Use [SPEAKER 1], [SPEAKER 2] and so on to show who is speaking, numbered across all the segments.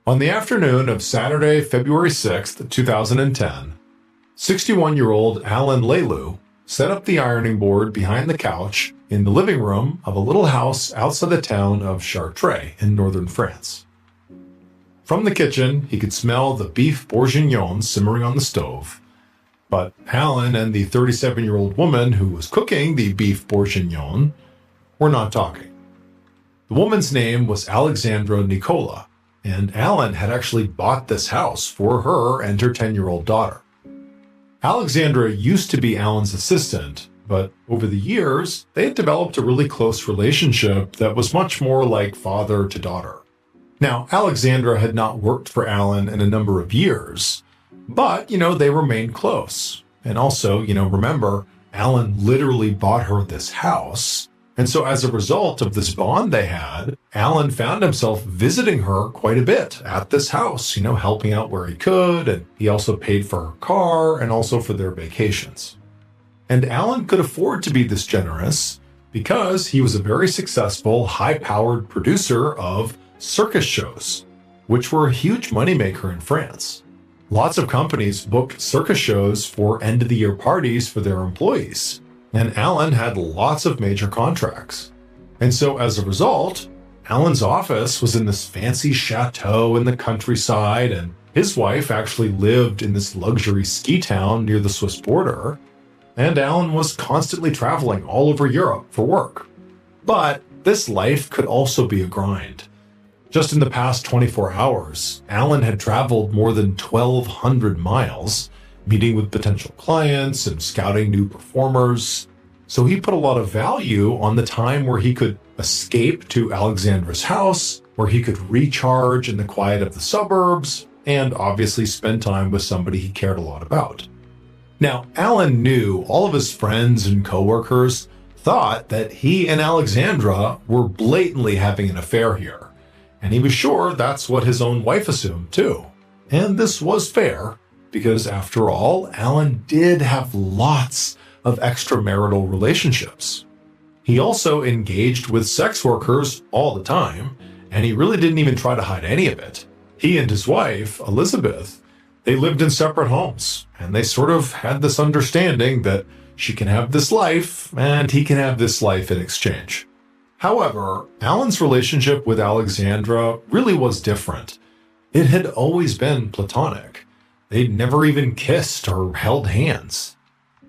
[SPEAKER 1] On the afternoon of Saturday, February 6th, 2010, 61-year-old Alan Lelu set up the ironing board behind the couch in the living room of a little house outside the town of Chartres in northern France. From the kitchen, he could smell the beef bourguignon simmering on the stove, but Alan and the 37-year-old woman who was cooking the beef bourguignon were not talking. The woman's name was Alexandra Nicola, and Alan had actually bought this house for her and her 10-year-old daughter. Alexandra used to be Alan's assistant, but over the years, they had developed a really close relationship that was much more like father to daughter. Now, Alexandra had not worked for Alan in a number of years, but, they remained close. And also, remember, Alan literally bought her this house. And so as a result of this bond they had, Alan found himself visiting her quite a bit at this house, helping out where he could. And he also paid for her car and also for their vacations. And Alan could afford to be this generous because he was a very successful, high-powered producer of circus shows, which were a huge moneymaker in France. Lots of companies booked circus shows for end-of-the-year parties for their employees. And Alan had lots of major contracts. And so as a result, Alan's office was in this fancy chateau in the countryside, and his wife actually lived in this luxury ski town near the Swiss border. And Alan was constantly traveling all over Europe for work. But this life could also be a grind. Just in the past 24 hours, Alan had traveled more than 1,200 miles, meeting with potential clients and scouting new performers. So he put a lot of value on the time where he could escape to Alexandra's house, where he could recharge in the quiet of the suburbs, and obviously spend time with somebody he cared a lot about. Now, Alan knew all of his friends and coworkers thought that he and Alexandra were blatantly having an affair here, and he was sure that's what his own wife assumed too. And this was fair, because after all, Alan did have lots of extramarital relationships. He also engaged with sex workers all the time, and he really didn't even try to hide any of it. He and his wife, Elizabeth, they lived in separate homes, and they sort of had this understanding that she can have this life, and he can have this life in exchange. However, Alan's relationship with Alexandra really was different. It had always been platonic. They'd never even kissed or held hands.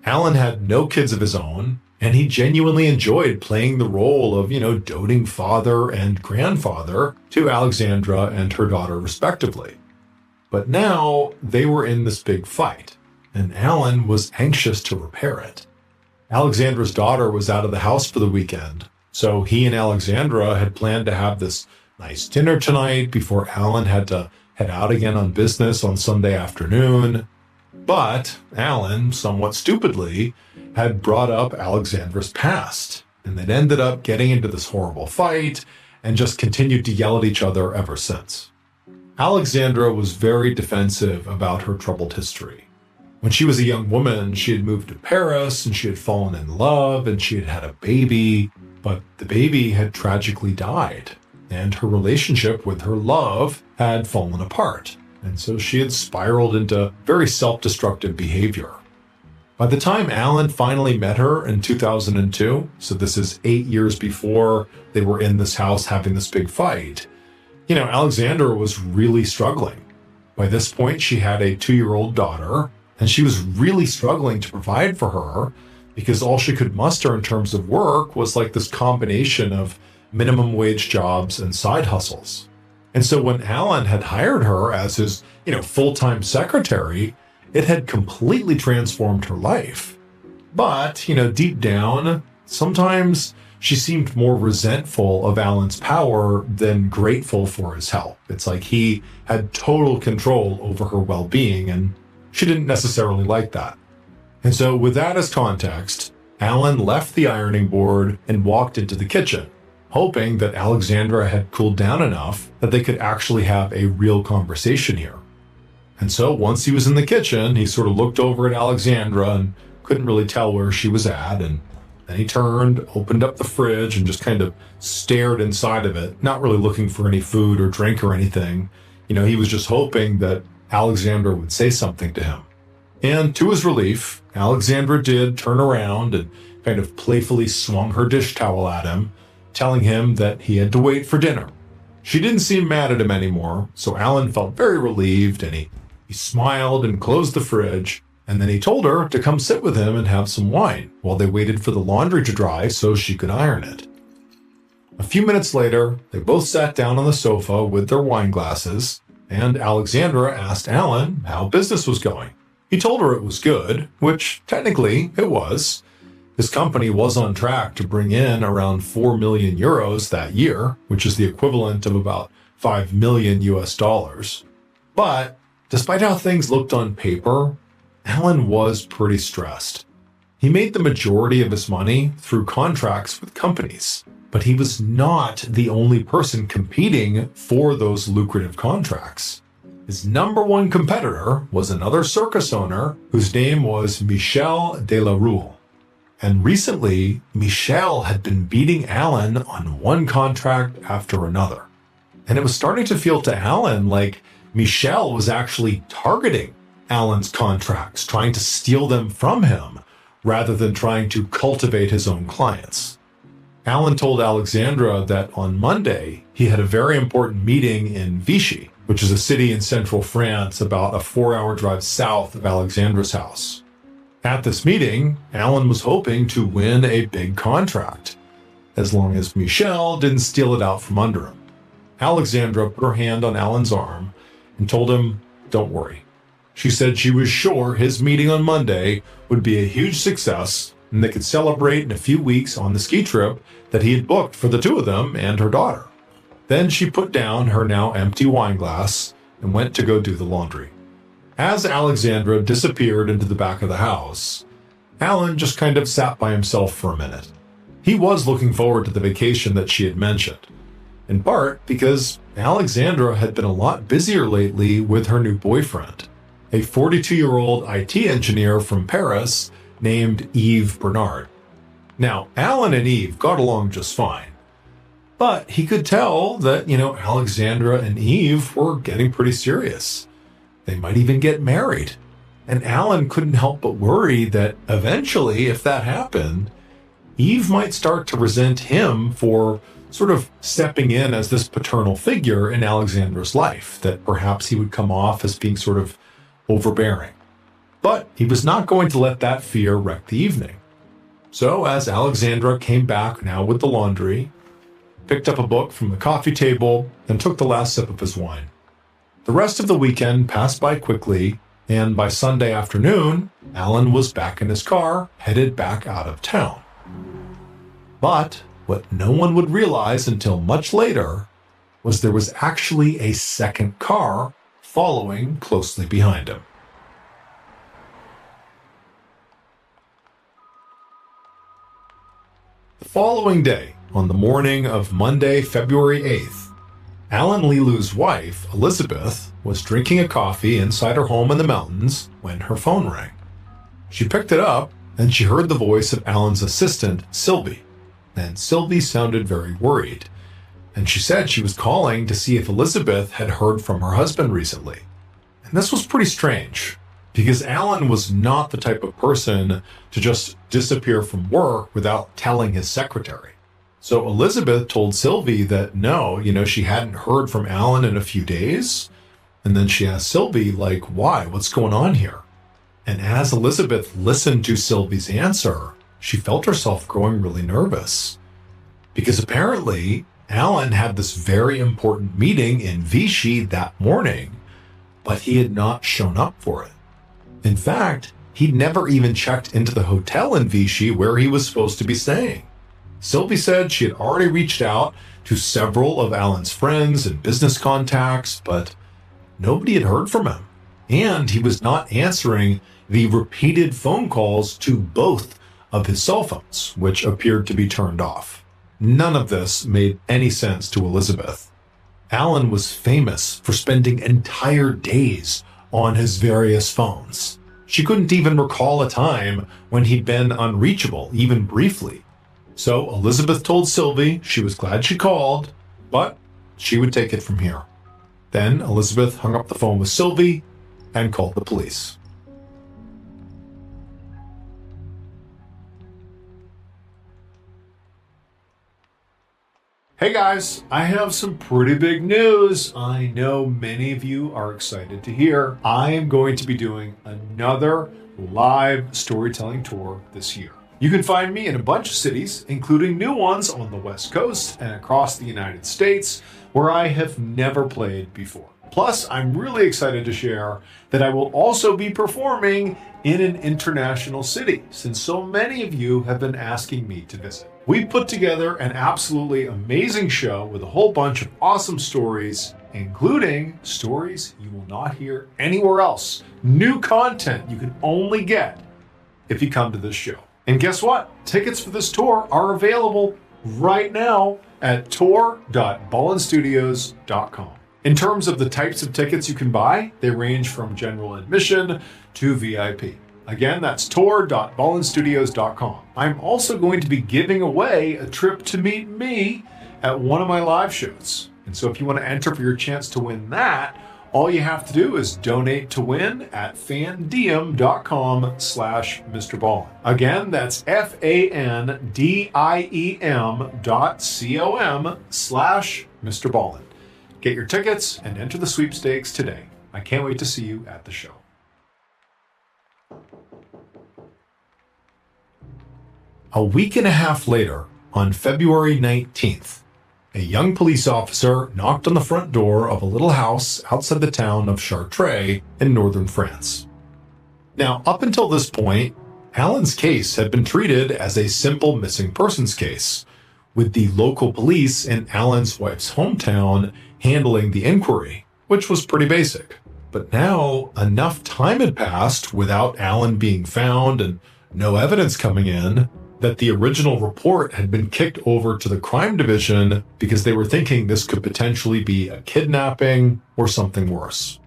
[SPEAKER 1] Alan had no kids of his own, and he genuinely enjoyed playing the role of, doting father and grandfather to Alexandra and her daughter respectively. But now they were in this big fight, and Alan was anxious to repair it. Alexandra's daughter was out of the house for the weekend, so he and Alexandra had planned to have this nice dinner tonight before Alan had to head out again on business on Sunday afternoon. But Alan, somewhat stupidly, had brought up Alexandra's past, and they'd ended up getting into this horrible fight and just continued to yell at each other ever since. Alexandra was very defensive about her troubled history. When she was a young woman, she had moved to Paris and she had fallen in love and she had had a baby, but the baby had tragically died, and her relationship with her love had fallen apart. And so she had spiraled into very self-destructive behavior. By the time Alan finally met her in 2002, so this is 8 years before they were in this house having this big fight, Alexandra was really struggling. By this point, she had a 2-year-old daughter, and she was really struggling to provide for her because all she could muster in terms of work was like this combination of minimum wage jobs and side hustles. And so when Alan had hired her as his, full-time secretary, it had completely transformed her life. But, deep down, sometimes she seemed more resentful of Alan's power than grateful for his help. It's like he had total control over her well-being, and she didn't necessarily like that. And so with that as context, Alan left the ironing board and walked into the kitchen, hoping that Alexandra had cooled down enough that they could actually have a real conversation here. And so once he was in the kitchen, he sort of looked over at Alexandra and couldn't really tell where she was at. And then he turned, opened up the fridge, and just kind of stared inside of it, not really looking for any food or drink or anything. He was just hoping that Alexandra would say something to him. And to his relief, Alexandra did turn around and kind of playfully swung her dish towel at him, telling him that he had to wait for dinner. She didn't seem mad at him anymore, so Alan felt very relieved, and he smiled and closed the fridge, and then he told her to come sit with him and have some wine while they waited for the laundry to dry so she could iron it. A few minutes later, they both sat down on the sofa with their wine glasses, and Alexandra asked Alan how business was going. He told her it was good, which technically it was. His company was on track to bring in around 4 million euros that year, which is the equivalent of about 5 million US dollars. But despite how things looked on paper, Alan was pretty stressed. He made the majority of his money through contracts with companies, but he was not the only person competing for those lucrative contracts. His number one competitor was another circus owner whose name was Michel Delarue. And recently, Michel had been beating Alan on one contract after another. And it was starting to feel to Alan like Michel was actually targeting Alan's contracts, trying to steal them from him, rather than trying to cultivate his own clients. Alan told Alexandra that on Monday, he had a very important meeting in Vichy, which is a city in central France about a 4-hour drive south of Alexandra's house. At this meeting, Alan was hoping to win a big contract, as long as Michel didn't steal it out from under him. Alexandra put her hand on Alan's arm and told him, "Don't worry." She said she was sure his meeting on Monday would be a huge success and they could celebrate in a few weeks on the ski trip that he had booked for the two of them and her daughter. Then she put down her now empty wine glass and went to go do the laundry. As Alexandra disappeared into the back of the house, Alan just kind of sat by himself for a minute. He was looking forward to the vacation that she had mentioned, in part because Alexandra had been a lot busier lately with her new boyfriend, a 42-year-old IT engineer from Paris named Yves Bernard. Now, Alan and Yves got along just fine, but he could tell that, Alexandra and Yves were getting pretty serious. They might even get married. And Alan couldn't help but worry that eventually, if that happened, Yves might start to resent him for sort of stepping in as this paternal figure in Alexandra's life, that perhaps he would come off as being sort of overbearing. But he was not going to let that fear wreck the evening. So as Alexandra came back now with the laundry, picked up a book from the coffee table, and took the last sip of his wine. The rest of the weekend passed by quickly, and by Sunday afternoon, Alan was back in his car, headed back out of town. But what no one would realize until much later was there was actually a second car following closely behind him. The following day, on the morning of Monday, February 8th, Alan Lelou's wife, Elizabeth, was drinking a coffee inside her home in the mountains when her phone rang. She picked it up, and she heard the voice of Alan's assistant, Sylvie. And Sylvie sounded very worried, and she said she was calling to see if Elizabeth had heard from her husband recently. And this was pretty strange, because Alan was not the type of person to just disappear from work without telling his secretary. So Elizabeth told Sylvie that no, she hadn't heard from Alan in a few days. And then she asked Sylvie, why? What's going on here? And as Elizabeth listened to Sylvie's answer, she felt herself growing really nervous. Because apparently, Alan had this very important meeting in Vichy that morning, but he had not shown up for it. In fact, he'd never even checked into the hotel in Vichy where he was supposed to be staying. Sylvie said she had already reached out to several of Alan's friends and business contacts, but nobody had heard from him. And he was not answering the repeated phone calls to both of his cell phones, which appeared to be turned off. None of this made any sense to Elizabeth. Alan was famous for spending entire days on his various phones. She couldn't even recall a time when he'd been unreachable, even briefly. So Elizabeth told Sylvie she was glad she called, but she would take it from here. Then Elizabeth hung up the phone with Sylvie and called the police. Hey guys, I have some pretty big news. I know many of you are excited to hear. I am going to be doing another live storytelling tour this year. You can find me in a bunch of cities, including new ones on the West Coast and across the United States, where I have never played before. Plus, I'm really excited to share that I will also be performing in an international city, since so many of you have been asking me to visit. We put together an absolutely amazing show with a whole bunch of awesome stories, including stories you will not hear anywhere else. New content you can only get if you come to this show. And guess what? Tickets for this tour are available right now at tour.ballinstudios.com. In terms of the types of tickets you can buy, they range from general admission to VIP. Again, that's tour.ballinstudios.com. I'm also going to be giving away a trip to meet me at one of my live shows. And so if you want to enter for your chance to win that, all you have to do is donate to win at fandiem.com/Mr. Ballin. Again, that's fandiem.com/Mr. Ballin. Get your tickets and enter the sweepstakes today. I can't wait to see you at the show. A week and a half later, on February 19th, a young police officer knocked on the front door of a little house outside the town of Chartres in northern France. Now, up until this point, Alan's case had been treated as a simple missing persons case, with the local police in Alan's wife's hometown handling the inquiry, which was pretty basic. But now, enough time had passed without Alan being found and no evidence coming in, that the original report had been kicked over to the crime division because they were thinking this could potentially be a kidnapping or something worse.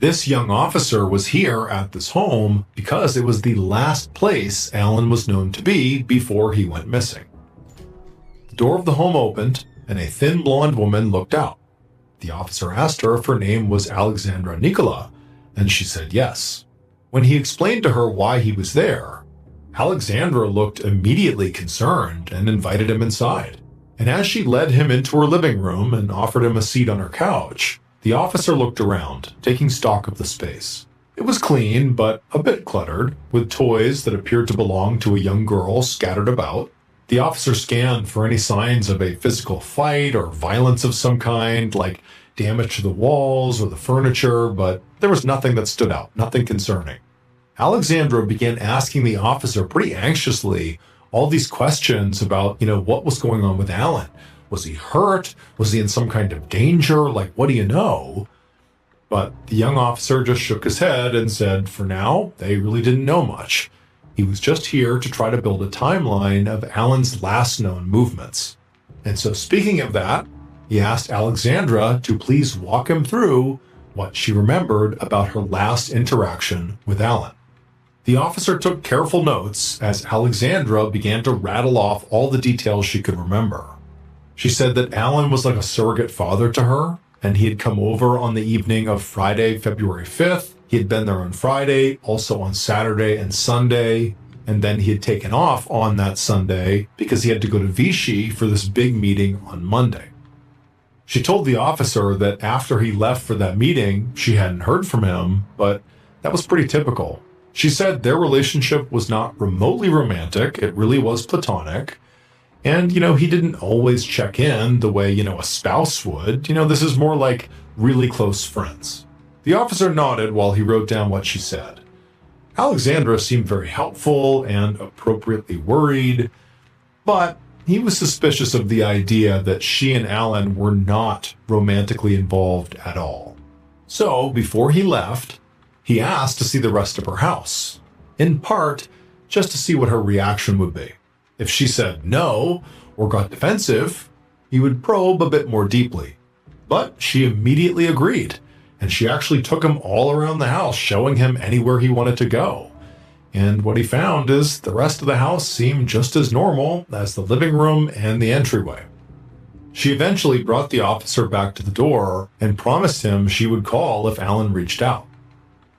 [SPEAKER 1] This young officer was here at this home because it was the last place Alan was known to be before he went missing. The door of the home opened and a thin blonde woman looked out. The officer asked her if her name was Alexandra Nicola, and she said yes. When he explained to her why he was there, Alexandra looked immediately concerned and invited him inside. And as she led him into her living room and offered him a seat on her couch, the officer looked around, taking stock of the space. It was clean, but a bit cluttered, with toys that appeared to belong to a young girl scattered about. The officer scanned for any signs of a physical fight or violence of some kind, like damage to the walls or the furniture, but there was nothing that stood out, nothing concerning. Alexandra began asking the officer pretty anxiously all these questions about, what was going on with Alan. Was he hurt? Was he in some kind of danger? Like, what do you know? But the young officer just shook his head and said, for now, they really didn't know much. He was just here to try to build a timeline of Alan's last known movements. And so speaking of that, he asked Alexandra to please walk him through what she remembered about her last interaction with Alan. The officer took careful notes as Alexandra began to rattle off all the details she could remember. She said that Alan was like a surrogate father to her, and he had come over on the evening of Friday, February 5th. He had been there on Friday, also on Saturday and Sunday, and then he had taken off on that Sunday because he had to go to Vichy for this big meeting on Monday. She told the officer that after he left for that meeting, she hadn't heard from him, but that was pretty typical. She said their relationship was not remotely romantic. It really was platonic. And, he didn't always check in the way, a spouse would. This is more like really close friends. The officer nodded while he wrote down what she said. Alexandra seemed very helpful and appropriately worried, but he was suspicious of the idea that she and Alan were not romantically involved at all. So, before he left, he asked to see the rest of her house, in part just to see what her reaction would be. If she said no or got defensive, he would probe a bit more deeply. But she immediately agreed, and she actually took him all around the house, showing him anywhere he wanted to go. And what he found is the rest of the house seemed just as normal as the living room and the entryway. She eventually brought the officer back to the door and promised him she would call if Alan reached out.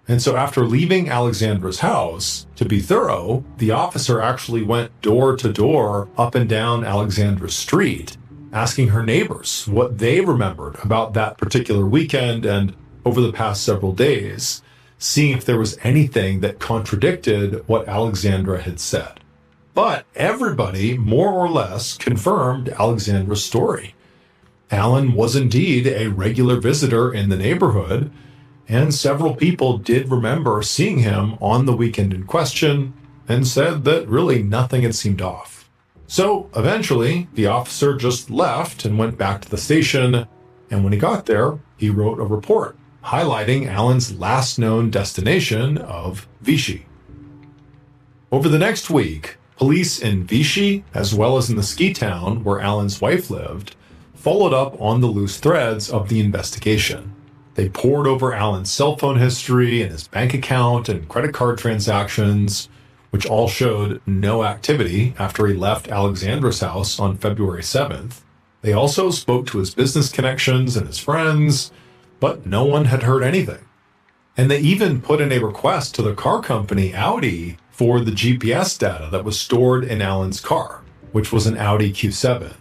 [SPEAKER 1] And so after leaving Alexandra's house, to be thorough, the officer actually went door to door up and down Alexandra's street, asking her neighbors what they remembered about that particular weekend and over the past several days, seeing if there was anything that contradicted what Alexandra had said. But everybody, more or less, confirmed Alexandra's story. Alan was indeed a regular visitor in the neighborhood, and several people did remember seeing him on the weekend in question and said that really nothing had seemed off. So eventually, the officer just left and went back to the station, and when he got there, he wrote a report highlighting Alan's last known destination of Vichy. Over the next week, police in Vichy, as well as in the ski town where Alan's wife lived, followed up on the loose threads of the investigation. They pored over Alan's cell phone history and his bank account and credit card transactions, which all showed no activity after he left Alexandra's house on February 7th. They also spoke to his business connections and his friends, but no one had heard anything. And they even put in a request to the car company Audi for the GPS data that was stored in Alan's car, which was an Audi Q7.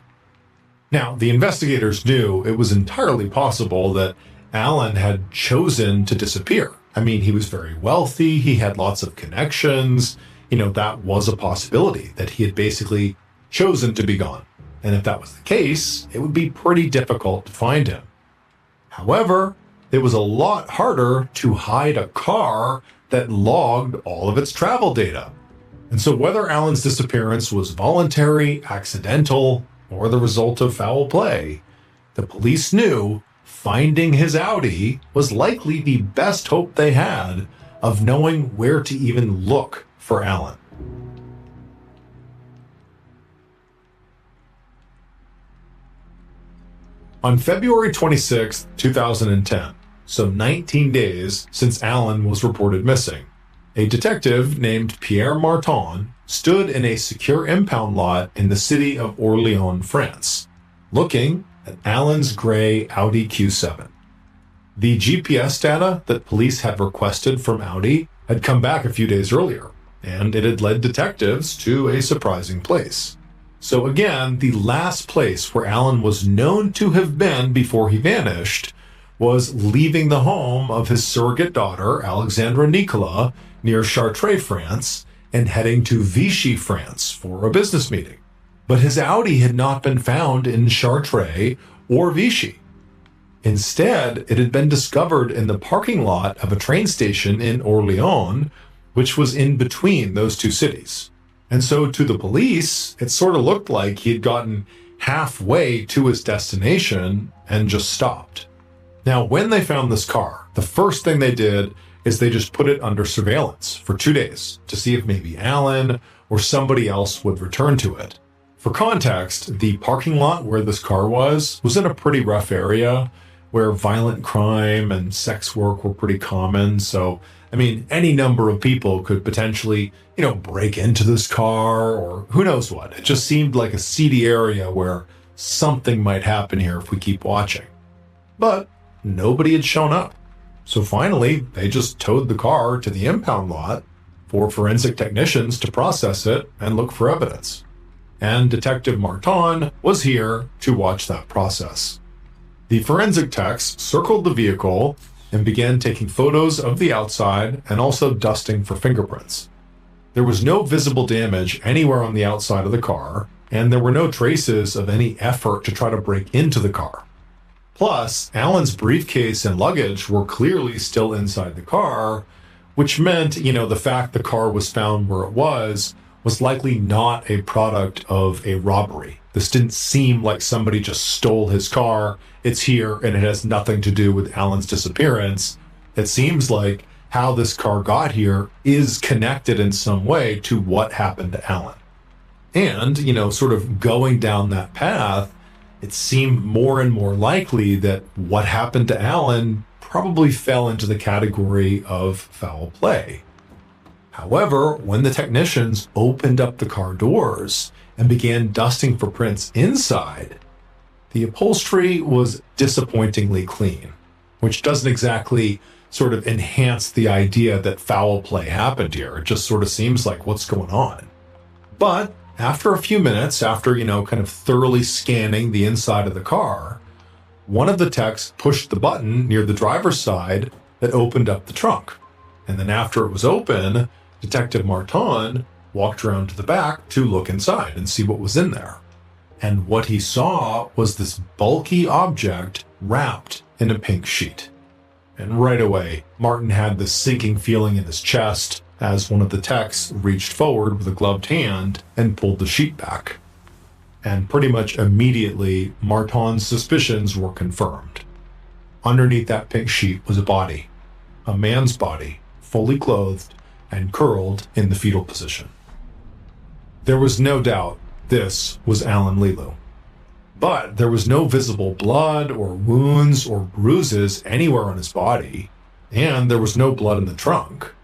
[SPEAKER 1] Now, the investigators knew it was entirely possible that Alan had chosen to disappear. I mean, he was very wealthy, he had lots of connections, that was a possibility, that he had basically chosen to be gone. And if that was the case, it would be pretty difficult to find him. However, it was a lot harder to hide a car that logged all of its travel data. And so whether Alan's disappearance was voluntary, accidental, or the result of foul play, the police knew finding his Audi was likely the best hope they had of knowing where to even look for Alan. On February 26, 2010, so 19 days since Alan was reported missing, a detective named Pierre Martin stood in a secure impound lot in the city of Orléans, France, looking at Alan's gray Audi Q7. The GPS data that police had requested from Audi had come back a few days earlier, and it had led detectives to a surprising place. So again, the last place where Alan was known to have been before he vanished was leaving the home of his surrogate daughter, Alexandra Nicolas, near Chartres, France, and heading to Vichy, France for a business meeting. But his Audi had not been found in Chartres or Vichy. Instead, it had been discovered in the parking lot of a train station in Orléans, which was in between those two cities. And so to the police, it sort of looked like he had gotten halfway to his destination and just stopped. Now, when they found this car, the first thing they did is they just put it under surveillance for 2 days to see if maybe Alan or somebody else would return to it. For context, the parking lot where this car was in a pretty rough area where violent crime and sex work were pretty common. So, any number of people could potentially, break into this car or who knows what. It just seemed like a seedy area where something might happen here if we keep watching. But nobody had shown up. So finally, they just towed the car to the impound lot for forensic technicians to process it and look for evidence. And Detective Martin was here to watch that process. The forensic techs circled the vehicle and began taking photos of the outside and also dusting for fingerprints. There was no visible damage anywhere on the outside of the car, and there were no traces of any effort to try to break into the car. Plus, Alan's briefcase and luggage were clearly still inside the car, which meant, the fact the car was found where it was likely not a product of a robbery. This didn't seem like somebody just stole his car. It's here and it has nothing to do with Alan's disappearance. It seems like how this car got here is connected in some way to what happened to Alan. And, sort of going down that path, it seemed more and more likely that what happened to Alan probably fell into the category of foul play. However, when the technicians opened up the car doors and began dusting for prints inside, The upholstery was disappointingly clean, which doesn't exactly sort of enhance the idea that foul play happened here. It just sort of seems like what's going on. But after a few minutes, after, kind of thoroughly scanning the inside of the car, one of the techs pushed the button near the driver's side that opened up the trunk. And then after it was open, Detective Martin walked around to the back to look inside and see what was in there. And what he saw was this bulky object wrapped in a pink sheet. And right away, Martin had this sinking feeling in his chest as one of the techs reached forward with a gloved hand and pulled the sheet back. And pretty much immediately, Martin's suspicions were confirmed. Underneath that pink sheet was a body, a man's body, fully clothed and curled in the fetal position. There was no doubt this was Alan Lelu. But there was no visible blood or wounds or bruises anywhere on his body, and there was no blood in the trunk.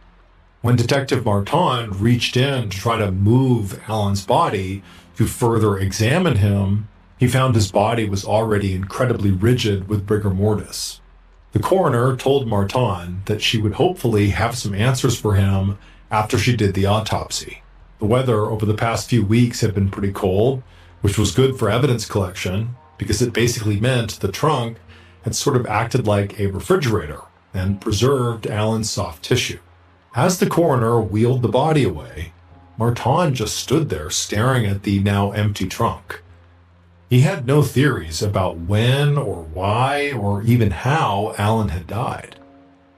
[SPEAKER 1] When Detective Martin reached in to try to move Alan's body to further examine him, he found his body was already incredibly rigid with rigor mortis. The coroner told Martin that she would hopefully have some answers for him after she did the autopsy. The weather over the past few weeks had been pretty cold, which was good for evidence collection because it basically meant the trunk had sort of acted like a refrigerator and preserved Alan's soft tissue. As the coroner wheeled the body away, Martin just stood there staring at the now empty trunk. He had no theories about when or why or even how Alan had died.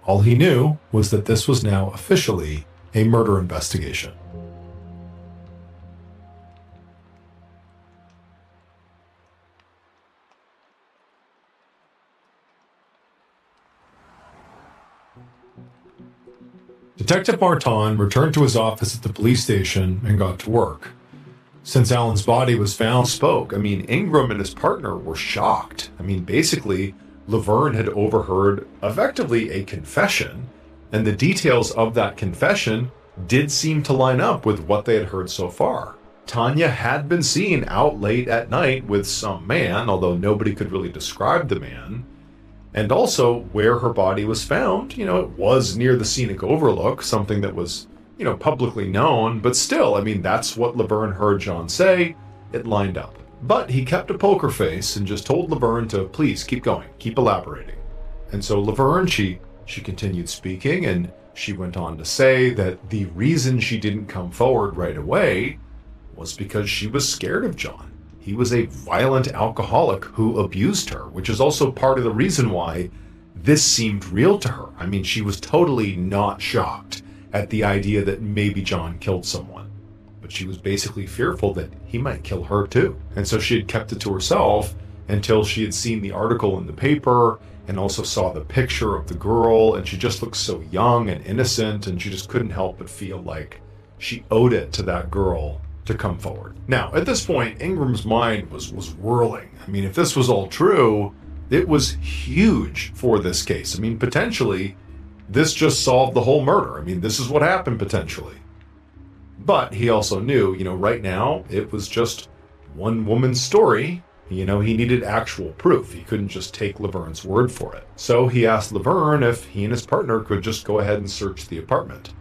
[SPEAKER 1] All he knew was that this was now officially a murder investigation. Detective Martin returned to his office at the police station and got to work. Since Alan's body was found, spoke. Ingram and his partner were shocked. Basically, Laverne had overheard effectively a confession, and the details of that confession did seem to line up with what they had heard so far. Tanya had been seen out late at night with some man, although nobody could really describe the man. And also, where her body was found, it was near the scenic overlook, something that was, publicly known, but still, that's what Laverne heard John say. It lined up. But he kept a poker face and just told Laverne to please keep going, keep elaborating. And so Laverne, she continued speaking, and she went on to say that the reason she didn't come forward right away was because she was scared of John. He was a violent alcoholic who abused her, which is also part of the reason why this seemed real to her. She was totally not shocked at the idea that maybe John killed someone, but she was basically fearful that he might kill her too. And so she had kept it to herself until she had seen the article in the paper and also saw the picture of the girl, and she just looked so young and innocent, and she just couldn't help but feel like she owed it to that girl to come forward. Now, at this point, Ingram's mind was whirling. If this was all true, it was huge for this case. Potentially, this just solved the whole murder. This is what happened potentially. But he also knew, right now, it was just one woman's story. He needed actual proof. He couldn't just take Laverne's word for it. So he asked Laverne if he and his partner could just go ahead and search the apartment.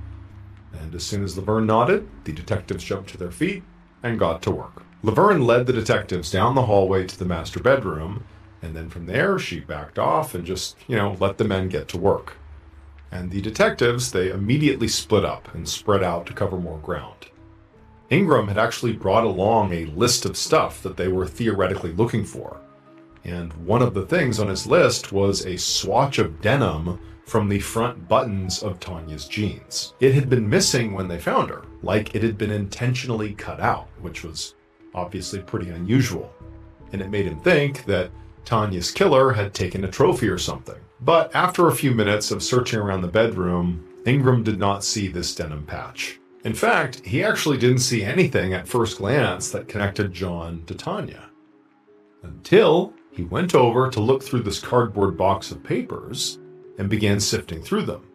[SPEAKER 1] And as soon as Laverne nodded, the detectives jumped to their feet and got to work. Laverne led the detectives down the hallway to the master bedroom, and then from there she backed off and just, let the men get to work. And the detectives, they immediately split up and spread out to cover more ground. Ingram had actually brought along a list of stuff that they were theoretically looking for. And one of the things on his list was a swatch of denim from the front buttons of Tanya's jeans. It had been missing when they found her, like it had been intentionally cut out, which was obviously pretty unusual. And it made him think that Tanya's killer had taken a trophy or something. But after a few minutes of searching around the bedroom, Ingram did not see this denim patch. In fact, he actually didn't see anything at first glance that connected John to Tanya. Until he went over to look through this cardboard box of papers and began sifting through them.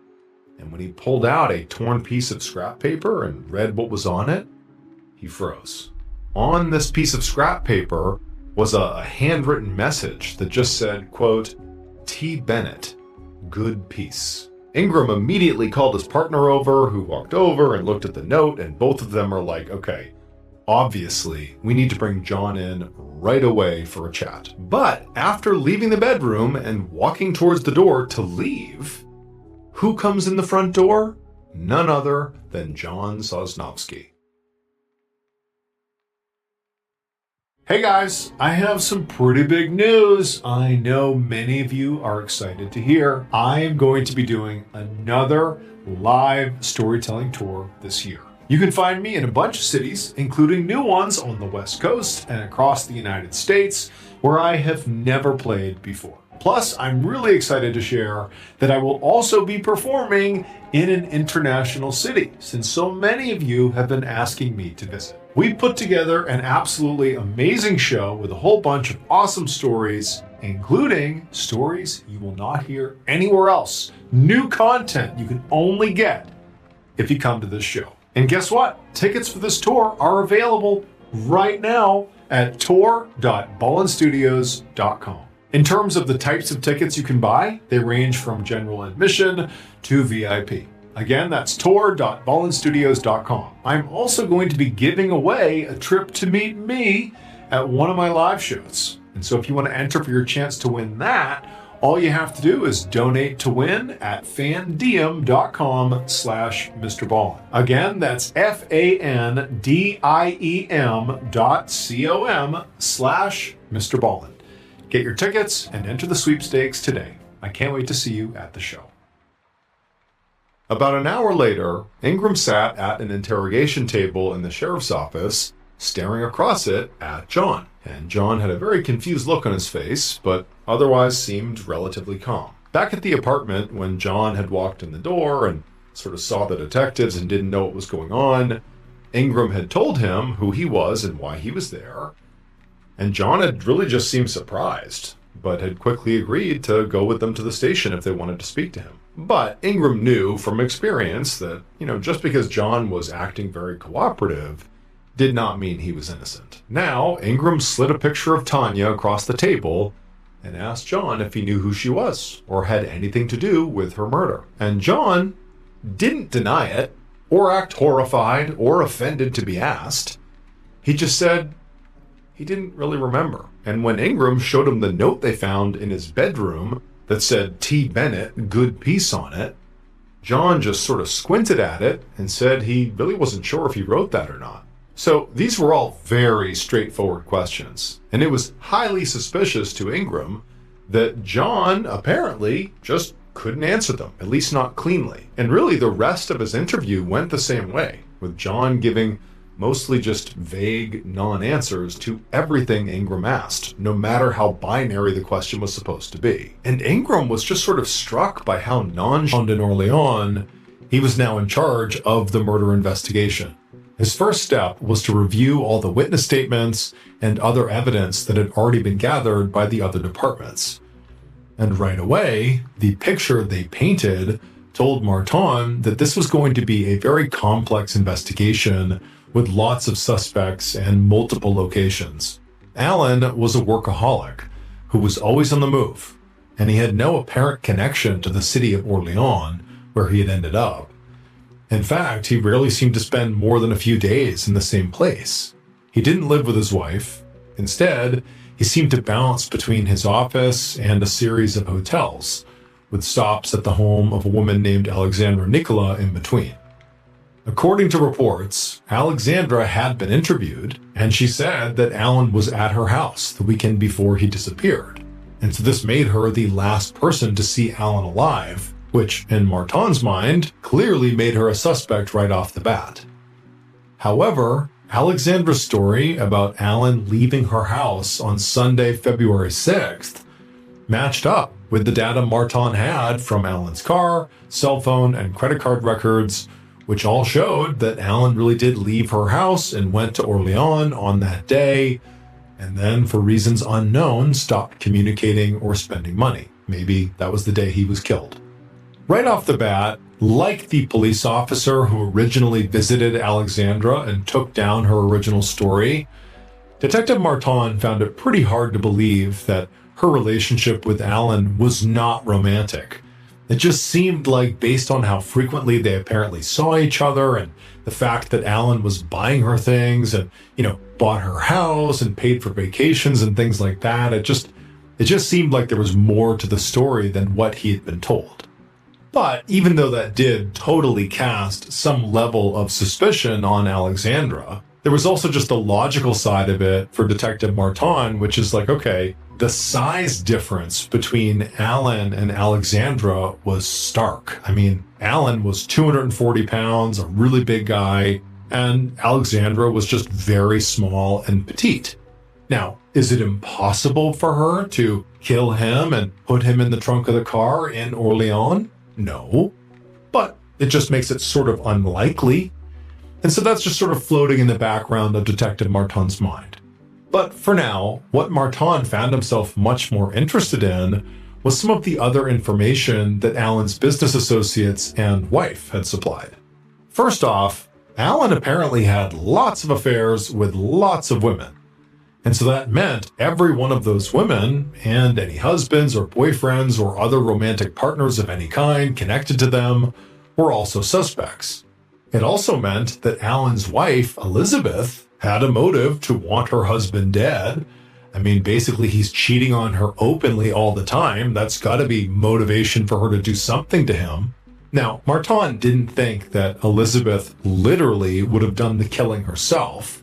[SPEAKER 1] And when he pulled out a torn piece of scrap paper and read what was on it, he froze. On this piece of scrap paper was a handwritten message that just said, quote, T. Bennett, good peace. Ingram immediately called his partner over, who walked over and looked at the note, and both of them are like, okay, obviously, we need to bring John in right away for a chat. But after leaving the bedroom and walking towards the door to leave, who comes in the front door? None other than John Sosnovsky. Hey guys, I have some pretty big news. I know many of you are excited to hear. I am going to be doing another live storytelling tour this year. You can find me in a bunch of cities, including new ones on the West Coast and across the United States, where I have never played before. Plus, I'm really excited to share that I will also be performing in an international city, since so many of you have been asking me to visit. We put together an absolutely amazing show with a whole bunch of awesome stories, including stories you will not hear anywhere else. New content you can only get if you come to this show. And guess what? Tickets for this tour are available right now at tour.ballinstudios.com. In terms of the types of tickets you can buy, they range from general admission to VIP. Again, that's tour.ballinstudios.com. I'm also going to be giving away a trip to meet me at one of my live shows. And so if you want to enter for your chance to win that, all you have to do is donate to win at fandiem.com/Mr. Ballin. Again, that's fandiem.com/Mr. Ballin. Get your tickets and enter the sweepstakes today. I can't wait to see you at the show. About an hour later, Ingram sat at an interrogation table in the sheriff's office, staring across it at John. And John had a very confused look on his face, but otherwise seemed relatively calm. Back at the apartment, when John had walked in the door and sort of saw the detectives and didn't know what was going on, Ingram had told him who he was and why he was there. And John had really just seemed surprised, but had quickly agreed to go with them to the station if they wanted to speak to him. But Ingram knew from experience that, just because John was acting very cooperative did not mean he was innocent. Now, Ingram slid a picture of Tanya across the table and asked John if he knew who she was or had anything to do with her murder. And John didn't deny it or act horrified or offended to be asked. He just said he didn't really remember. And when Ingram showed him the note they found in his bedroom that said T. Bennett, good peace on it, John just sort of squinted at it and said he really wasn't sure if he wrote that or not. So these were all very straightforward questions, and it was highly suspicious to Ingram that John apparently just couldn't answer them, at least not cleanly. And really the rest of his interview went the same way, with John giving mostly just vague non-answers to everything Ingram asked, no matter how binary the question was supposed to be. And Ingram was just sort of struck by how nonchalant and early on he was now in charge of the murder investigation. His first step was to review all the witness statements and other evidence that had already been gathered by the other departments. And right away, the picture they painted told Martin that this was going to be a very complex investigation with lots of suspects and multiple locations. Alan was a workaholic who was always on the move, and he had no apparent connection to the city of Orleans, where he had ended up. In fact, he rarely seemed to spend more than a few days in the same place. He didn't live with his wife. Instead, he seemed to bounce between his office and a series of hotels, with stops at the home of a woman named Alexandra Nicola in between. According to reports, Alexandra had been interviewed, and she said that Alan was at her house the weekend before he disappeared. And so this made her the last person to see Alan alive, which, in Martin's mind, clearly made her a suspect right off the bat. However, Alexandra's story about Alan leaving her house on Sunday, February 6th, matched up with the data Martin had from Alan's car, cell phone, and credit card records, which all showed that Alan really did leave her house and went to Orleans on that day, and then, for reasons unknown, stopped communicating or spending money. Maybe that was the day he was killed. Right off the bat, like the police officer who originally visited Alexandra and took down her original story, Detective Martin found it pretty hard to believe that her relationship with Alan was not romantic. It just seemed like, based on how frequently they apparently saw each other and the fact that Alan was buying her things and, bought her house and paid for vacations and things like that, it just seemed like there was more to the story than what he had been told. But even though that did totally cast some level of suspicion on Alexandra, there was also just a logical side of it for Detective Martin, which is like, okay, the size difference between Alan and Alexandra was stark. I mean, Alan was 240 pounds, a really big guy, and Alexandra was just very small and petite. Now, is it impossible for her to kill him and put him in the trunk of the car in Orleans? No, but it just makes it sort of unlikely. And so that's just sort of floating in the background of Detective Martin's mind. But for now, what Martin found himself much more interested in was some of the other information that Alan's business associates and wife had supplied. First off, Alan apparently had lots of affairs with lots of women. And so that meant every one of those women, and any husbands or boyfriends or other romantic partners of any kind connected to them, were also suspects. It also meant that Alan's wife, Elizabeth, had a motive to want her husband dead. I mean, basically, he's cheating on her openly all the time. That's got to be motivation for her to do something to him. Now, Martin didn't think that Elizabeth literally would have done the killing herself,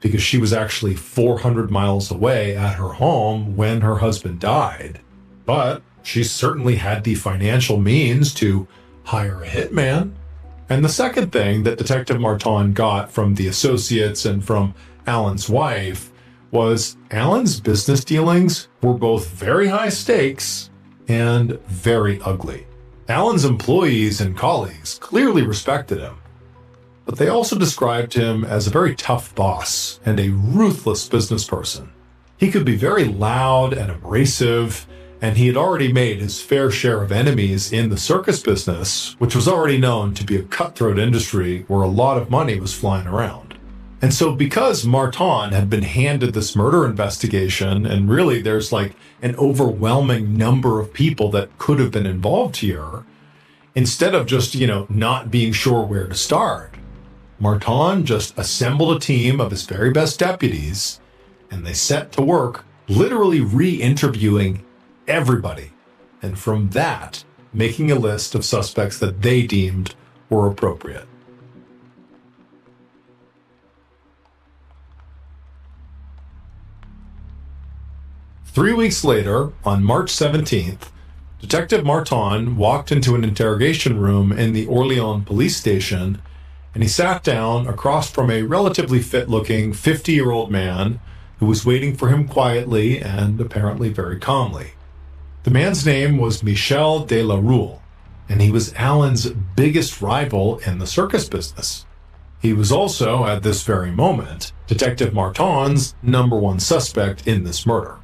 [SPEAKER 1] because she was actually 400 miles away at her home when her husband died. But she certainly had the financial means to hire a hitman. And the second thing that Detective Martin got from the associates and from Alan's wife was Alan's business dealings were both very high stakes and very ugly. Alan's employees and colleagues clearly respected him, but they also described him as a very tough boss and a ruthless business person. He could be very loud and abrasive, and he had already made his fair share of enemies in the circus business, which was already known to be a cutthroat industry where a lot of money was flying around. And so because Martin had been handed this murder investigation, and really there's like an overwhelming number of people that could have been involved here, instead of just, not being sure where to start, Martin just assembled a team of his very best deputies, and they set to work literally re-interviewing everybody, and from that, making a list of suspects that they deemed were appropriate. Three weeks later, on March 17th, Detective Martin walked into an interrogation room in the Orleans police station, and he sat down across from a relatively fit-looking 50-year-old man who was waiting for him quietly and apparently very calmly. The man's name was Michel de la Rue, and he was Alan's biggest rival in the circus business. He was also, at this very moment, Detective Martin's number one suspect in this murder.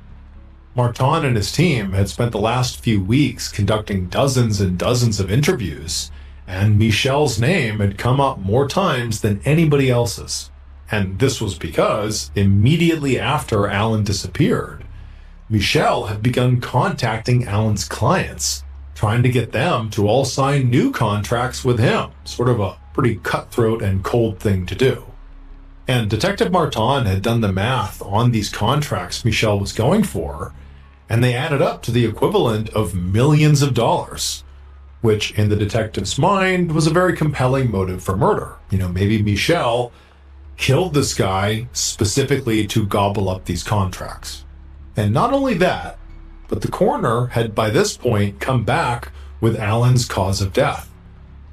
[SPEAKER 1] Martin and his team had spent the last few weeks conducting dozens and dozens of interviews, and Michel's name had come up more times than anybody else's. And this was because, immediately after Alan disappeared, Michel had begun contacting Alan's clients, trying to get them to all sign new contracts with him, sort of a pretty cutthroat and cold thing to do. And Detective Martin had done the math on these contracts Michel was going for, and they added up to the equivalent of millions of dollars, which in the detective's mind was a very compelling motive for murder. Maybe Michel killed this guy specifically to gobble up these contracts. And not only that, but the coroner had by this point come back with Alan's cause of death.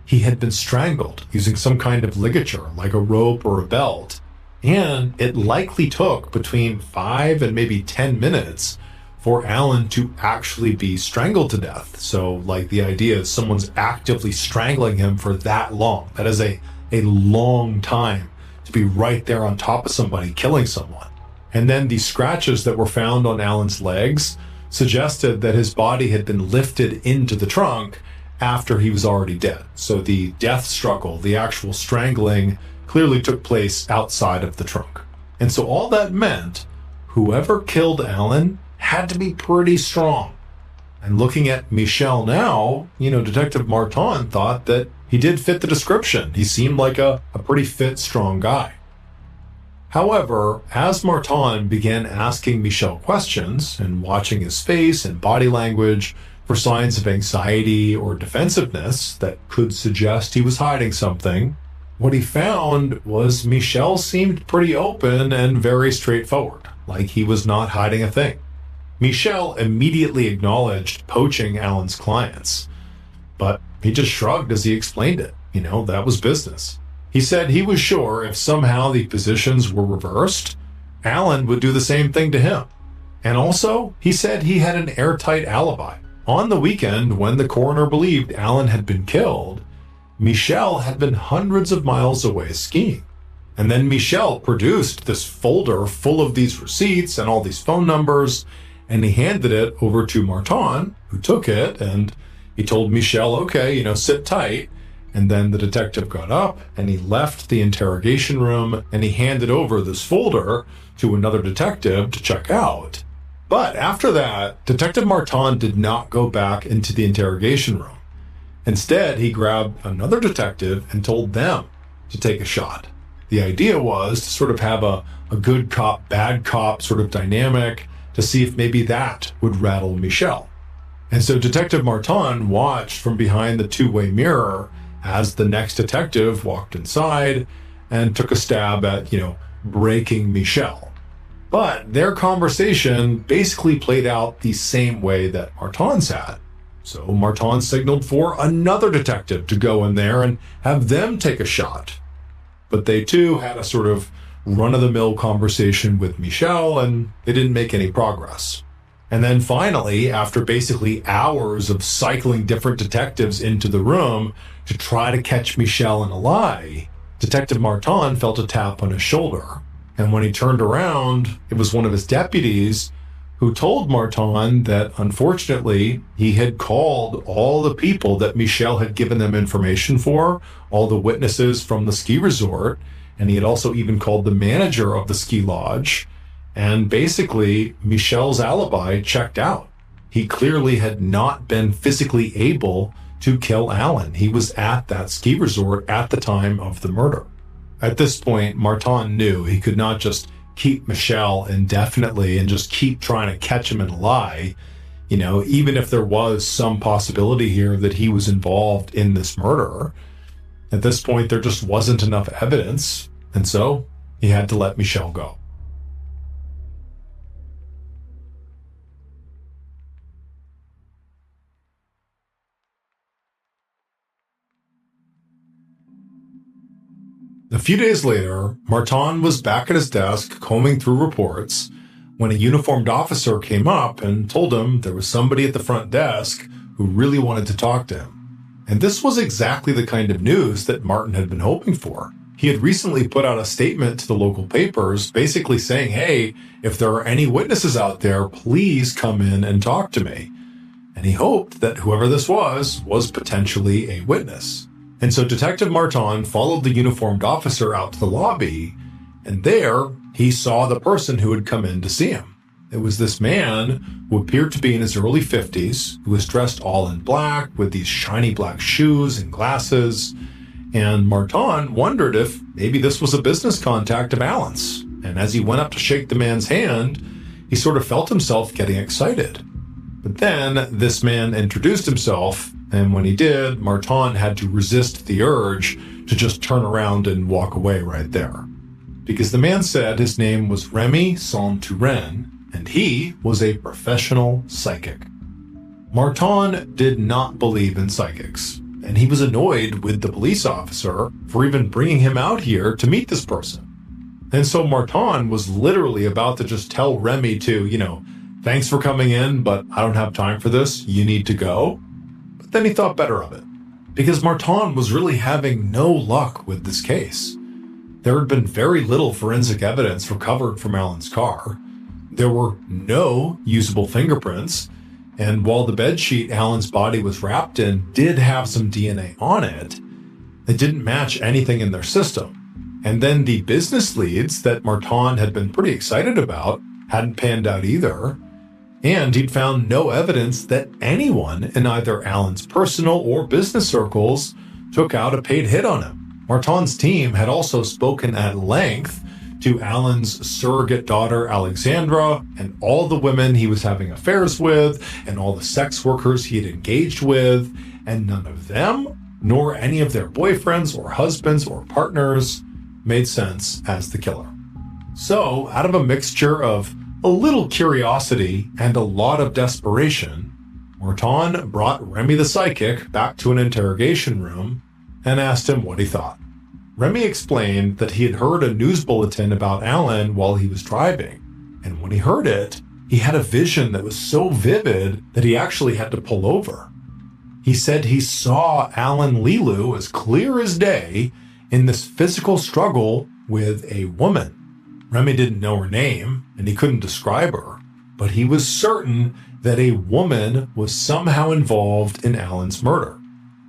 [SPEAKER 1] He had been strangled using some kind of ligature, like a rope or a belt, and it likely took between 5 and maybe 10 minutes for Alan to actually be strangled to death. So, like, the idea is someone's actively strangling him for that long. That is a long time to be right there on top of somebody, killing someone. And then the scratches that were found on Alan's legs suggested that his body had been lifted into the trunk after he was already dead. So the death struggle, the actual strangling, clearly took place outside of the trunk. And so all that meant, whoever killed Alan had to be pretty strong. And looking at Michel now, Detective Martin thought that he did fit the description. He seemed like a pretty fit, strong guy. However, as Martin began asking Michel questions and watching his face and body language for signs of anxiety or defensiveness that could suggest he was hiding something, what he found was Michel seemed pretty open and very straightforward, like he was not hiding a thing. Michel immediately acknowledged poaching Alan's clients, but he just shrugged as he explained it. That was business. He said he was sure if somehow the positions were reversed, Alan would do the same thing to him. And also, he said he had an airtight alibi. On the weekend, when the coroner believed Alan had been killed, Michel had been hundreds of miles away skiing. And then Michel produced this folder full of these receipts and all these phone numbers, and he handed it over to Martin, who took it, and he told Michel, okay, sit tight. And then the detective got up and he left the interrogation room and he handed over this folder to another detective to check out. But after that, Detective Martin did not go back into the interrogation room. Instead, he grabbed another detective and told them to take a shot. The idea was to sort of have a good cop, bad cop sort of dynamic to see if maybe that would rattle Michel. And so Detective Martin watched from behind the two-way mirror as the next detective walked inside and took a stab at, breaking Michel. But their conversation basically played out the same way that Martin's had. So Martin signaled for another detective to go in there and have them take a shot. But they too had a sort of run-of-the-mill conversation with Michel, and they didn't make any progress. And then finally, after basically hours of cycling different detectives into the room to try to catch Michel in a lie, Detective Martin felt a tap on his shoulder. And when he turned around, it was one of his deputies who told Martin that, unfortunately, he had called all the people that Michel had given them information for, all the witnesses from the ski resort, and he had also even called the manager of the ski lodge. And basically, Michel's alibi checked out. He clearly had not been physically able to kill Alan. He was at that ski resort at the time of the murder. At this point, Martin knew he could not just keep Michel indefinitely and just keep trying to catch him in a lie. Even if there was some possibility here that he was involved in this murder, at this point, there just wasn't enough evidence. And so he had to let Michel go. A few days later, Martin was back at his desk combing through reports when a uniformed officer came up and told him there was somebody at the front desk who really wanted to talk to him. And this was exactly the kind of news that Martin had been hoping for. He had recently put out a statement to the local papers basically saying, hey, if there are any witnesses out there, please come in and talk to me. And he hoped that whoever this was potentially a witness. And so Detective Martin followed the uniformed officer out to the lobby, and there he saw the person who had come in to see him. It was this man who appeared to be in his early 50s, who was dressed all in black with these shiny black shoes and glasses. And Martin wondered if maybe this was a business contact of Alan's. And as he went up to shake the man's hand, he sort of felt himself getting excited. But then this man introduced himself, and when he did, Martin had to resist the urge to just turn around and walk away right there. Because the man said his name was Remy Saint-Touren, and he was a professional psychic. Martin did not believe in psychics, and he was annoyed with the police officer for even bringing him out here to meet this person. And so Martin was literally about to just tell Remy to, thanks for coming in, but I don't have time for this. You need to go. But then he thought better of it, because Martin was really having no luck with this case. There had been very little forensic evidence recovered from Alan's car. There were no usable fingerprints, and while the bedsheet Alan's body was wrapped in did have some DNA on it, it didn't match anything in their system. And then the business leads that Martin had been pretty excited about hadn't panned out either. And he'd found no evidence that anyone in either Alan's personal or business circles took out a paid hit on him. Martin's team had also spoken at length to Alan's surrogate daughter, Alexandra, and all the women he was having affairs with, and all the sex workers he had engaged with, and none of them, nor any of their boyfriends or husbands or partners, made sense as the killer. So, out of a mixture of a little curiosity and a lot of desperation, Martin brought Remy the psychic back to an interrogation room and asked him what he thought. Remy explained that he had heard a news bulletin about Alan while he was driving, and when he heard it, he had a vision that was so vivid that he actually had to pull over. He said he saw Alan Lilu as clear as day in this physical struggle with a woman. Remy didn't know her name, and he couldn't describe her, but he was certain that a woman was somehow involved in Alan's murder.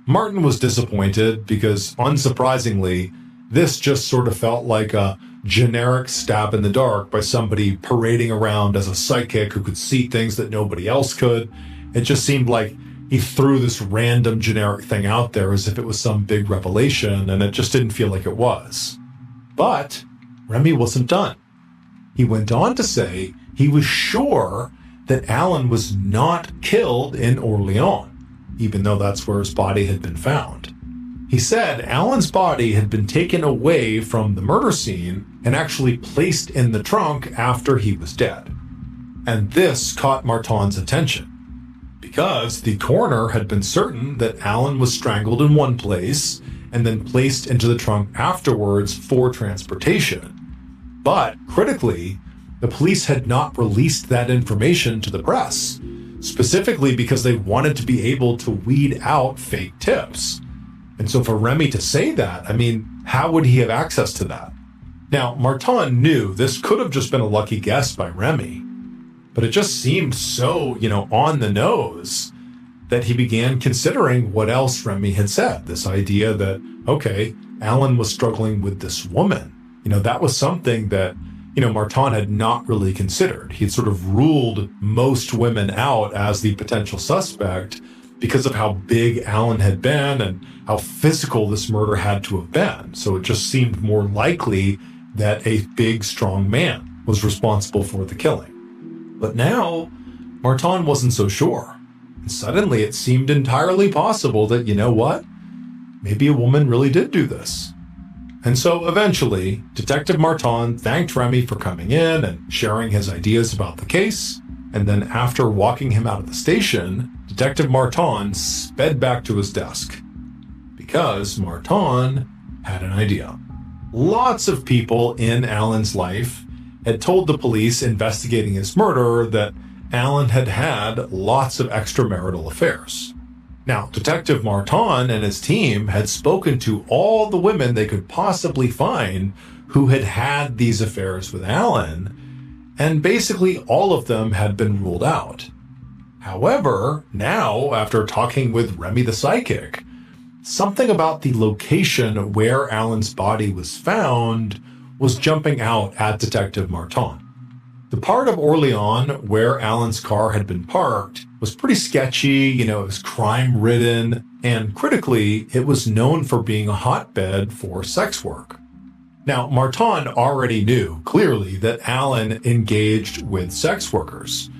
[SPEAKER 1] Martin was disappointed because, unsurprisingly, this just sort of felt like a generic stab in the dark by somebody parading around as a psychic who could see things that nobody else could. It just seemed like he threw this random generic thing out there as if it was some big revelation, and it just didn't feel like it was. But Remy wasn't done. He went on to say he was sure that Alan was not killed in Orleans, even though that's where his body had been found. He said Alan's body had been taken away from the murder scene and actually placed in the trunk after he was dead. And this caught Martin's attention, because the coroner had been certain that Alan was strangled in one place and then placed into the trunk afterwards for transportation. But, critically, the police had not released that information to the press, specifically because they wanted to be able to weed out fake tips. And so for Remy to say that, how would he have access to that? Now, Martin knew this could have just been a lucky guess by Remy, but it just seemed so, on the nose that he began considering what else Remy had said. This idea that, okay, Alan was struggling with this woman. That was something that, Martin had not really considered. He'd sort of ruled most women out as the potential suspect because of how big Alan had been and how physical this murder had to have been. So it just seemed more likely that a big, strong man was responsible for the killing. But now, Martin wasn't so sure. And suddenly it seemed entirely possible that, maybe a woman really did do this. And so eventually, Detective Martin thanked Remy for coming in and sharing his ideas about the case. And then after walking him out of the station, Detective Martin sped back to his desk. Because Martin had an idea. Lots of people in Alan's life had told the police investigating his murder that Alan had had lots of extramarital affairs. Now, Detective Martin and his team had spoken to all the women they could possibly find who had had these affairs with Alan, and basically all of them had been ruled out. However, now, after talking with Remy the psychic, something about the location where Alan's body was found was jumping out at Detective Martin. The part of Orleans where Alan's car had been parked was pretty sketchy, it was crime-ridden, and critically, it was known for being a hotbed for sex work. Now, Martin already knew, clearly, that Alan engaged with sex workers.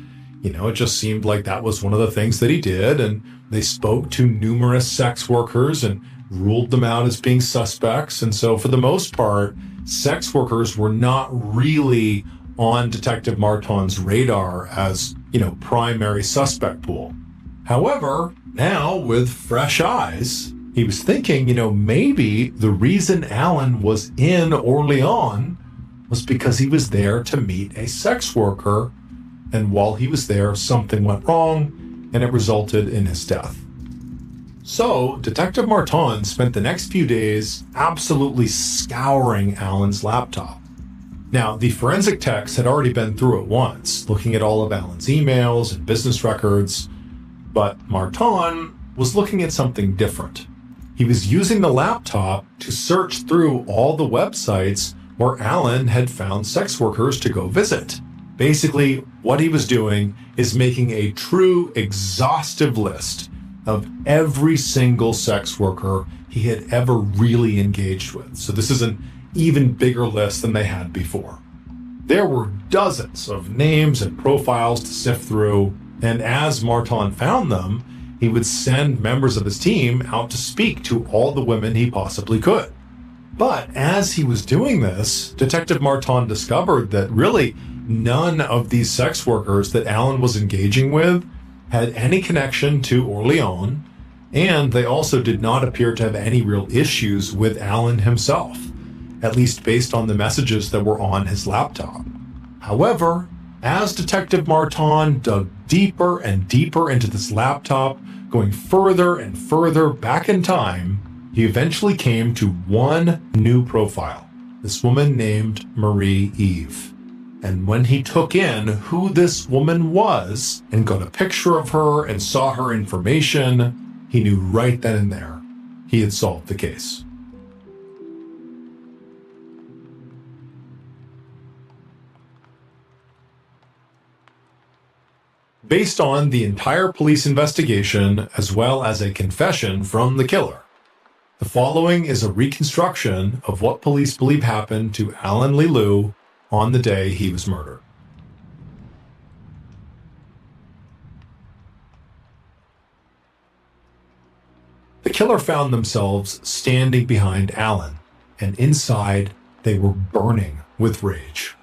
[SPEAKER 1] It just seemed like that was one of the things that he did, and they spoke to numerous sex workers and ruled them out as being suspects, and so for the most part, sex workers were not really on Detective Martin's radar as, primary suspect pool. However, now with fresh eyes, he was thinking, maybe the reason Alan was in Orleans was because he was there to meet a sex worker, and while he was there, something went wrong, and it resulted in his death. So, Detective Martin spent the next few days absolutely scouring Alan's laptop. Now, the forensic techs had already been through it once, looking at all of Alan's emails and business records, but Martin was looking at something different. He was using the laptop to search through all the websites where Alan had found sex workers to go visit. Basically, what he was doing is making a true exhaustive list of every single sex worker he had ever really engaged with. So this is an even bigger list than they had before. There were dozens of names and profiles to sift through, and as Martin found them, he would send members of his team out to speak to all the women he possibly could. But as he was doing this, Detective Martin discovered that really none of these sex workers that Alan was engaging with had any connection to Orleans, and they also did not appear to have any real issues with Alan himself, at least based on the messages that were on his laptop. However, as Detective Martin dug deeper and deeper into this laptop, going further and further back in time, he eventually came to one new profile, this woman named Marie Eve. And when he took in who this woman was and got a picture of her and saw her information, he knew right then and there he had solved the case. Based on the entire police investigation as well as a confession from the killer, the following is a reconstruction of what police believe happened to Alan Leloup on the day he was murdered. The killer found themselves standing behind Alan, and inside they were burning with rage.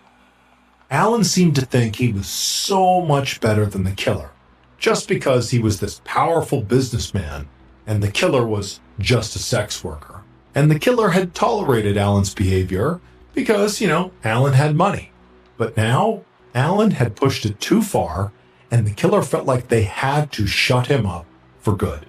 [SPEAKER 1] Alan seemed to think he was so much better than the killer, just because he was this powerful businessman, and the killer was just a sex worker. And the killer had tolerated Alan's behavior because, Alan had money. But now, Alan had pushed it too far, and the killer felt like they had to shut him up for good.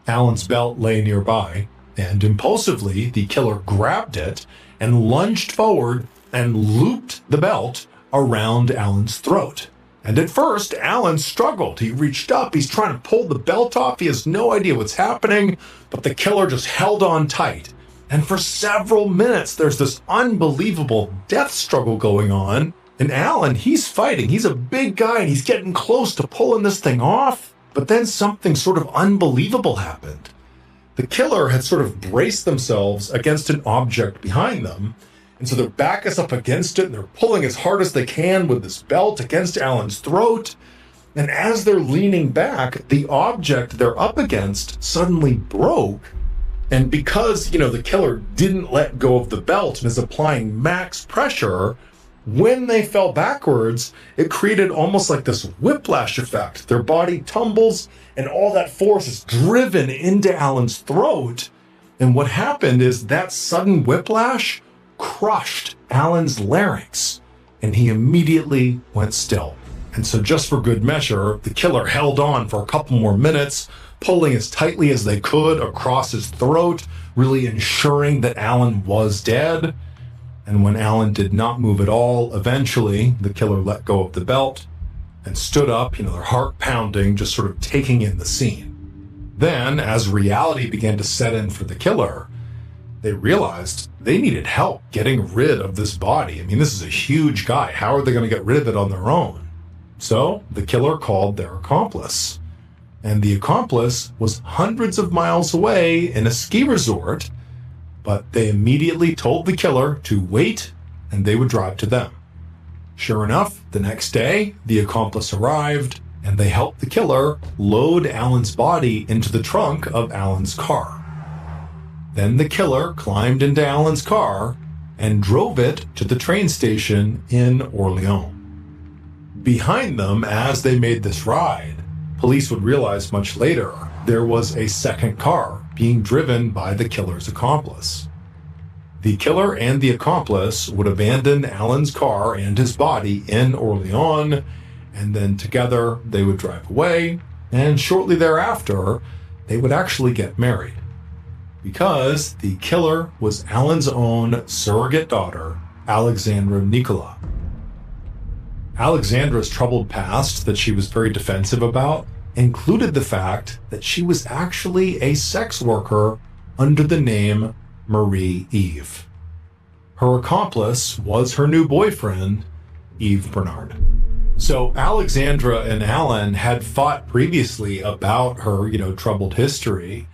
[SPEAKER 1] Alan's belt lay nearby, and impulsively, the killer grabbed it and lunged forward and looped the belt around Alan's throat. And at first, Alan struggled. He reached up, he's trying to pull the belt off, he has no idea what's happening, but the killer just held on tight. And for several minutes, there's this unbelievable death struggle going on. And Alan, he's fighting. He's a big guy, and he's getting close to pulling this thing off. But then something sort of unbelievable happened. The killer had sort of braced themselves against an object behind them. And so their back is up against it, and they're pulling as hard as they can with this belt against Alan's throat. And as they're leaning back, the object they're up against suddenly broke. And because, the killer didn't let go of the belt and is applying max pressure, when they fell backwards, it created almost like this whiplash effect. Their body tumbles, and all that force is driven into Alan's throat. And what happened is that sudden whiplash crushed Alan's larynx, and he immediately went still. And so just for good measure, the killer held on for a couple more minutes, pulling as tightly as they could across his throat, really ensuring that Alan was dead. And when Alan did not move at all, eventually the killer let go of the belt and stood up, their heart pounding, just sort of taking in the scene. Then, as reality began to set in for the killer, they realized they needed help getting rid of this body. This is a huge guy. How are they going to get rid of it on their own? So the killer called their accomplice. And the accomplice was hundreds of miles away in a ski resort, but they immediately told the killer to wait and they would drive to them. Sure enough, the next day, the accomplice arrived and they helped the killer load Alan's body into the trunk of Alan's car. Then the killer climbed into Alan's car and drove it to the train station in Orleans. Behind them, as they made this ride, police would realize much later there was a second car being driven by the killer's accomplice. The killer and the accomplice would abandon Alan's car and his body in Orleans, and then together they would drive away, and shortly thereafter, they would actually get married. Because the killer was Alan's own surrogate daughter, Alexandra Nicola. Alexandra's troubled past that she was very defensive about included the fact that she was actually a sex worker under the name Marie Eve. Her accomplice was her new boyfriend, Yves Bernard. So Alexandra and Alan had fought previously about her, troubled history.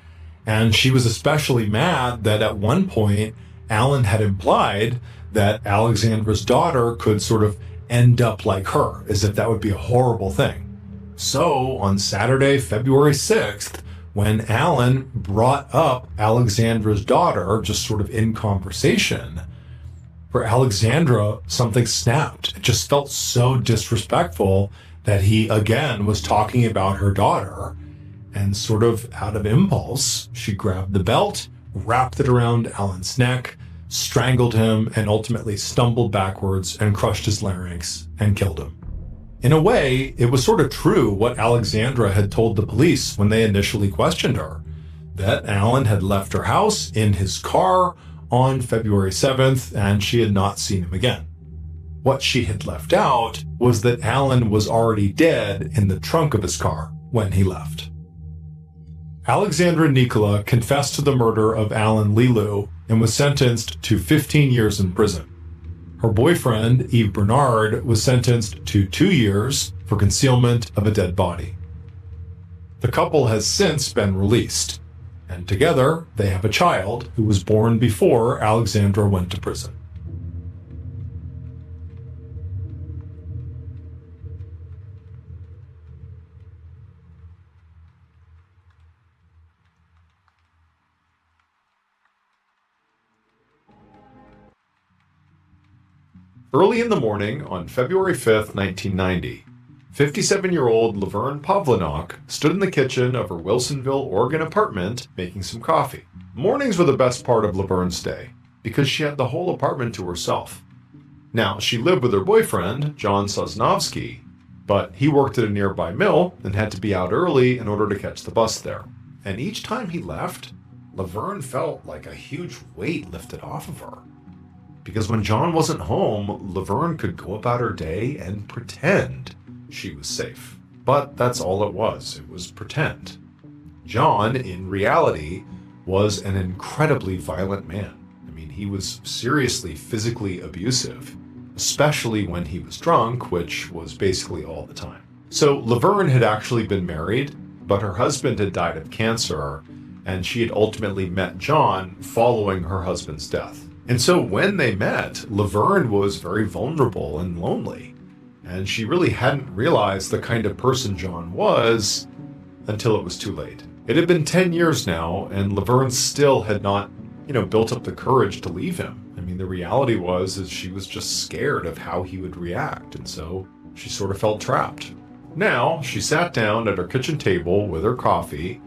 [SPEAKER 1] And she was especially mad that at one point, Alan had implied that Alexandra's daughter could sort of end up like her, as if that would be a horrible thing. So on Saturday, February 6th, when Alan brought up Alexandra's daughter, just sort of in conversation, for Alexandra, something snapped. It just felt so disrespectful that he, again, was talking about her daughter. And sort of out of impulse, she grabbed the belt, wrapped it around Alan's neck, strangled him, and ultimately stumbled backwards and crushed his larynx and killed him. In a way, it was sort of true what Alexandra had told the police when they initially questioned her, that Alan had left her house in his car on February 7th, and she had not seen him again. What she had left out was that Alan was already dead in the trunk of his car when he left. Alexandra Nicola confessed to the murder of Alan Leloup and was sentenced to 15 years in prison. Her boyfriend, Yves Bernard, was sentenced to 2 years for concealment of a dead body. The couple has since been released, and together they have a child who was born before Alexandra went to prison. Early in the morning on February 5th, 1990, 57-year-old Laverne Pavlinok stood in the kitchen of her Wilsonville, Oregon apartment making some coffee. Mornings were the best part of Laverne's day because she had the whole apartment to herself. Now, she lived with her boyfriend, John Sosnovsky, but he worked at a nearby mill and had to be out early in order to catch the bus there. And each time he left, Laverne felt like a huge weight lifted off of her. Because when John wasn't home, Laverne could go about her day and pretend she was safe. But that's all it was pretend. John, in reality, was an incredibly violent man. I mean, he was seriously physically abusive, especially when he was drunk, which was basically all the time. So Laverne had actually been married, but her husband had died of cancer, and she had ultimately met John following her husband's death. And so when they met, Laverne was very vulnerable and lonely, and she really hadn't realized the kind of person John was until it was too late. It had been 10 years now, and Laverne still had not, built up the courage to leave him. I mean, the reality is she was just scared of how he would react, and so she sort of felt trapped. Now, she sat down at her kitchen table with her coffee,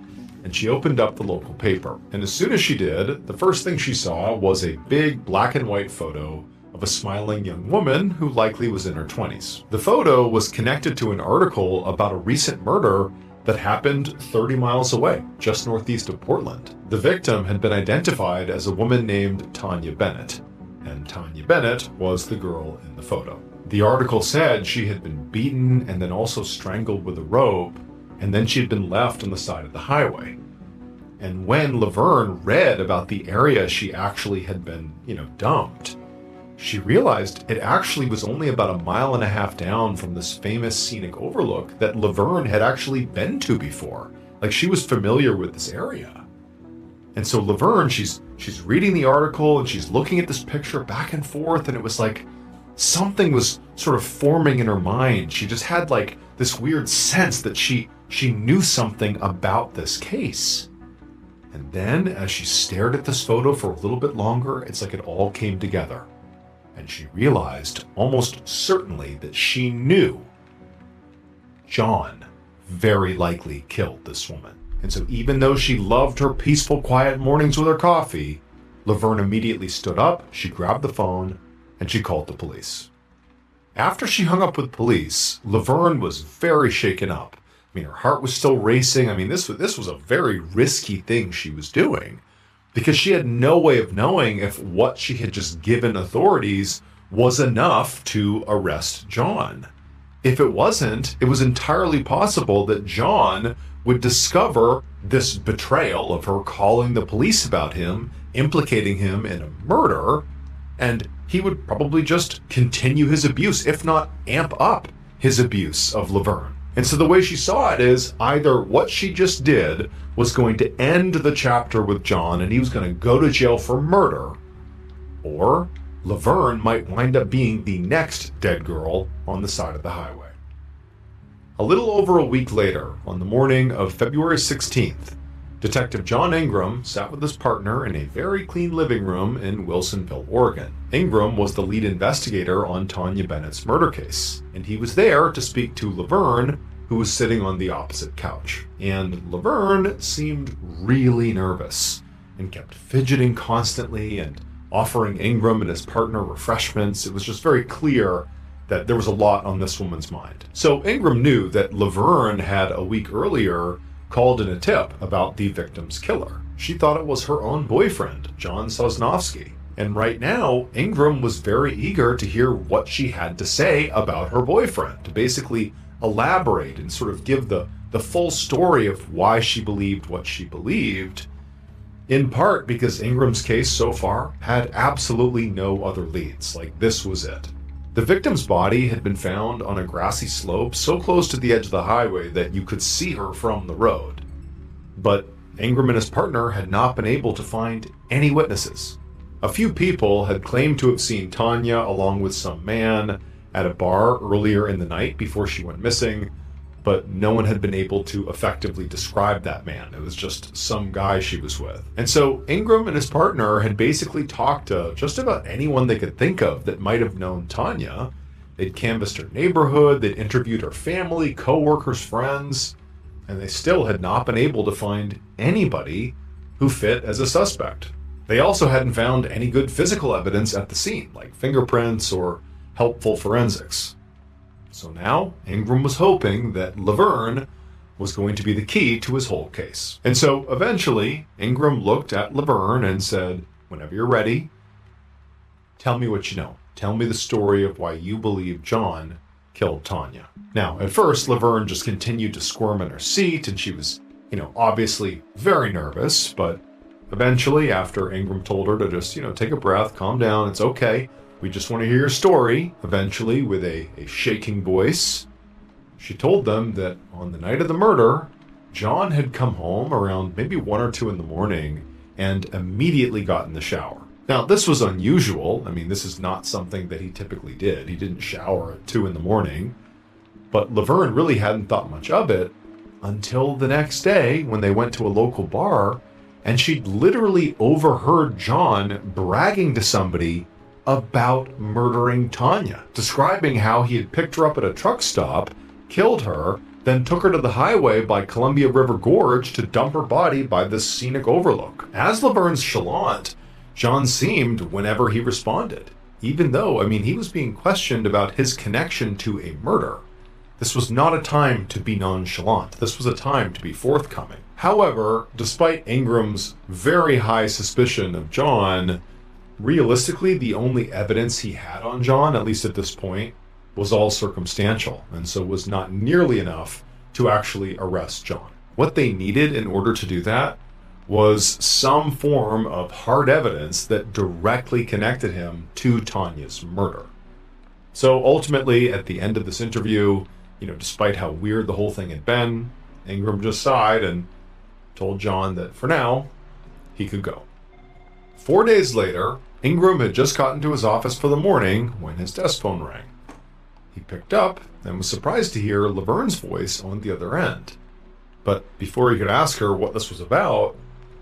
[SPEAKER 1] and she opened up the local paper. And as soon as she did, the first thing she saw was a big black and white photo of a smiling young woman who likely was in her 20s. The photo was connected to an article about a recent murder that happened 30 miles away, just northeast of Portland. The victim had been identified as a woman named Tanya Bennett, and Tanya Bennett was the girl in the photo. The article said she had been beaten and then also strangled with a rope, and then she had been left on the side of the highway. And when Laverne read about the area she actually had been, dumped, she realized it actually was only about 1.5 miles down from this famous scenic overlook that Laverne had actually been to before. Like, she was familiar with this area. And so Laverne, she's reading the article and she's looking at this picture back and forth, and it was like something was sort of forming in her mind. She just had like this weird sense that she knew something about this case. And then as she stared at this photo for a little bit longer, it's like it all came together. And she realized almost certainly that she knew John very likely killed this woman. And so even though she loved her peaceful, quiet mornings with her coffee, Laverne immediately stood up, she grabbed the phone, and she called the police. After she hung up with police, Laverne was very shaken up. I mean, her heart was still racing. I mean, this was a very risky thing she was doing, because she had no way of knowing if what she had just given authorities was enough to arrest John. If it wasn't, it was entirely possible that John would discover this betrayal of her calling the police about him, implicating him in a murder, and he would probably just continue his abuse, if not amp up his abuse of Laverne. And so the way she saw it is either what she just did was going to end the chapter with John and he was going to go to jail for murder, or Laverne might wind up being the next dead girl on the side of the highway. A little over a week later, on the morning of February 16th, Detective John Ingram sat with his partner in a very clean living room in Wilsonville, Oregon. Ingram was the lead investigator on Tanya Bennett's murder case, and he was there to speak to Laverne, who was sitting on the opposite couch. And Laverne seemed really nervous and kept fidgeting constantly and offering Ingram and his partner refreshments. It was just very clear that there was a lot on this woman's mind. So Ingram knew that Laverne had a week earlier called in a tip about the victim's killer. She thought it was her own boyfriend, John Sosnowski. And right now, Ingram was very eager to hear what she had to say about her boyfriend, to basically elaborate and sort of give the full story of why she believed what she believed, in part because Ingram's case so far had absolutely no other leads. Like, this was it. The victim's body had been found on a grassy slope so close to the edge of the highway that you could see her from the road. But Ingram and his partner had not been able to find any witnesses. A few people had claimed to have seen Tanya along with some man at a bar earlier in the night before she went missing, but no one had been able to effectively describe that man. It was just some guy she was with. And so Ingram and his partner had basically talked to just about anyone they could think of that might have known Tanya. They'd canvassed her neighborhood, they'd interviewed her family, co-workers, friends, and they still had not been able to find anybody who fit as a suspect. They also hadn't found any good physical evidence at the scene, like fingerprints or helpful forensics. So now, Ingram was hoping that Laverne was going to be the key to his whole case. And so, eventually, Ingram looked at Laverne and said, "Whenever you're ready, tell me what you know. Tell me the story of why you believe John killed Tanya." Now, at first, Laverne just continued to squirm in her seat, and she was, obviously very nervous, but eventually, after Ingram told her to just, take a breath, calm down, it's okay, we just want to hear your story, eventually, with a shaking voice, she told them that on the night of the murder, John had come home around maybe 1 or 2 in the morning and immediately got in the shower. Now, this was unusual. I mean, this is not something that he typically did. He didn't shower at 2 in the morning. But Laverne really hadn't thought much of it until the next day when they went to a local bar, and she'd literally overheard John bragging to somebody about murdering Tanya, describing how he had picked her up at a truck stop, killed her, then took her to the highway by Columbia River Gorge to dump her body by this scenic overlook. As Laverne's chalant, John seemed whenever he responded, even though, he was being questioned about his connection to a murder. This was not a time to be nonchalant. This was a time to be forthcoming. However, despite Ingram's very high suspicion of John, realistically, the only evidence he had on John, at least at this point, was all circumstantial, and so was not nearly enough to actually arrest John. What they needed in order to do that was some form of hard evidence that directly connected him to Tanya's murder. So ultimately, at the end of this interview, despite how weird the whole thing had been, Ingram just sighed and told John that for now, he could go. 4 days later, Ingram had just gotten to his office for the morning when his desk phone rang. He picked up and was surprised to hear Laverne's voice on the other end. But before he could ask her what this was about,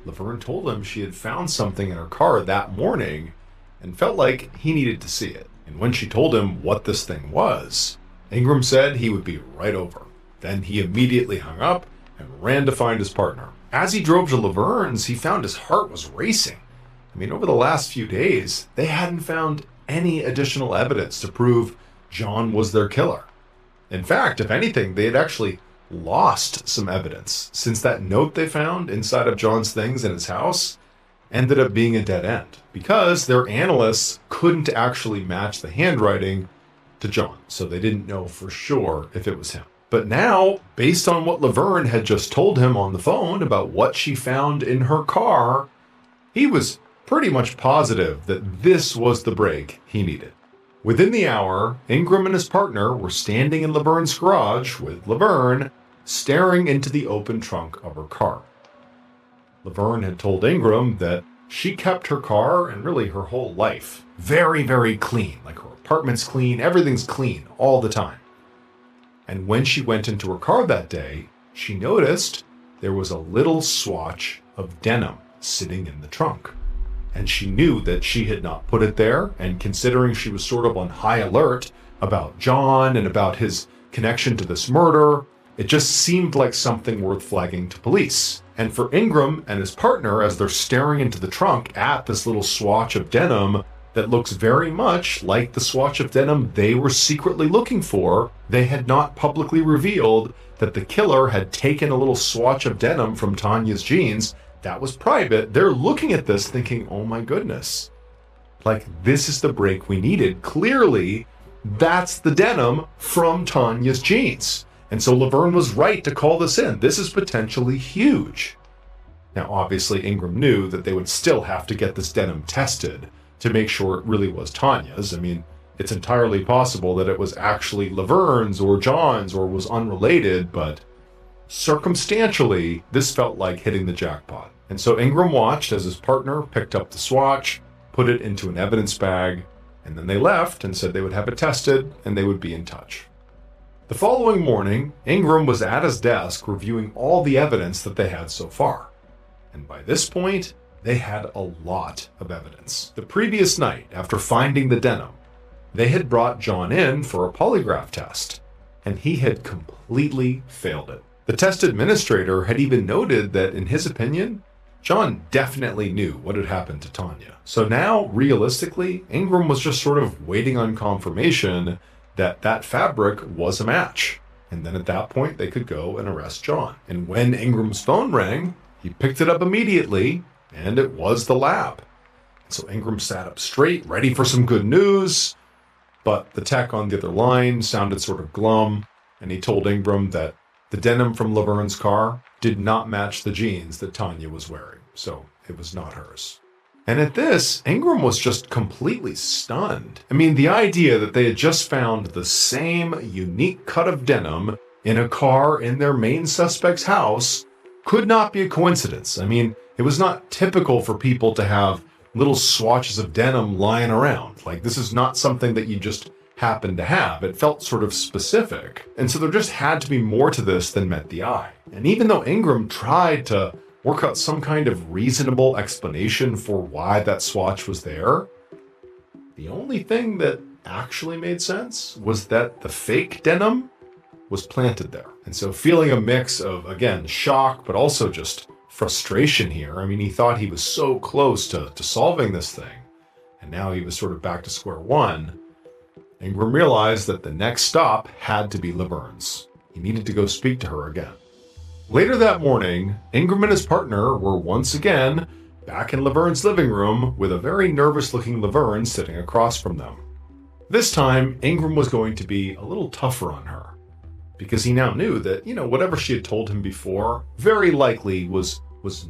[SPEAKER 1] Laverne told him she had found something in her car that morning and felt like he needed to see it. And when she told him what this thing was, Ingram said he would be right over. Then he immediately hung up and ran to find his partner. As he drove to Laverne's, he found his heart was racing. Over the last few days, they hadn't found any additional evidence to prove John was their killer. In fact, if anything, they had actually lost some evidence, since that note they found inside of John's things in his house ended up being a dead end, because their analysts couldn't actually match the handwriting to John, so they didn't know for sure if it was him. But now, based on what Laverne had just told him on the phone about what she found in her car, he was pretty much positive that this was the break he needed. Within the hour, Ingram and his partner were standing in Laverne's garage with Laverne staring into the open trunk of her car. Laverne had told Ingram that she kept her car and really her whole life very, very clean. Like her apartment's clean, everything's clean all the time. And when she went into her car that day, she noticed there was a little swatch of denim sitting in the trunk. And she knew that she had not put it there, and considering she was sort of on high alert about John and about his connection to this murder, it just seemed like something worth flagging to police. And for Ingram and his partner, as they're staring into the trunk at this little swatch of denim that looks very much like the swatch of denim they were secretly looking for, they had not publicly revealed that the killer had taken a little swatch of denim from Tanya's jeans. That was private. They're looking at this thinking, oh my goodness, like this is the break we needed. Clearly, that's the denim from Tanya's jeans. And so Laverne was right to call this in. This is potentially huge. Now, obviously, Ingram knew that they would still have to get this denim tested to make sure it really was Tanya's. I mean, it's entirely possible that it was actually Laverne's or John's or was unrelated, but circumstantially, this felt like hitting the jackpot. And so Ingram watched as his partner picked up the swatch, put it into an evidence bag, and then they left and said they would have it tested and they would be in touch. The following morning, Ingram was at his desk reviewing all the evidence that they had so far. And by this point, they had a lot of evidence. The previous night, after finding the denim, they had brought John in for a polygraph test, and he had completely failed it. The test administrator had even noted that, in his opinion, John definitely knew what had happened to Tanya. So now, realistically, Ingram was just sort of waiting on confirmation that that fabric was a match. And then at that point, they could go and arrest John. And when Ingram's phone rang, he picked it up immediately, and it was the lab. So Ingram sat up straight, ready for some good news, but the tech on the other line sounded sort of glum, and he told Ingram that the denim from Laverne's car did not match the jeans that Tanya was wearing, so it was not hers. And at this, Ingram was just completely stunned. I mean, the idea that they had just found the same unique cut of denim in a car in their main suspect's house could not be a coincidence. I mean, it was not typical for people to have little swatches of denim lying around. Like, this is not something that you just happen to have. It felt sort of specific. And so there just had to be more to this than met the eye. And even though Ingram tried to work out some kind of reasonable explanation for why that swatch was there, the only thing that actually made sense was that the fake denim was planted there. And so feeling a mix of, again, shock, but also just frustration here. I mean, he thought he was so close to solving this thing, and now he was sort of back to square one. Ingram realized that the next stop had to be Laverne's. He needed to go speak to her again. Later that morning, Ingram and his partner were once again back in Laverne's living room with a very nervous-looking Laverne sitting across from them. This time, Ingram was going to be a little tougher on her, because he now knew that, whatever she had told him before very likely was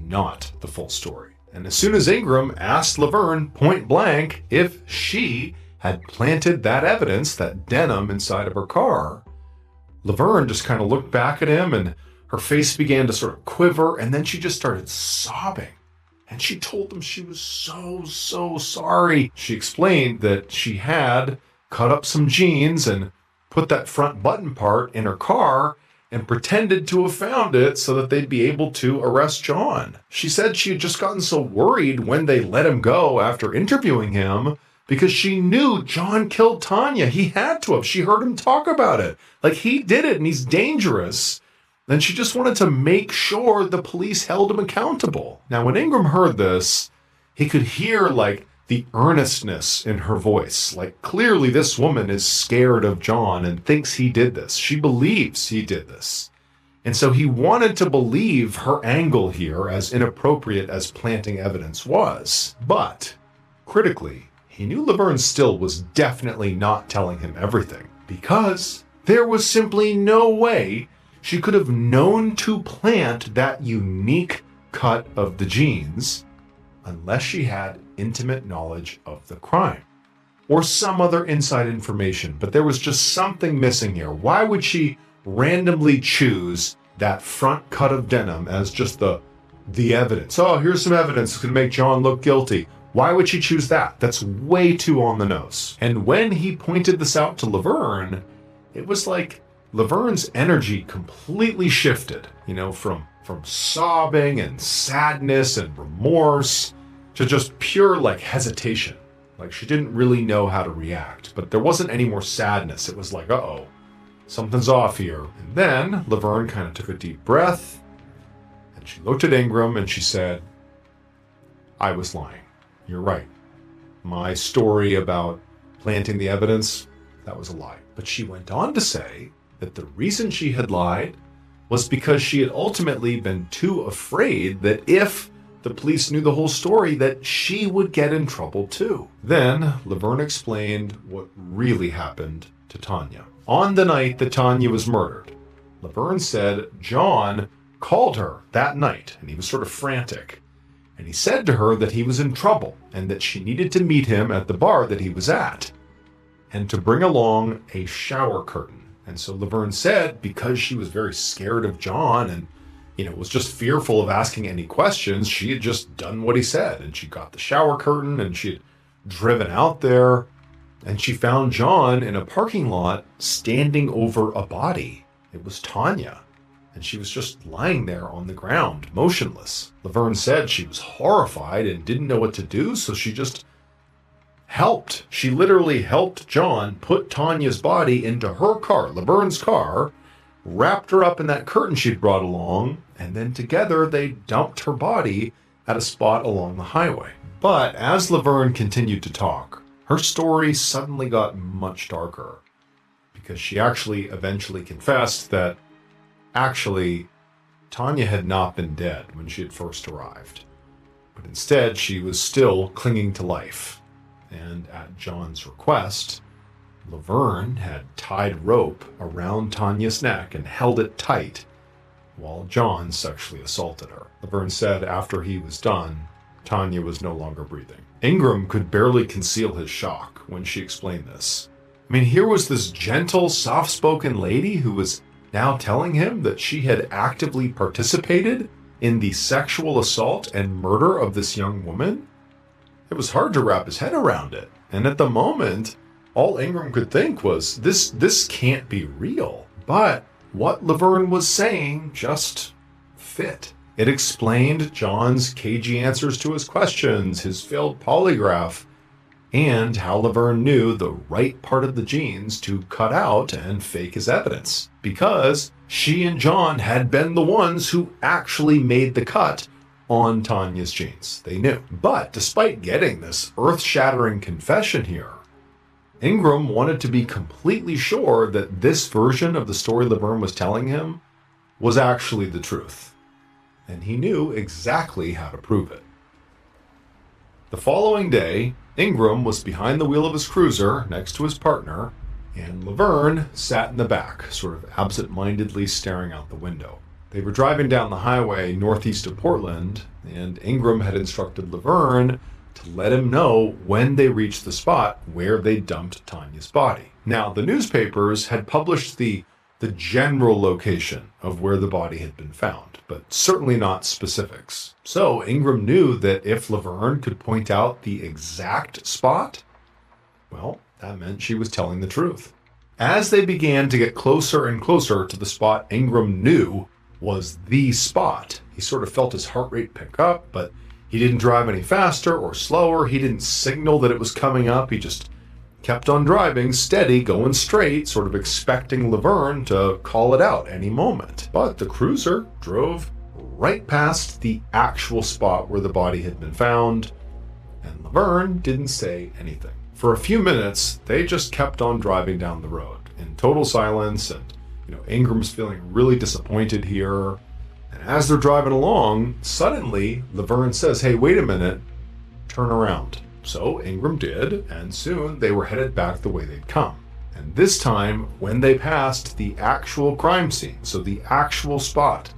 [SPEAKER 1] not the full story. And as soon as Ingram asked Laverne point blank if she had planted that evidence, that denim inside of her car, Laverne just kind of looked back at him and her face began to sort of quiver, and then she just started sobbing. And she told them she was so sorry. She explained that she had cut up some jeans and put that front button part in her car and pretended to have found it so that they'd be able to arrest John. She said she had just gotten so worried when they let him go after interviewing him because she knew John killed Tanya. He had to have. She heard him talk about it. Like, he did it and he's dangerous. And she just wanted to make sure the police held him accountable. Now, when Ingram heard this, he could hear, the earnestness in her voice. Clearly this woman is scared of John and thinks he did this. She believes he did this. And so he wanted to believe her angle here, as inappropriate as planting evidence was. But, critically, he knew Laverne still was definitely not telling him everything, because There was simply no way she could have known to plant that unique cut of the jeans unless she had intimate knowledge of the crime or some other inside information. But there was just something missing here. Why would she randomly choose that front cut of denim as just the evidence? Oh, here's some evidence that's going to make John look guilty. Why would she choose that? That's way too on the nose. And when he pointed this out to Laverne, it was like Laverne's energy completely shifted, from sobbing and sadness and remorse to just pure hesitation. Like she didn't really know how to react, but there wasn't any more sadness. It was like, uh-oh, something's off here. And then Laverne kind of took a deep breath and she looked at Ingram and she said, I was lying. You're right. My story about planting the evidence, that was a lie. But she went on to say that the reason she had lied was because she had ultimately been too afraid that if the police knew the whole story, that she would get in trouble too. Then Laverne explained what really happened to Tanya. On the night that Tanya was murdered, Laverne said John called her that night and he was sort of frantic. And he said to her that he was in trouble and that she needed to meet him at the bar that he was at and to bring along a shower curtain. And so Laverne said, because she was very scared of John and, was just fearful of asking any questions, she had just done what he said. And she got the shower curtain and she had driven out there and she found John in a parking lot standing over a body. It was Tanya. And she was just lying there on the ground, motionless. Laverne said she was horrified and didn't know what to do, so she just helped. She literally helped John put Tanya's body into her car, Laverne's car, wrapped her up in that curtain she'd brought along, and then together they dumped her body at a spot along the highway. But as Laverne continued to talk, her story suddenly got much darker because she actually eventually confessed that actually, Tanya had not been dead when she had first arrived, but instead she was still clinging to life. And at John's request, Laverne had tied rope around Tanya's neck and held it tight while John sexually assaulted her. Laverne said after he was done, Tanya was no longer breathing. Ingram could barely conceal his shock when she explained this. I mean, here was this gentle, soft-spoken lady who was now telling him that she had actively participated in the sexual assault and murder of this young woman. It was hard to wrap his head around it. And at the moment, all Ingram could think was, this can't be real. But what Laverne was saying just fit. It explained John's cagey answers to his questions, his failed polygraph, and how Laverne knew the right part of the jeans to cut out and fake as evidence. Because she and John had been the ones who actually made the cut on Tanya's jeans. They knew. But despite getting this earth-shattering confession here, Ingram wanted to be completely sure that this version of the story Laverne was telling him was actually the truth. And he knew exactly how to prove it. The following day, Ingram was behind the wheel of his cruiser next to his partner, and Laverne sat in the back, sort of absent-mindedly staring out the window. They were driving down the highway northeast of Portland, and Ingram had instructed Laverne to let him know when they reached the spot where they dumped Tanya's body. Now, the newspapers had published the general location of where the body had been found, but certainly not specifics. So Ingram knew that if Laverne could point out the exact spot, well, that meant she was telling the truth. As they began to get closer and closer to the spot Ingram knew was the spot, he sort of felt his heart rate pick up, but he didn't drive any faster or slower. He didn't signal that it was coming up. He just kept on driving, steady, going straight, sort of expecting Laverne to call it out any moment. But the cruiser drove right past the actual spot where the body had been found, and Laverne didn't say anything. For a few minutes, they just kept on driving down the road in total silence, and Ingram's feeling really disappointed here. And as they're driving along, suddenly Laverne says, "Hey, wait a minute, turn around." So Ingram did, and soon they were headed back the way they'd come. And this time, when they passed the actual crime scene, so the actual spot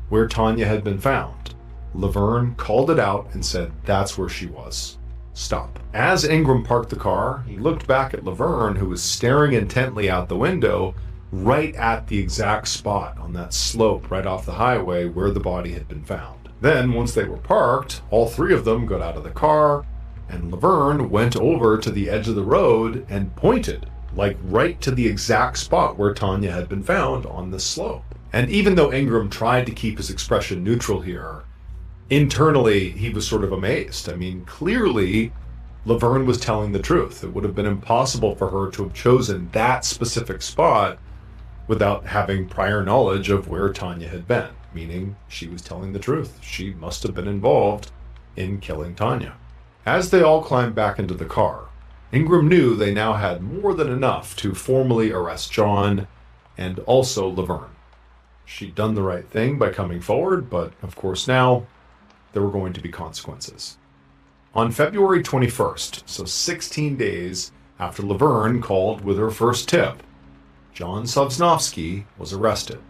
[SPEAKER 1] where Tanya had been found, Laverne called it out and said that's where she was. Stop. As Ingram parked the car, he looked back at Laverne, who was staring intently out the window, right at the exact spot on that slope right off the highway where the body had been found. Then, once they were parked, all three of them got out of the car, and Laverne went over to the edge of the road and pointed, like right to the exact spot where Tanya had been found on the slope. And even though Ingram tried to keep his expression neutral here, internally he was sort of amazed. I mean, clearly Laverne was telling the truth. It would have been impossible for her to have chosen that specific spot without having prior knowledge of where Tanya had been, meaning she was telling the truth. She must have been involved in killing Tanya. As they all climbed back into the car, Ingram knew they now had more than enough to formally arrest John and also Laverne. She'd done the right thing by coming forward, but of course now there were going to be consequences. On February 21st, so 16 days after Laverne called with her first tip, John Sosnovsky was arrested.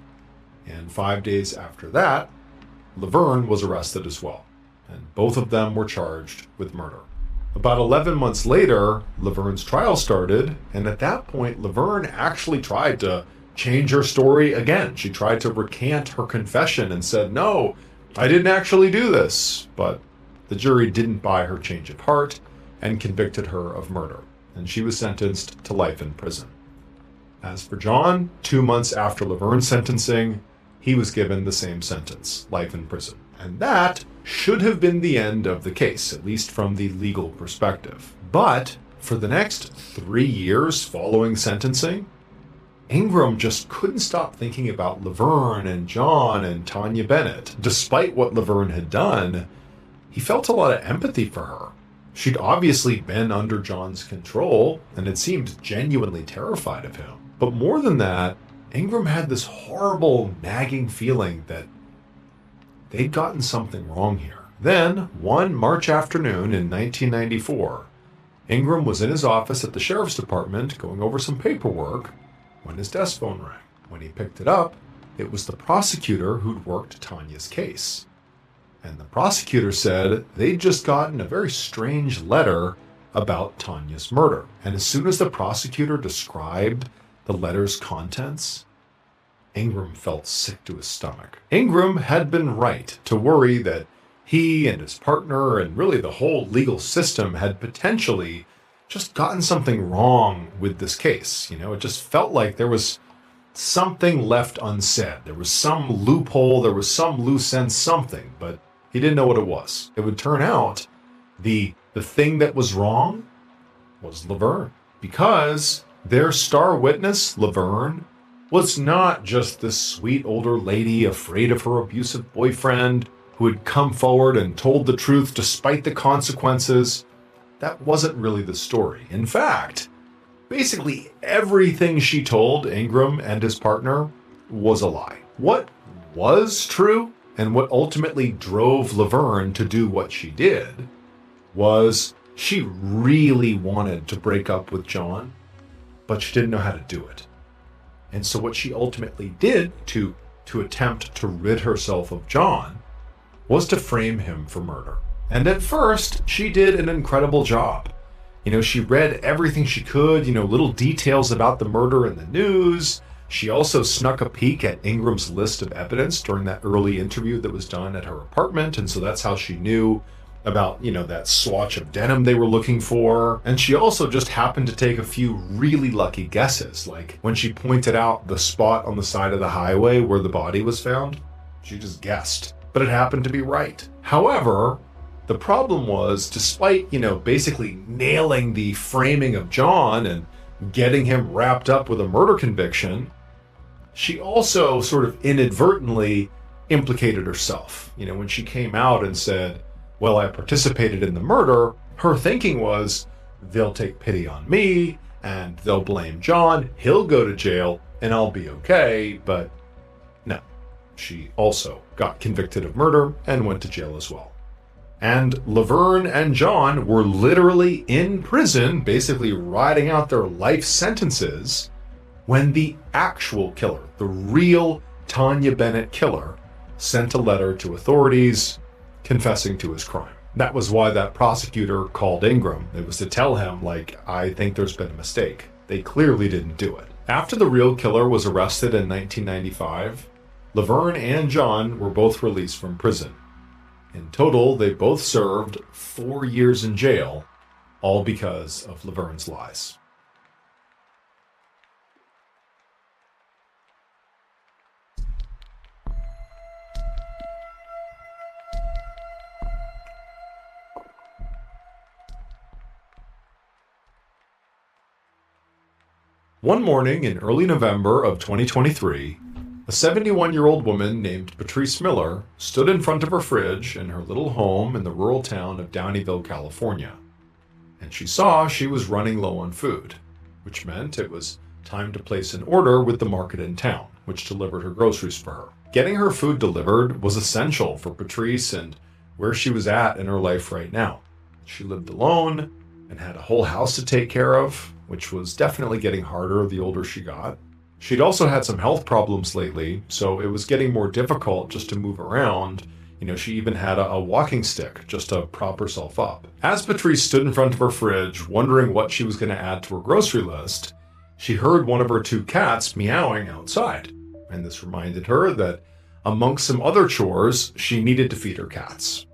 [SPEAKER 1] And 5 days after that, Laverne was arrested as well. And both of them were charged with murder. About 11 months later, Laverne's trial started, and at that point, Laverne actually tried to change her story again. She tried to recant her confession and said, "No, I didn't actually do this." But the jury didn't buy her change of heart and convicted her of murder, and she was sentenced to life in prison. As for John, 2 months after Laverne's sentencing, he was given the same sentence, life in prison. And that should have been the end of the case, at least from the legal perspective. But for the next 3 years following sentencing, Ingram just couldn't stop thinking about Laverne and John and Tanya Bennett. Despite what Laverne had done, he felt a lot of empathy for her. She'd obviously been under John's control and had seemed genuinely terrified of him. But more than that, Ingram had this horrible, nagging feeling that they'd gotten something wrong here. Then, one March afternoon in 1994, Ingram was in his office at the sheriff's department going over some paperwork when his desk phone rang. When he picked it up, it was the prosecutor who'd worked Tanya's case. And the prosecutor said they'd just gotten a very strange letter about Tanya's murder. And as soon as the prosecutor described the letter's contents, Ingram felt sick to his stomach. Ingram had been right to worry that he and his partner and really the whole legal system had potentially just gotten something wrong with this case. It just felt like there was something left unsaid. There was some loophole, there was some loose end something, but he didn't know what it was. It would turn out the thing that was wrong was Laverne, because their star witness, Laverne, was not just this sweet older lady afraid of her abusive boyfriend who had come forward and told the truth despite the consequences. That wasn't really the story. In fact, basically everything she told Ingram and his partner was a lie. What was true and what ultimately drove Laverne to do what she did was she really wanted to break up with John, but she didn't know how to do it. And so what she ultimately did to attempt to rid herself of John was to frame him for murder. And at first, she did an incredible job. She read everything she could, little details about the murder in the news. She also snuck a peek at Ingram's list of evidence during that early interview that was done at her apartment. And so that's how she knew about, that swatch of denim they were looking for. And she also just happened to take a few really lucky guesses. Like when she pointed out the spot on the side of the highway where the body was found, she just guessed, but it happened to be right. However, the problem was, despite, basically nailing the framing of John and getting him wrapped up with a murder conviction, she also sort of inadvertently implicated herself. When she came out and said, "Well, I participated in the murder," her thinking was, they'll take pity on me and they'll blame John, he'll go to jail and I'll be okay. But no, she also got convicted of murder and went to jail as well. And Laverne and John were literally in prison, basically riding out their life sentences, when the actual killer, the real Tanya Bennett killer, sent a letter to authorities confessing to his crime. That was why that prosecutor called Ingram. It was to tell him, I think there's been a mistake. They clearly didn't do it. After the real killer was arrested in 1995, Laverne and John were both released from prison. In total, they both served 4 years in jail, all because of Laverne's lies. One morning in early November of 2023, a 71-year-old woman named Patrice Miller stood in front of her fridge in her little home in the rural town of Downeyville, California. And she saw she was running low on food, which meant it was time to place an order with the market in town, which delivered her groceries for her. Getting her food delivered was essential for Patrice and where she was at in her life right now. She lived alone and had a whole house to take care of, which was definitely getting harder the older she got. She'd also had some health problems lately, so it was getting more difficult just to move around. She even had a walking stick just to prop herself up. As Patrice stood in front of her fridge, wondering what she was going to add to her grocery list, she heard one of her 2 cats meowing outside. And this reminded her that amongst some other chores, she needed to feed her cats.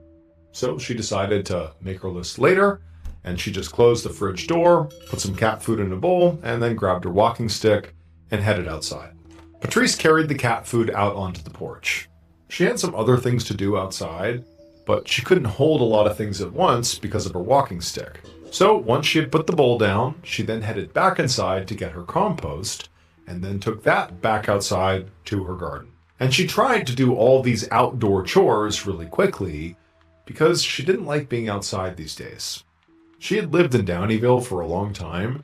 [SPEAKER 1] So she decided to make her list later, and she just closed the fridge door, put some cat food in a bowl, and then grabbed her walking stick and headed outside. Patrice carried the cat food out onto the porch. She had some other things to do outside, but she couldn't hold a lot of things at once because of her walking stick. So once she had put the bowl down, she then headed back inside to get her compost, and then took that back outside to her garden. And she tried to do all these outdoor chores really quickly because she didn't like being outside these days. She had lived in Downeyville for a long time,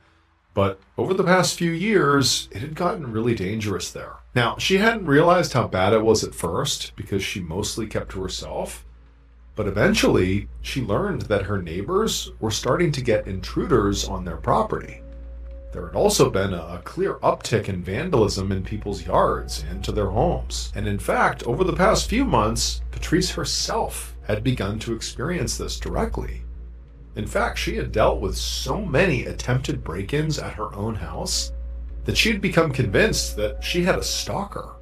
[SPEAKER 1] but over the past few years, it had gotten really dangerous there. Now, she hadn't realized how bad it was at first because she mostly kept to herself, but eventually she learned that her neighbors were starting to get intruders on their property. There had also been a clear uptick in vandalism in people's yards and to their homes. And in fact, over the past few months, Patrice herself had begun to experience this directly. In fact, she had dealt with so many attempted break-ins at her own house that she had become convinced that she had a stalker.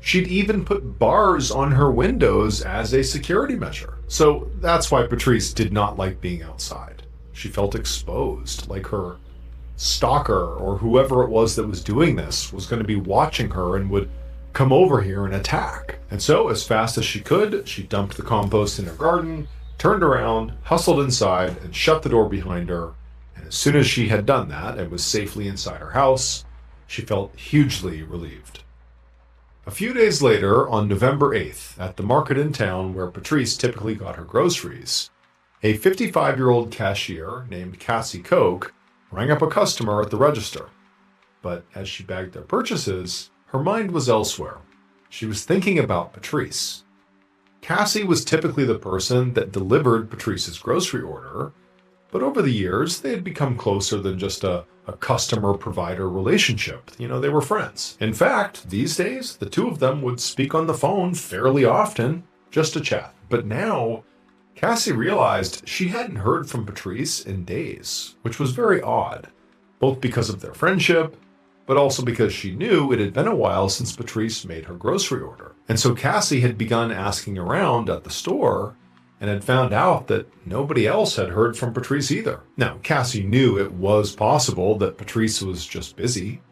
[SPEAKER 1] She'd even put bars on her windows as a security measure. So that's why Patrice did not like being outside. She felt exposed, like her stalker or whoever it was that was doing this was going to be watching her and would come over here and attack. And so, as fast as she could, she dumped the compost in her garden, turned around, hustled inside, and shut the door behind her. And as soon as she had done that and was safely inside her house, she felt hugely relieved. A few days later, on November 8th, at the market in town where Patrice typically got her groceries, a 55-year-old cashier named Cassie Koch rang up a customer at the register. But as she bagged their purchases, her mind was elsewhere. She was thinking about Patrice. Cassie was typically the person that delivered Patrice's grocery order, but over the years, they had become closer than just a customer-provider relationship. They were friends. In fact, these days, the two of them would speak on the phone fairly often, just to chat. But now, Cassie realized she hadn't heard from Patrice in days, which was very odd, both because of their friendship, but also because she knew it had been a while since Patrice made her grocery order. And so Cassie had begun asking around at the store and had found out that nobody else had heard from Patrice either. Now, Cassie knew it was possible that Patrice was just busy,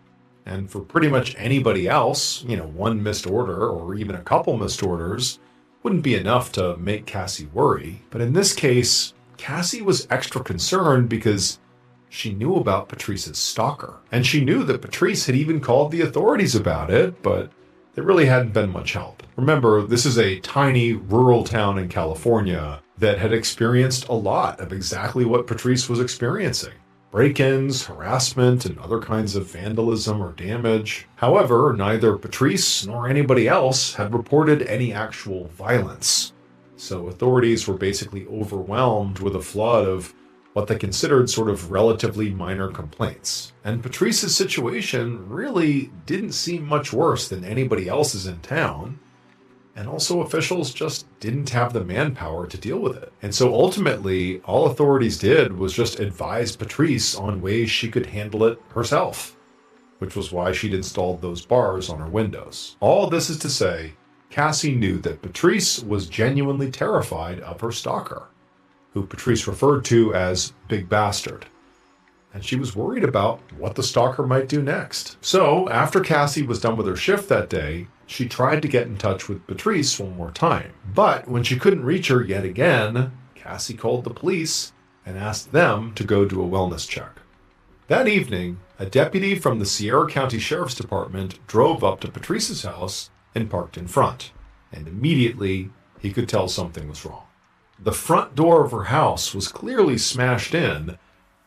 [SPEAKER 1] and for pretty much anybody else, one missed order or even a couple missed orders wouldn't be enough to make Cassie worry. But in this case, Cassie was extra concerned because she knew about Patrice's stalker. And she knew that Patrice had even called the authorities about it, but there really hadn't been much help. Remember, this is a tiny rural town in California that had experienced a lot of exactly what Patrice was experiencing. Break-ins, harassment, and other kinds of vandalism or damage. However, neither Patrice nor anybody else had reported any actual violence. So authorities were basically overwhelmed with a flood of what they considered sort of relatively minor complaints. And Patrice's situation really didn't seem much worse than anybody else's in town. And also officials just didn't have the manpower to deal with it. And so ultimately, all authorities did was just advise Patrice on ways she could handle it herself, which was why she'd installed those bars on her windows. All this is to say, Cassie knew that Patrice was genuinely terrified of her stalker, who Patrice referred to as Big Bastard. And she was worried about what the stalker might do next. So, after Cassie was done with her shift that day, she tried to get in touch with Patrice one more time. But when she couldn't reach her yet again, Cassie called the police and asked them to go do a wellness check. That evening, a deputy from the Sierra County Sheriff's Department drove up to Patrice's house and parked in front. And immediately, he could tell something was wrong. The front door of her house was clearly smashed in,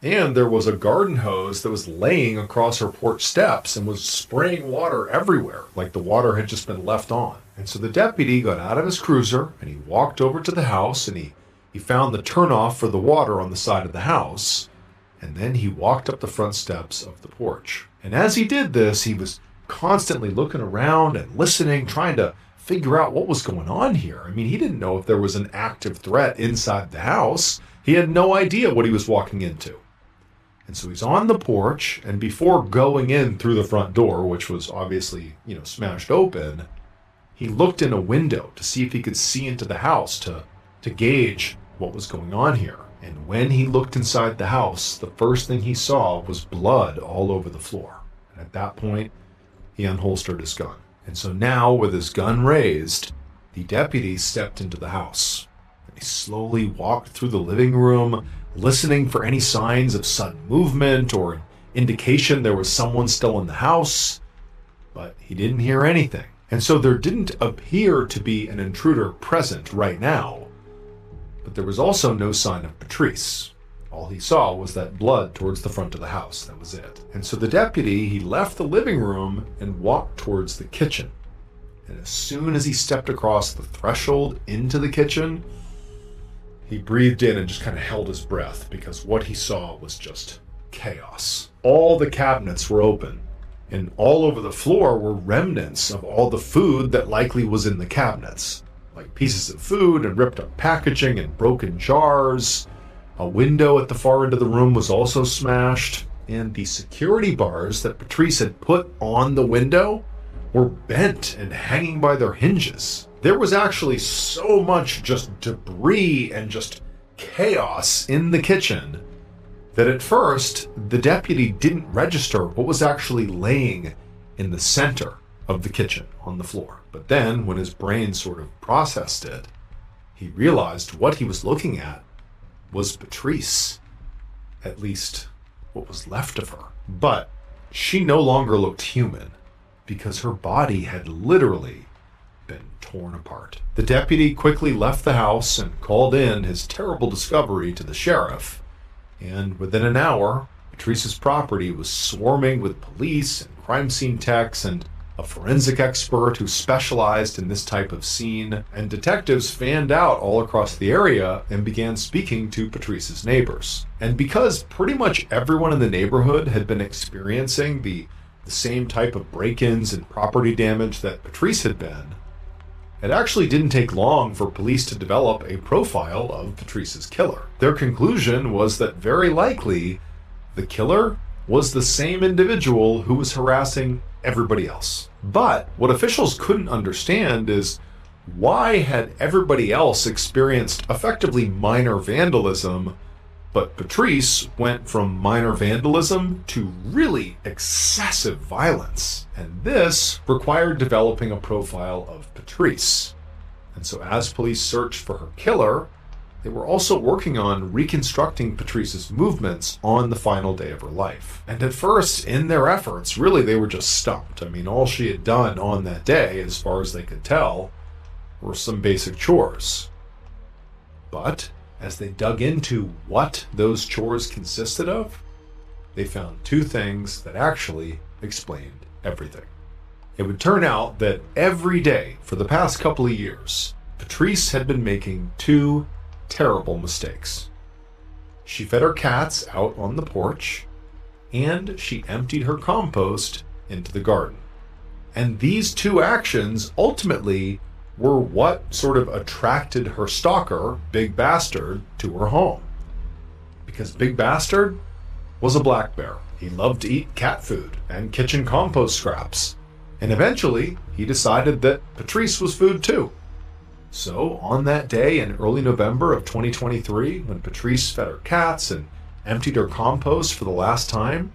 [SPEAKER 1] and there was a garden hose that was laying across her porch steps and was spraying water everywhere, like the water had just been left on. And so the deputy got out of his cruiser, and he walked over to the house, and he found the turnoff for the water on the side of the house, and then he walked up the front steps of the porch. And as he did this, he was constantly looking around and listening, trying to figure out what was going on here. I mean, he didn't know if there was an active threat inside the house. He had no idea what he was walking into. And so he's on the porch, and before going in through the front door, which was obviously, smashed open, he looked in a window to see if he could see into the house to gauge what was going on here. And when he looked inside the house, the first thing he saw was blood all over the floor. And at that point, he unholstered his gun. And so now, with his gun raised, the deputy stepped into the house. And he slowly walked through the living room, listening for any signs of sudden movement or an indication there was someone still in the house. But he didn't hear anything. And so there didn't appear to be an intruder present right now. But there was also no sign of Patrice. All he saw was that blood towards the front of the house. That was it. And so the deputy, he left the living room and walked towards the kitchen. And as soon as he stepped across the threshold into the kitchen, he breathed in and just kind of held his breath, because what he saw was just chaos. All the cabinets were open, and all over the floor were remnants of all the food that likely was in the cabinets, like pieces of food and ripped up packaging and broken jars. A window at the far end of the room was also smashed, and the security bars that Patrice had put on the window were bent and hanging by their hinges. There was actually so much just debris and just chaos in the kitchen that at first the deputy didn't register what was actually laying in the center of the kitchen on the floor. But then, when his brain sort of processed it, he realized what he was looking at was Patrice, at least what was left of her. But she no longer looked human, because her body had literally been torn apart. The deputy quickly left the house and called in his terrible discovery to the sheriff, and within an hour, Patrice's property was swarming with police and crime scene techs and a forensic expert who specialized in this type of scene, and detectives fanned out all across the area and began speaking to Patrice's neighbors. And because pretty much everyone in the neighborhood had been experiencing the same type of break-ins and property damage that Patrice had been, it actually didn't take long for police to develop a profile of Patrice's killer. Their conclusion was that very likely the killer was the same individual who was harassing everybody else. But what officials couldn't understand is, why had everybody else experienced effectively minor vandalism, but Patrice went from minor vandalism to really excessive violence? And this required developing a profile of Patrice. And so as police searched for her killer, they were also working on reconstructing Patrice's movements on the final day of her life. And at first, in their efforts, really they were just stumped. I mean, all she had done on that day, as far as they could tell, were some basic chores. But as they dug into what those chores consisted of, they found two things that actually explained everything. It would turn out that every day for the past couple of years, Patrice had been making two terrible mistakes. She fed her cats out on the porch, and she emptied her compost into the garden. And these two actions ultimately were what sort of attracted her stalker, Big Bastard, to her home. Because Big Bastard was a black bear. He loved to eat cat food and kitchen compost scraps. And eventually, he decided that Patrice was food too. So, on that day in early November of 2023, when Patrice fed her cats and emptied her compost for the last time,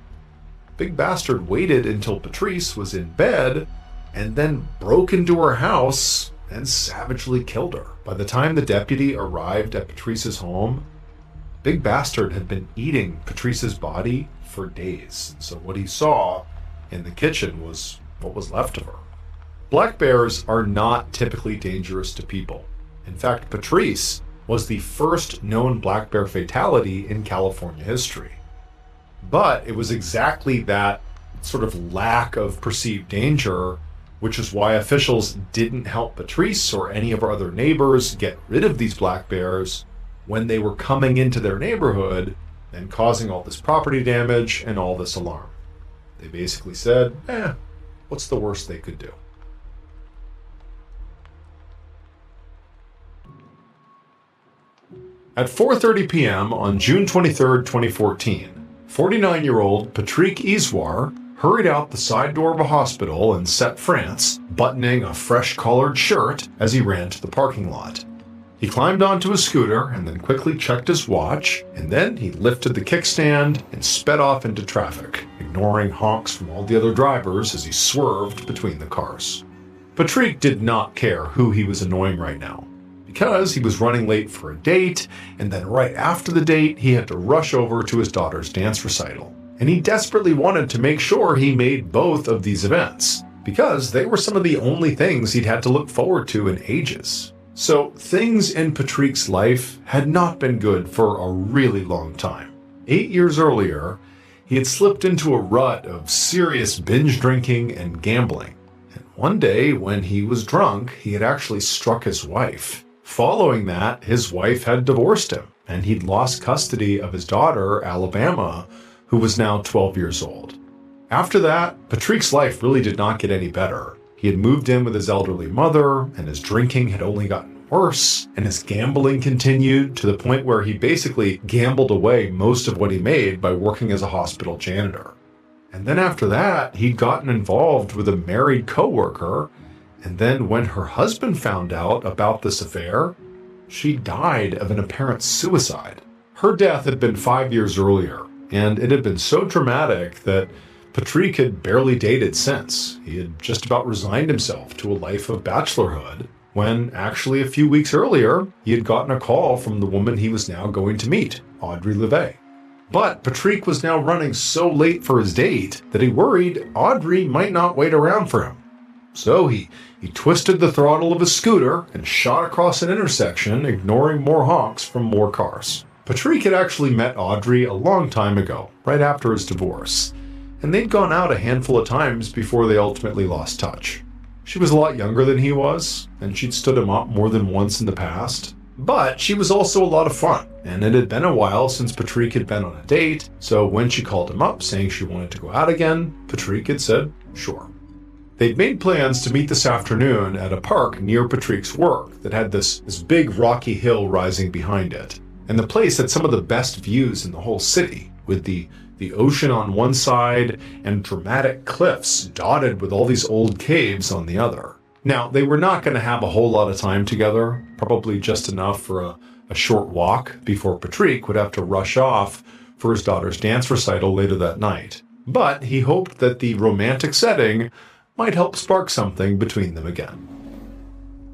[SPEAKER 1] Big Bastard waited until Patrice was in bed and then broke into her house and savagely killed her. By the time the deputy arrived at Patrice's home, Big Bastard had been eating Patrice's body for days. So what he saw in the kitchen was what was left of her. Black bears are not typically dangerous to people. In fact, Patrice was the first known black bear fatality in California history. But it was exactly that sort of lack of perceived danger, which is why officials didn't help Patrice or any of our other neighbors get rid of these black bears when they were coming into their neighborhood and causing all this property damage and all this alarm. They basically said, what's the worst they could do? At 4:30 p.m. on June 23, 2014, 49-year-old Patrick Iswar hurried out the side door of a hospital in Sète, France, buttoning a fresh-collared shirt as he ran to the parking lot. He climbed onto a scooter and then quickly checked his watch, and then he lifted the kickstand and sped off into traffic, ignoring honks from all the other drivers as he swerved between the cars. Patrick did not care who he was annoying right now, because he was running late for a date, and then right after the date, he had to rush over to his daughter's dance recital. And he desperately wanted to make sure he made both of these events, because they were some of the only things he'd had to look forward to in ages. So things in Patrick's life had not been good for a really long time. 8 years earlier, he had slipped into a rut of serious binge drinking and gambling. And one day, when he was drunk, he had actually struck his wife. Following that, his wife had divorced him, and he'd lost custody of his daughter, Alabama, who was now 12 years old. After that, Patrick's life really did not get any better. He had moved in with his elderly mother, and his drinking had only gotten worse, and his gambling continued to the point where he basically gambled away most of what he made by working as a hospital janitor. And then after that, he'd gotten involved with a married coworker, and then when her husband found out about this affair, she died of an apparent suicide. Her death had been 5 years earlier, and it had been so dramatic that Patrick had barely dated since. He had just about resigned himself to a life of bachelorhood, when actually a few weeks earlier, he had gotten a call from the woman he was now going to meet, Audrey Levay. But Patrick was now running so late for his date that he worried Audrey might not wait around for him. So he twisted the throttle of his scooter and shot across an intersection, ignoring more honks from more cars. Patrick had actually met Audrey a long time ago, right after his divorce, and they'd gone out a handful of times before they ultimately lost touch. She was a lot younger than he was, and she'd stood him up more than once in the past. But she was also a lot of fun, and it had been a while since Patrick had been on a date, so when she called him up saying she wanted to go out again, Patrick had said, sure. They'd made plans to meet this afternoon at a park near Patrick's work that had this big rocky hill rising behind it. And the place had some of the best views in the whole city, with the ocean on one side and dramatic cliffs dotted with all these old caves on the other. Now, they were not going to have a whole lot of time together, probably just enough for a short walk before Patrick would have to rush off for his daughter's dance recital later that night. But he hoped that the romantic setting might help spark something between them again.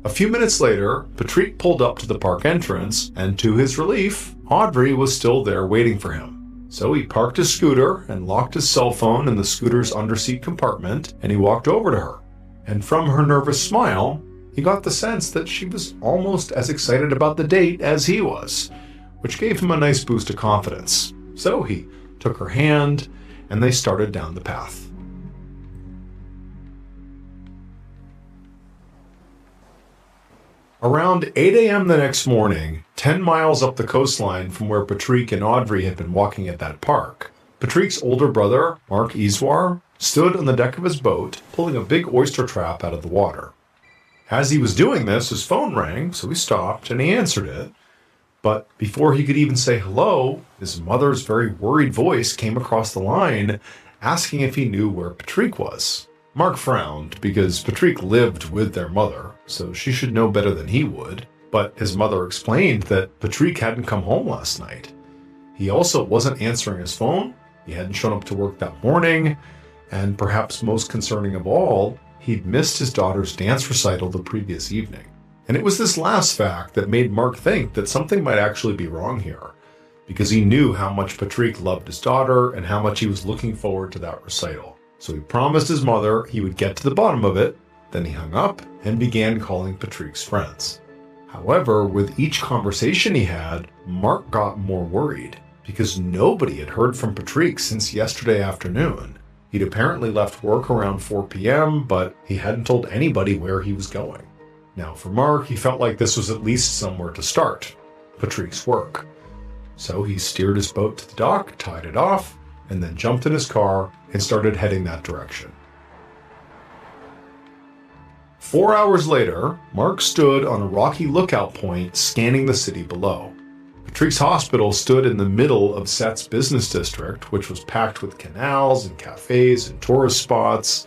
[SPEAKER 1] A few minutes later, Patrick pulled up to the park entrance, and to his relief, Audrey was still there waiting for him. So he parked his scooter and locked his cell phone in the scooter's underseat compartment, and he walked over to her. And from her nervous smile, he got the sense that she was almost as excited about the date as he was, which gave him a nice boost of confidence. So he took her hand, and they started down the path. Around 8 a.m. the next morning, 10 miles up the coastline from where Patrick and Audrey had been walking at that park, Patrick's older brother, Mark Iswar, stood on the deck of his boat, pulling a big oyster trap out of the water. As he was doing this, his phone rang, so he stopped and he answered it. But before he could even say hello, his mother's very worried voice came across the line, asking if he knew where Patrick was. Mark frowned, because Patrick lived with their mother, so she should know better than he would. But his mother explained that Patrick hadn't come home last night. He also wasn't answering his phone, he hadn't shown up to work that morning, and perhaps most concerning of all, he'd missed his daughter's dance recital the previous evening. And it was this last fact that made Mark think that something might actually be wrong here, because he knew how much Patrick loved his daughter and how much he was looking forward to that recital. So he promised his mother he would get to the bottom of it, then he hung up and began calling Patrick's friends. However, with each conversation he had, Mark got more worried, because nobody had heard from Patrick since yesterday afternoon. He'd apparently left work around 4 p.m., but he hadn't told anybody where he was going. Now for Mark, he felt like this was at least somewhere to start, Patrick's work. So he steered his boat to the dock, tied it off, and then jumped in his car and started heading that direction. 4 hours later, Mark stood on a rocky lookout point scanning the city below. Patrick's hospital stood in the middle of Set's business district, which was packed with canals and cafes and tourist spots,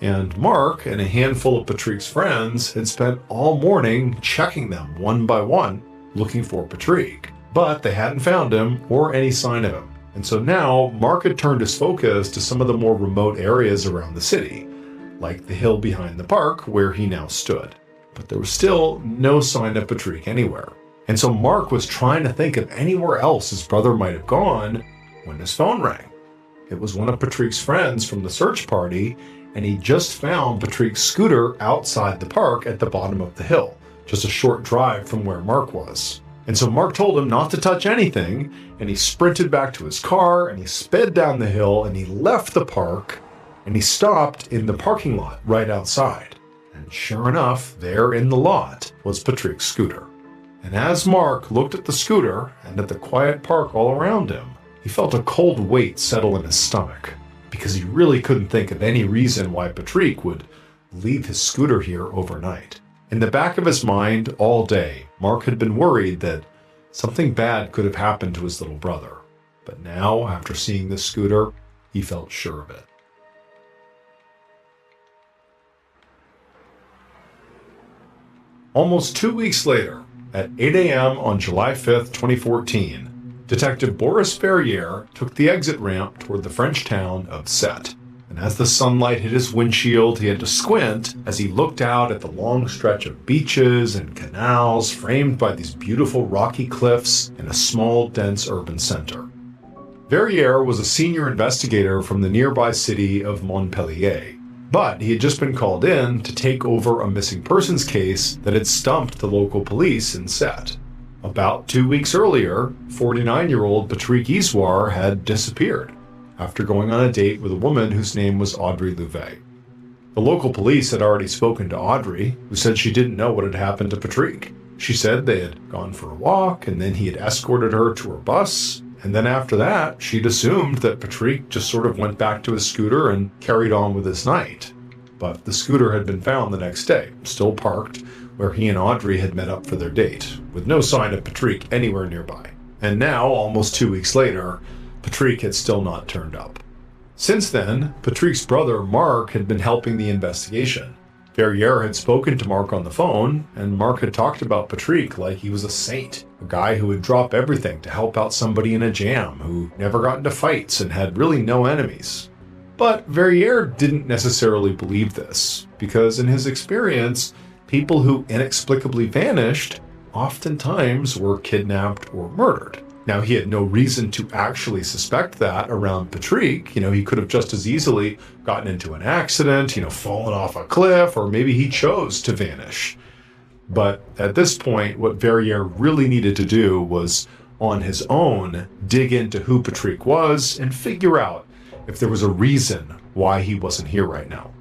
[SPEAKER 1] and Mark and a handful of Patrick's friends had spent all morning checking them one by one, looking for Patrick, but they hadn't found him or any sign of him. And so now, Mark had turned his focus to some of the more remote areas around the city, like the hill behind the park where he now stood. But there was still no sign of Patrick anywhere. And so Mark was trying to think of anywhere else his brother might have gone when his phone rang. It was one of Patrick's friends from the search party, and he just found Patrick's scooter outside the park at the bottom of the hill, just a short drive from where Mark was. And so Mark told him not to touch anything, and he sprinted back to his car, and he sped down the hill, and he left the park, and he stopped in the parking lot right outside. And sure enough, there in the lot was Patrick's scooter. And as Mark looked at the scooter and at the quiet park all around him, he felt a cold weight settle in his stomach, because he really couldn't think of any reason why Patrick would leave his scooter here overnight. In the back of his mind all day, Mark had been worried that something bad could have happened to his little brother. But now, after seeing this scooter, he felt sure of it. Almost 2 weeks later, at 8 a.m. on July 5th, 2014, Detective Boris Ferrier took the exit ramp toward the French town of Set. And as the sunlight hit his windshield, he had to squint as he looked out at the long stretch of beaches and canals framed by these beautiful rocky cliffs in a small, dense urban center. Verrier was a senior investigator from the nearby city of Montpellier, but he had just been called in to take over a missing persons case that had stumped the local police in Set. About 2 weeks earlier, 49-year-old Patrick Iswar had disappeared after going on a date with a woman whose name was Audrey Louvet. The local police had already spoken to Audrey, who said she didn't know what had happened to Patrick. She said they had gone for a walk, and then he had escorted her to her bus, and then after that, she'd assumed that Patrick just sort of went back to his scooter and carried on with his night. But the scooter had been found the next day, still parked, where he and Audrey had met up for their date, with no sign of Patrick anywhere nearby. And now, almost 2 weeks later, Patrick had still not turned up. Since then, Patrick's brother Mark had been helping the investigation. Verrier had spoken to Mark on the phone, and Mark had talked about Patrick like he was a saint, a guy who would drop everything to help out somebody in a jam, who never got into fights and had really no enemies. But Verrier didn't necessarily believe this, because in his experience, people who inexplicably vanished oftentimes were kidnapped or murdered. Now, he had no reason to actually suspect that around Patrick. He could have just as easily gotten into an accident, fallen off a cliff, or maybe he chose to vanish. But at this point, what Verrier really needed to do was, on his own, dig into who Patrick was and figure out if there was a reason why he wasn't here right now.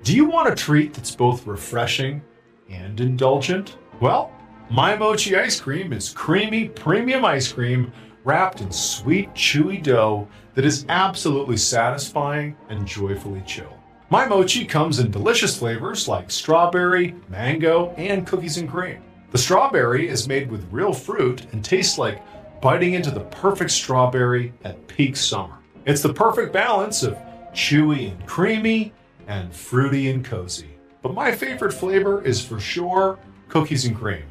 [SPEAKER 1] Do you want a treat that's both refreshing and indulgent? Well, My Mochi ice cream is creamy, premium ice cream wrapped in sweet, chewy dough that is absolutely satisfying and joyfully chill. My Mochi comes in delicious flavors like strawberry, mango, and cookies and cream. The strawberry is made with real fruit and tastes like biting into the perfect strawberry at peak summer. It's the perfect balance of chewy and creamy and fruity and cozy. But my favorite flavor is for sure cookies and cream.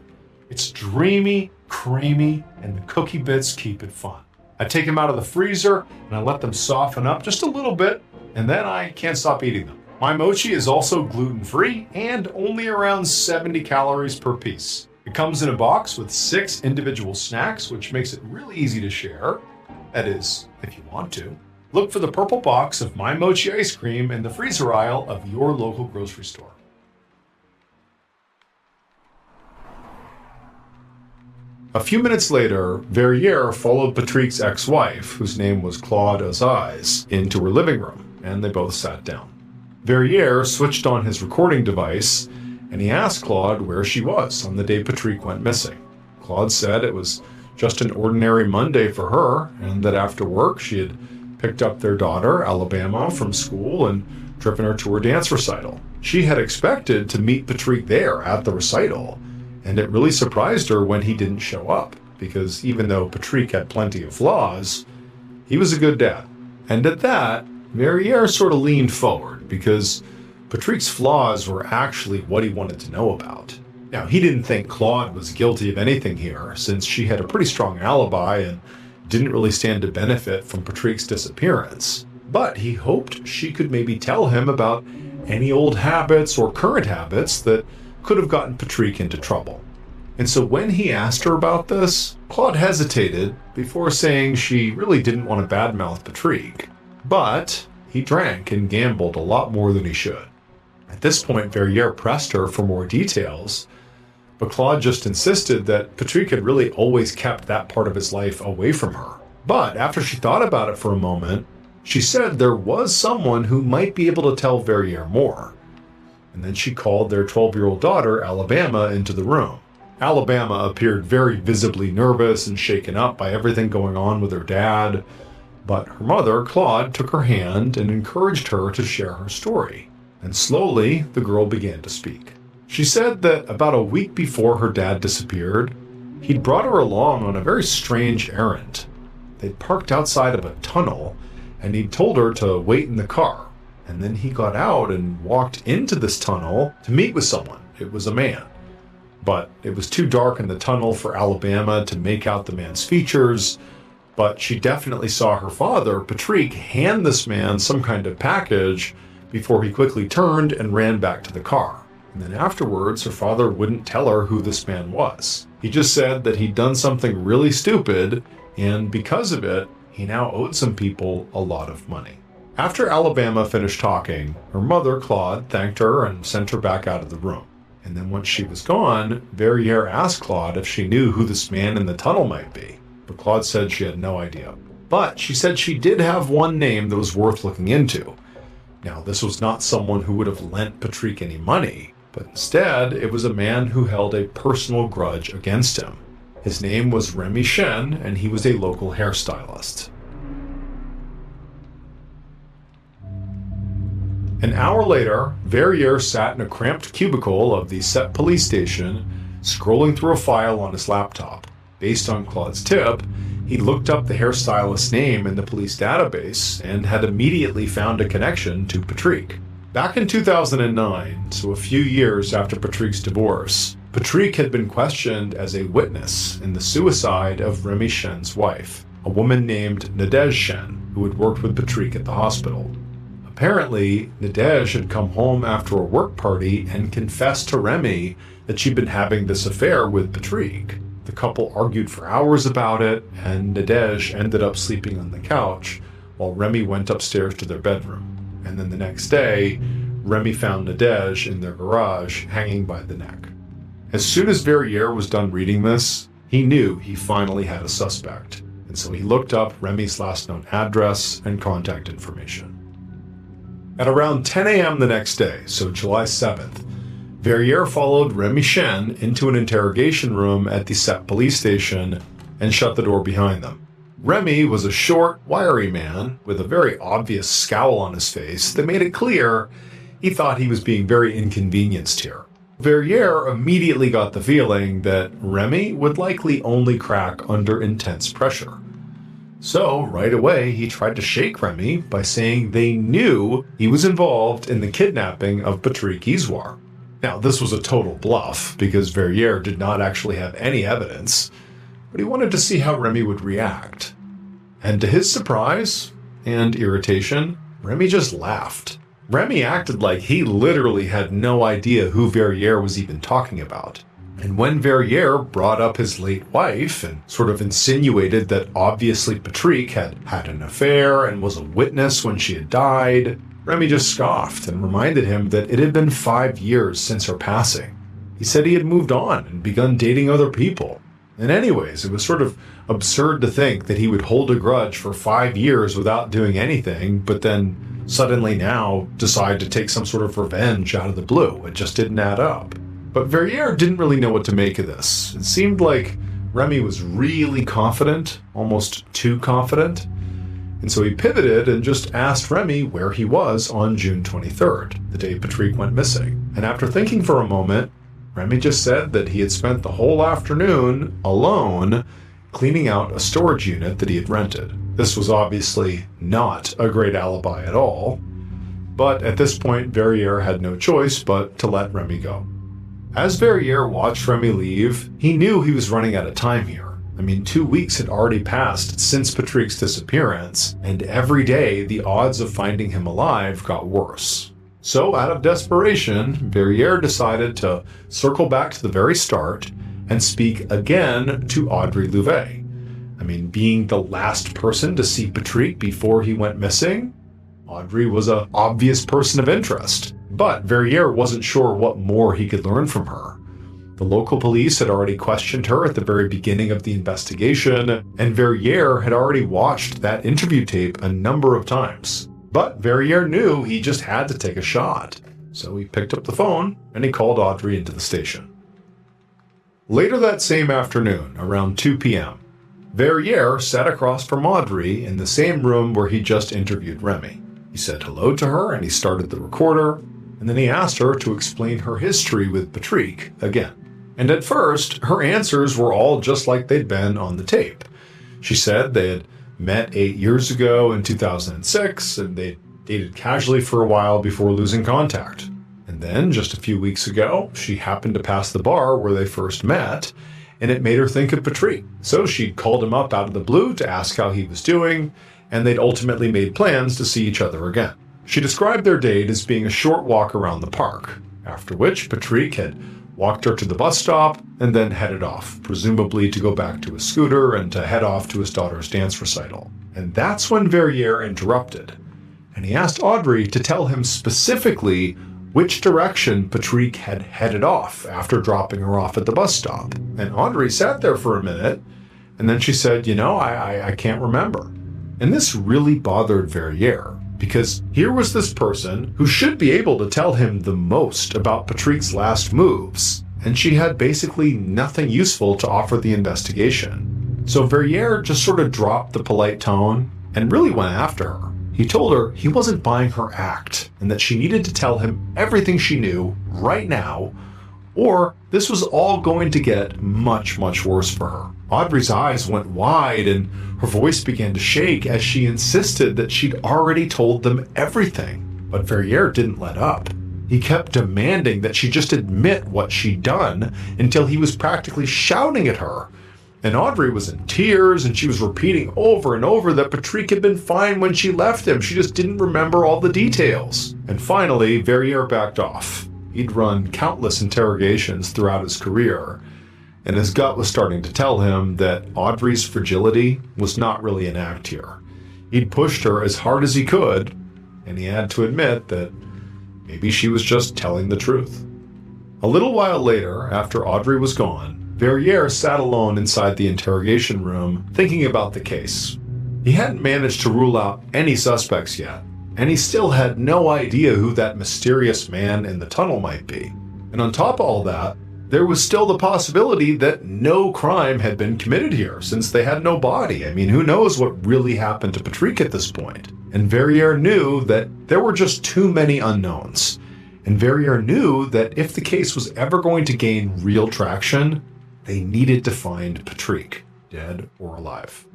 [SPEAKER 1] It's dreamy, creamy, and the cookie bits keep it fun. I take them out of the freezer and I let them soften up just a little bit, and then I can't stop eating them. My Mochi is also gluten-free and only around 70 calories per piece. It comes in a box with 6 individual snacks, which makes it really easy to share. That is, if you want to. Look for the purple box of My Mochi ice cream in the freezer aisle of your local grocery store. A few minutes later, Verrier followed Patrick's ex-wife, whose name was Claude Aziz, into her living room, and they both sat down. Verrier switched on his recording device, and he asked Claude where she was on the day Patrick went missing. Claude said it was just an ordinary Monday for her, and that after work she had picked up their daughter, Alabama, from school and driven her to her dance recital. She had expected to meet Patrick there at the recital, and it really surprised her when he didn't show up, because even though Patrick had plenty of flaws, he was a good dad. And at that, Verrier sort of leaned forward, because Patrick's flaws were actually what he wanted to know about. Now, he didn't think Claude was guilty of anything here, since she had a pretty strong alibi and didn't really stand to benefit from Patrick's disappearance. But he hoped she could maybe tell him about any old habits or current habits that could have gotten Patrick into trouble. And so when he asked her about this, Claude hesitated before saying she really didn't want to badmouth Patrick. But he drank and gambled a lot more than he should. At this point, Verrier pressed her for more details, but Claude just insisted that Patrick had really always kept that part of his life away from her. But after she thought about it for a moment, she said there was someone who might be able to tell Verrier more. And then she called their 12-year-old daughter, Alabama, into the room. Alabama appeared very visibly nervous and shaken up by everything going on with her dad, but her mother, Claude, took her hand and encouraged her to share her story. And slowly, the girl began to speak. She said that about a week before her dad disappeared, he'd brought her along on a very strange errand. They'd parked outside of a tunnel, and he'd told her to wait in the car. And then he got out and walked into this tunnel to meet with someone. It was a man. But it was too dark in the tunnel for Alabama to make out the man's features, but she definitely saw her father, Patrick, hand this man some kind of package before he quickly turned and ran back to the car. And then afterwards, her father wouldn't tell her who this man was. He just said that he'd done something really stupid, and because of it, he now owed some people a lot of money. After Alabama finished talking, her mother, Claude, thanked her and sent her back out of the room. And then once she was gone, Verrier asked Claude if she knew who this man in the tunnel might be. But Claude said she had no idea. But she said she did have one name that was worth looking into. Now, this was not someone who would have lent Patrick any money, but instead, it was a man who held a personal grudge against him. His name was Remy Shen, and he was a local hairstylist. An hour later, Verrier sat in a cramped cubicle of the Set police station, scrolling through a file on his laptop. Based on Claude's tip, he looked up the hairstylist's name in the police database and had immediately found a connection to Patrick. Back in 2009, so a few years after Patrick's divorce, Patrick had been questioned as a witness in the suicide of Remy Shen's wife, a woman named Nadege Shen, who had worked with Patrick at the hospital. Apparently, Nadege had come home after a work party and confessed to Remy that she'd been having this affair with Patrick. The couple argued for hours about it, and Nadege ended up sleeping on the couch while Remy went upstairs to their bedroom. And then the next day, Remy found Nadege in their garage, hanging by the neck. As soon as Verrier was done reading this, he knew he finally had a suspect, and so he looked up Remy's last known address and contact information. At around 10 a.m. the next day, so July 7th, Verrier followed Remy Chen into an interrogation room at the Sète police station and shut the door behind them. Remy was a short, wiry man with a very obvious scowl on his face that made it clear he thought he was being very inconvenienced here. Verrier immediately got the feeling that Remy would likely only crack under intense pressure. So, right away, he tried to shake Remy by saying they knew he was involved in the kidnapping of Patrick Isouard. Now, this was a total bluff, because Verrier did not actually have any evidence, but he wanted to see how Remy would react. And to his surprise and irritation, Remy just laughed. Remy acted like he literally had no idea who Verrier was even talking about. And when Verrier brought up his late wife and sort of insinuated that obviously Patrick had had an affair and was a witness when she had died, Remy just scoffed and reminded him that it had been 5 years since her passing. He said he had moved on and begun dating other people. And anyways, it was sort of absurd to think that he would hold a grudge for 5 years without doing anything, but then suddenly now decide to take some sort of revenge out of the blue. It just didn't add up. But Verrier didn't really know what to make of this. It seemed like Remy was really confident, almost too confident. And so he pivoted and just asked Remy where he was on June 23rd, the day Patrick went missing. And after thinking for a moment, Remy just said that he had spent the whole afternoon alone cleaning out a storage unit that he had rented. This was obviously not a great alibi at all, but at this point Verrier had no choice but to let Remy go. As Verrier watched Remy leave, he knew he was running out of time here. I mean, 2 weeks had already passed since Patrick's disappearance, and every day the odds of finding him alive got worse. So, out of desperation, Verrier decided to circle back to the very start and speak again to Audrey Louvet. I mean, being the last person to see Patrick before he went missing, Audrey was an obvious person of interest. But Verrier wasn't sure what more he could learn from her. The local police had already questioned her at the very beginning of the investigation, and Verrier had already watched that interview tape a number of times. But Verrier knew he just had to take a shot. So he picked up the phone and he called Audrey into the station. Later that same afternoon, around 2 p.m., Verrier sat across from Audrey in the same room where he just interviewed Remy. He said hello to her and he started the recorder, and then he asked her to explain her history with Patrick again. And at first, her answers were all just like they'd been on the tape. She said they had met 8 years ago in 2006, and they dated casually for a while before losing contact. And then, just a few weeks ago, she happened to pass the bar where they first met, and it made her think of Patrick. So she called him up out of the blue to ask how he was doing, and they'd ultimately made plans to see each other again. She described their date as being a short walk around the park, after which Patrick had walked her to the bus stop and then headed off, presumably to go back to his scooter and to head off to his daughter's dance recital. And that's when Verrier interrupted, and he asked Audrey to tell him specifically which direction Patrick had headed off after dropping her off at the bus stop. And Audrey sat there for a minute, and then she said, I can't remember. And this really bothered Verrier, because here was this person who should be able to tell him the most about Patrick's last moves, and she had basically nothing useful to offer the investigation. So Verrier just sort of dropped the polite tone and really went after her. He told her he wasn't buying her act, and that she needed to tell him everything she knew right now, or this was all going to get much, much worse for her. Audrey's eyes went wide and her voice began to shake as she insisted that she'd already told them everything. But Verrier didn't let up. He kept demanding that she just admit what she'd done until he was practically shouting at her. And Audrey was in tears and she was repeating over and over that Patrick had been fine when she left him. She just didn't remember all the details. And finally, Verrier backed off. He'd run countless interrogations throughout his career, and his gut was starting to tell him that Audrey's fragility was not really an act here. He'd pushed her as hard as he could, and he had to admit that maybe she was just telling the truth. A little while later, after Audrey was gone, Verrier sat alone inside the interrogation room, thinking about the case. He hadn't managed to rule out any suspects yet, and he still had no idea who that mysterious man in the tunnel might be. And on top of all that, there was still the possibility that no crime had been committed here, since they had no body. I mean, who knows what really happened to Patrick at this point? And Verrier knew that there were just too many unknowns. And Verrier knew that if the case was ever going to gain real traction, they needed to find Patrick, dead or alive.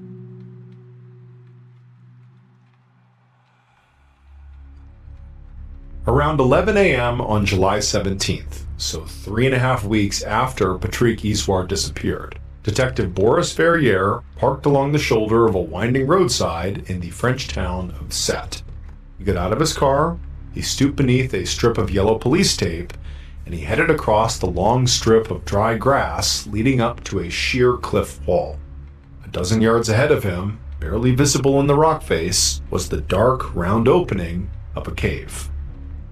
[SPEAKER 1] Around 11 a.m. on July 17th, so 3.5 weeks after Patrick Isouard disappeared, Detective Boris Verrier parked along the shoulder of a winding roadside in the French town of Sète. He got out of his car, he stooped beneath a strip of yellow police tape, and he headed across the long strip of dry grass leading up to a sheer cliff wall. A dozen yards ahead of him, barely visible in the rock face, was the dark, round opening of a cave.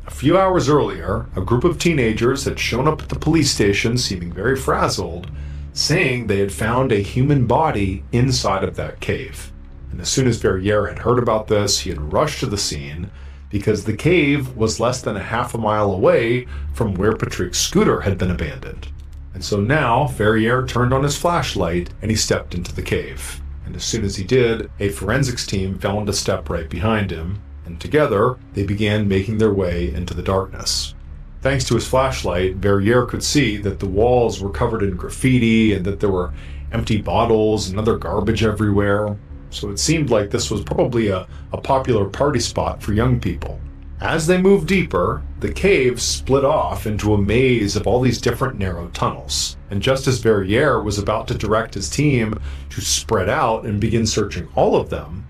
[SPEAKER 1] A few hours earlier, a group of teenagers had shown up at the police station seeming very frazzled, saying they had found a human body inside of that cave. And as soon as Verrier had heard about this, he had rushed to the scene because the cave was less than a half a mile away from where Patrick's scooter had been abandoned. And so now, Verrier turned on his flashlight and he stepped into the cave. And as soon as he did, a forensics team fell into step right behind him, and together, they began making their way into the darkness. Thanks to his flashlight, Verrier could see that the walls were covered in graffiti and that there were empty bottles and other garbage everywhere, so it seemed like this was probably a popular party spot for young people. As they moved deeper, the cave split off into a maze of all these different narrow tunnels, and just as Verrier was about to direct his team to spread out and begin searching all of them,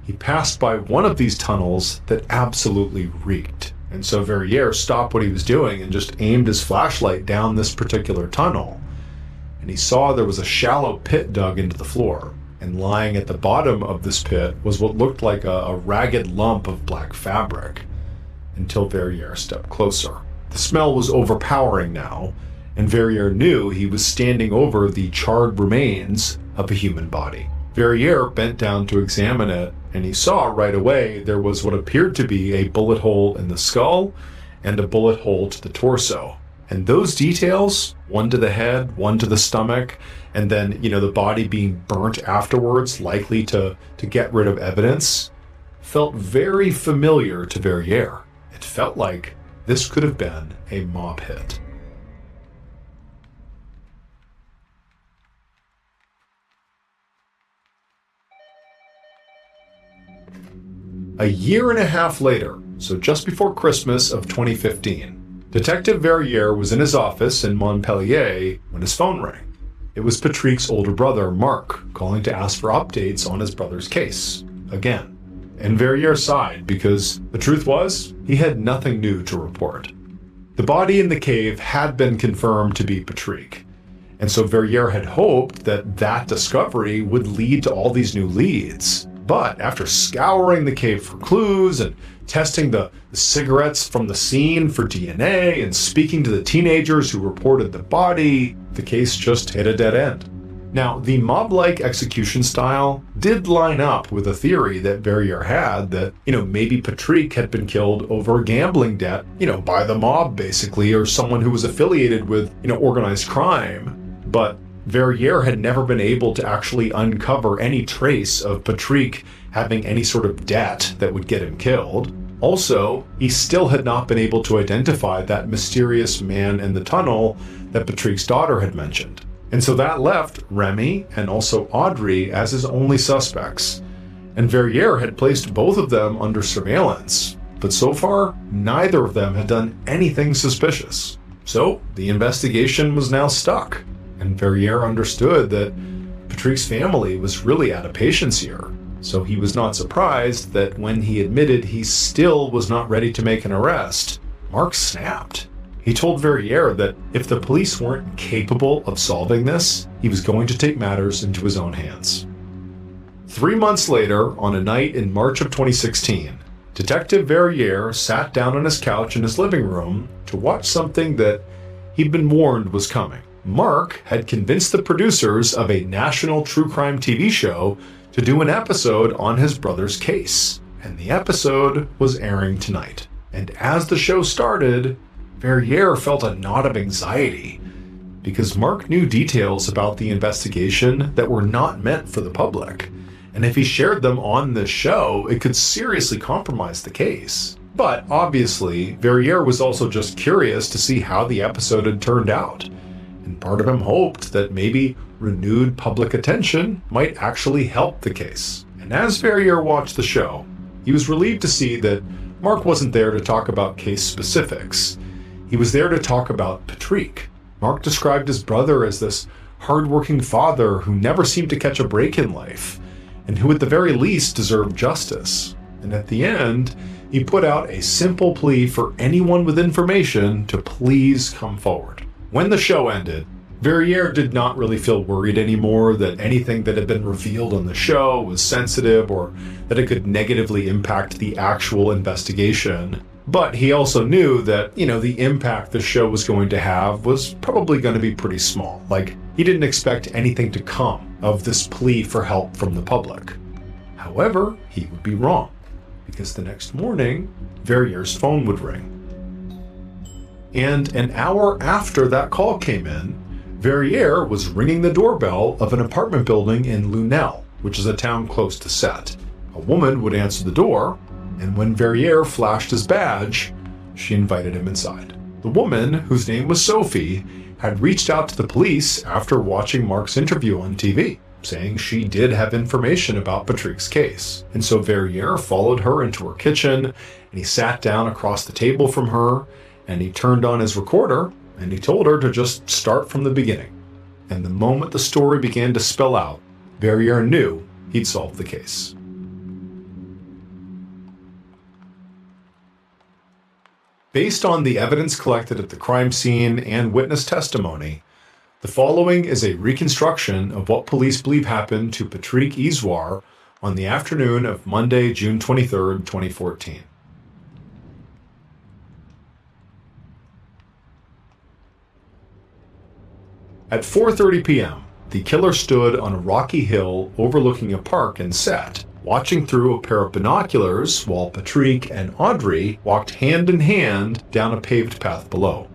[SPEAKER 1] he passed by one of these tunnels that absolutely reeked. And so Verrier stopped what he was doing and just aimed his flashlight down this particular tunnel. And he saw there was a shallow pit dug into the floor. And lying at the bottom of this pit was what looked like a ragged lump of black fabric. Until Verrier stepped closer. The smell was overpowering now, and Verrier knew he was standing over the charred remains of a human body. Verrier bent down to examine it, and he saw right away there was what appeared to be a bullet hole in the skull and a bullet hole to the torso. And those details, one to the head, one to the stomach, and then, the body being burnt afterwards, likely to get rid of evidence, felt very familiar to Verrier. It felt like this could have been a mob hit. A year and a half later, so just before Christmas of 2015, Detective Verrier was in his office in Montpellier when his phone rang. It was Patrick's older brother, Marc, calling to ask for updates on his brother's case, again. And Verrier sighed because the truth was, he had nothing new to report. The body in the cave had been confirmed to be Patrick, and so Verrier had hoped that that discovery would lead to all these new leads. But after scouring the cave for clues and testing the cigarettes from the scene for DNA and speaking to the teenagers who reported the body, the case just hit a dead end. Now, the mob-like execution style did line up with a theory that Verrier had that, maybe Patrick had been killed over a gambling debt, by the mob basically, or someone who was affiliated with, organized crime. But Verrier had never been able to actually uncover any trace of Patrick having any sort of debt that would get him killed. Also, he still had not been able to identify that mysterious man in the tunnel that Patrick's daughter had mentioned. And so that left Remy and also Audrey as his only suspects. And Verrier had placed both of them under surveillance, but so far, neither of them had done anything suspicious. So the investigation was now stuck. And Verrier understood that Patrick's family was really out of patience here, so he was not surprised that when he admitted he still was not ready to make an arrest, Marc snapped. He told Verrier that if the police weren't capable of solving this, he was going to take matters into his own hands. 3 months later, on a night in March of 2016, Detective Verrier sat down on his couch in his living room to watch something that he'd been warned was coming. Marc had convinced the producers of a national true crime TV show to do an episode on his brother's case. and the episode was airing tonight. And as the show started, Verrier felt a knot of anxiety because Mark knew details about the investigation that were not meant for the public. And if he shared them on this show, it could seriously compromise the case. But obviously, Verrier was also just curious to see how the episode had turned out. And part of him hoped that maybe renewed public attention might actually help the case. And as Verrier watched the show, he was relieved to see that Mark wasn't there to talk about case specifics. He was there to talk about Patrick. Mark described his brother as this hardworking father who never seemed to catch a break in life, and who at the very least deserved justice. And at the end, he put out a simple plea for anyone with information to please come forward. When the show ended, Verrier did not really feel worried anymore that anything that had been revealed on the show was sensitive or that it could negatively impact the actual investigation. But he also knew that, the impact the show was going to have was probably going to be pretty small. Like, he didn't expect anything to come of this plea for help from the public. However, he would be wrong, because the next morning, Verrier's phone would ring. And an hour after that call came in, Verrier was ringing the doorbell of an apartment building in Lunel, which is a town close to Sète. A woman would answer the door, and when Verrier flashed his badge, she invited him inside. The woman, whose name was Sophie, had reached out to the police after watching Mark's interview on TV, saying she did have information about Patrick's case. And so Verrier followed her into her kitchen, and he sat down across the table from her, and he turned on his recorder, and he told her to just start from the beginning. And the moment the story began to spell out, Verrier knew he'd solved the case. Based on the evidence collected at the crime scene and witness testimony, the following is a reconstruction of what police believe happened to Patrick Isouard on the afternoon of Monday, June 23, 2014. At 4:30 p.m., the killer stood on a rocky hill overlooking a park in Sète, watching through a pair of binoculars while Patrick and Audrey walked hand in hand down a paved path below.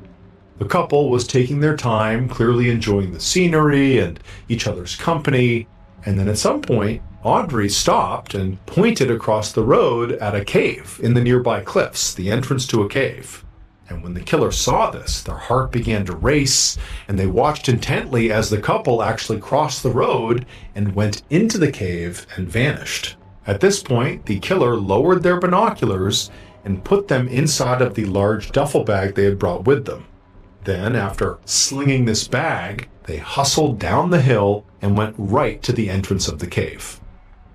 [SPEAKER 1] The couple was taking their time, clearly enjoying the scenery and each other's company, and then at some point, Audrey stopped and pointed across the road at a cave in the nearby cliffs, the entrance to a cave. And when the killer saw this, their heart began to race, and they watched intently as the couple actually crossed the road and went into the cave and vanished. At this point, the killer lowered their binoculars and put them inside of the large duffel bag they had brought with them. Then, after slinging this bag, they hustled down the hill and went right to the entrance of the cave.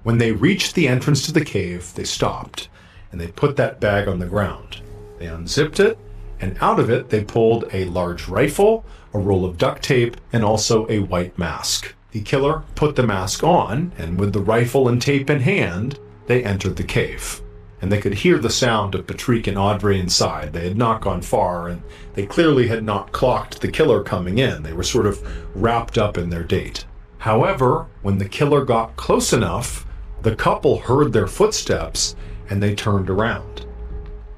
[SPEAKER 1] When they reached the entrance to the cave, they stopped, and they put that bag on the ground. They unzipped it, and out of it they pulled a large rifle, a roll of duct tape, and also a white mask. The killer put the mask on, and with the rifle and tape in hand, they entered the cave. And they could hear the sound of Patrick and Audrey inside. They had not gone far, and they clearly had not clocked the killer coming in. They were sort of wrapped up in their date. However, when the killer got close enough, the couple heard their footsteps, and they turned around.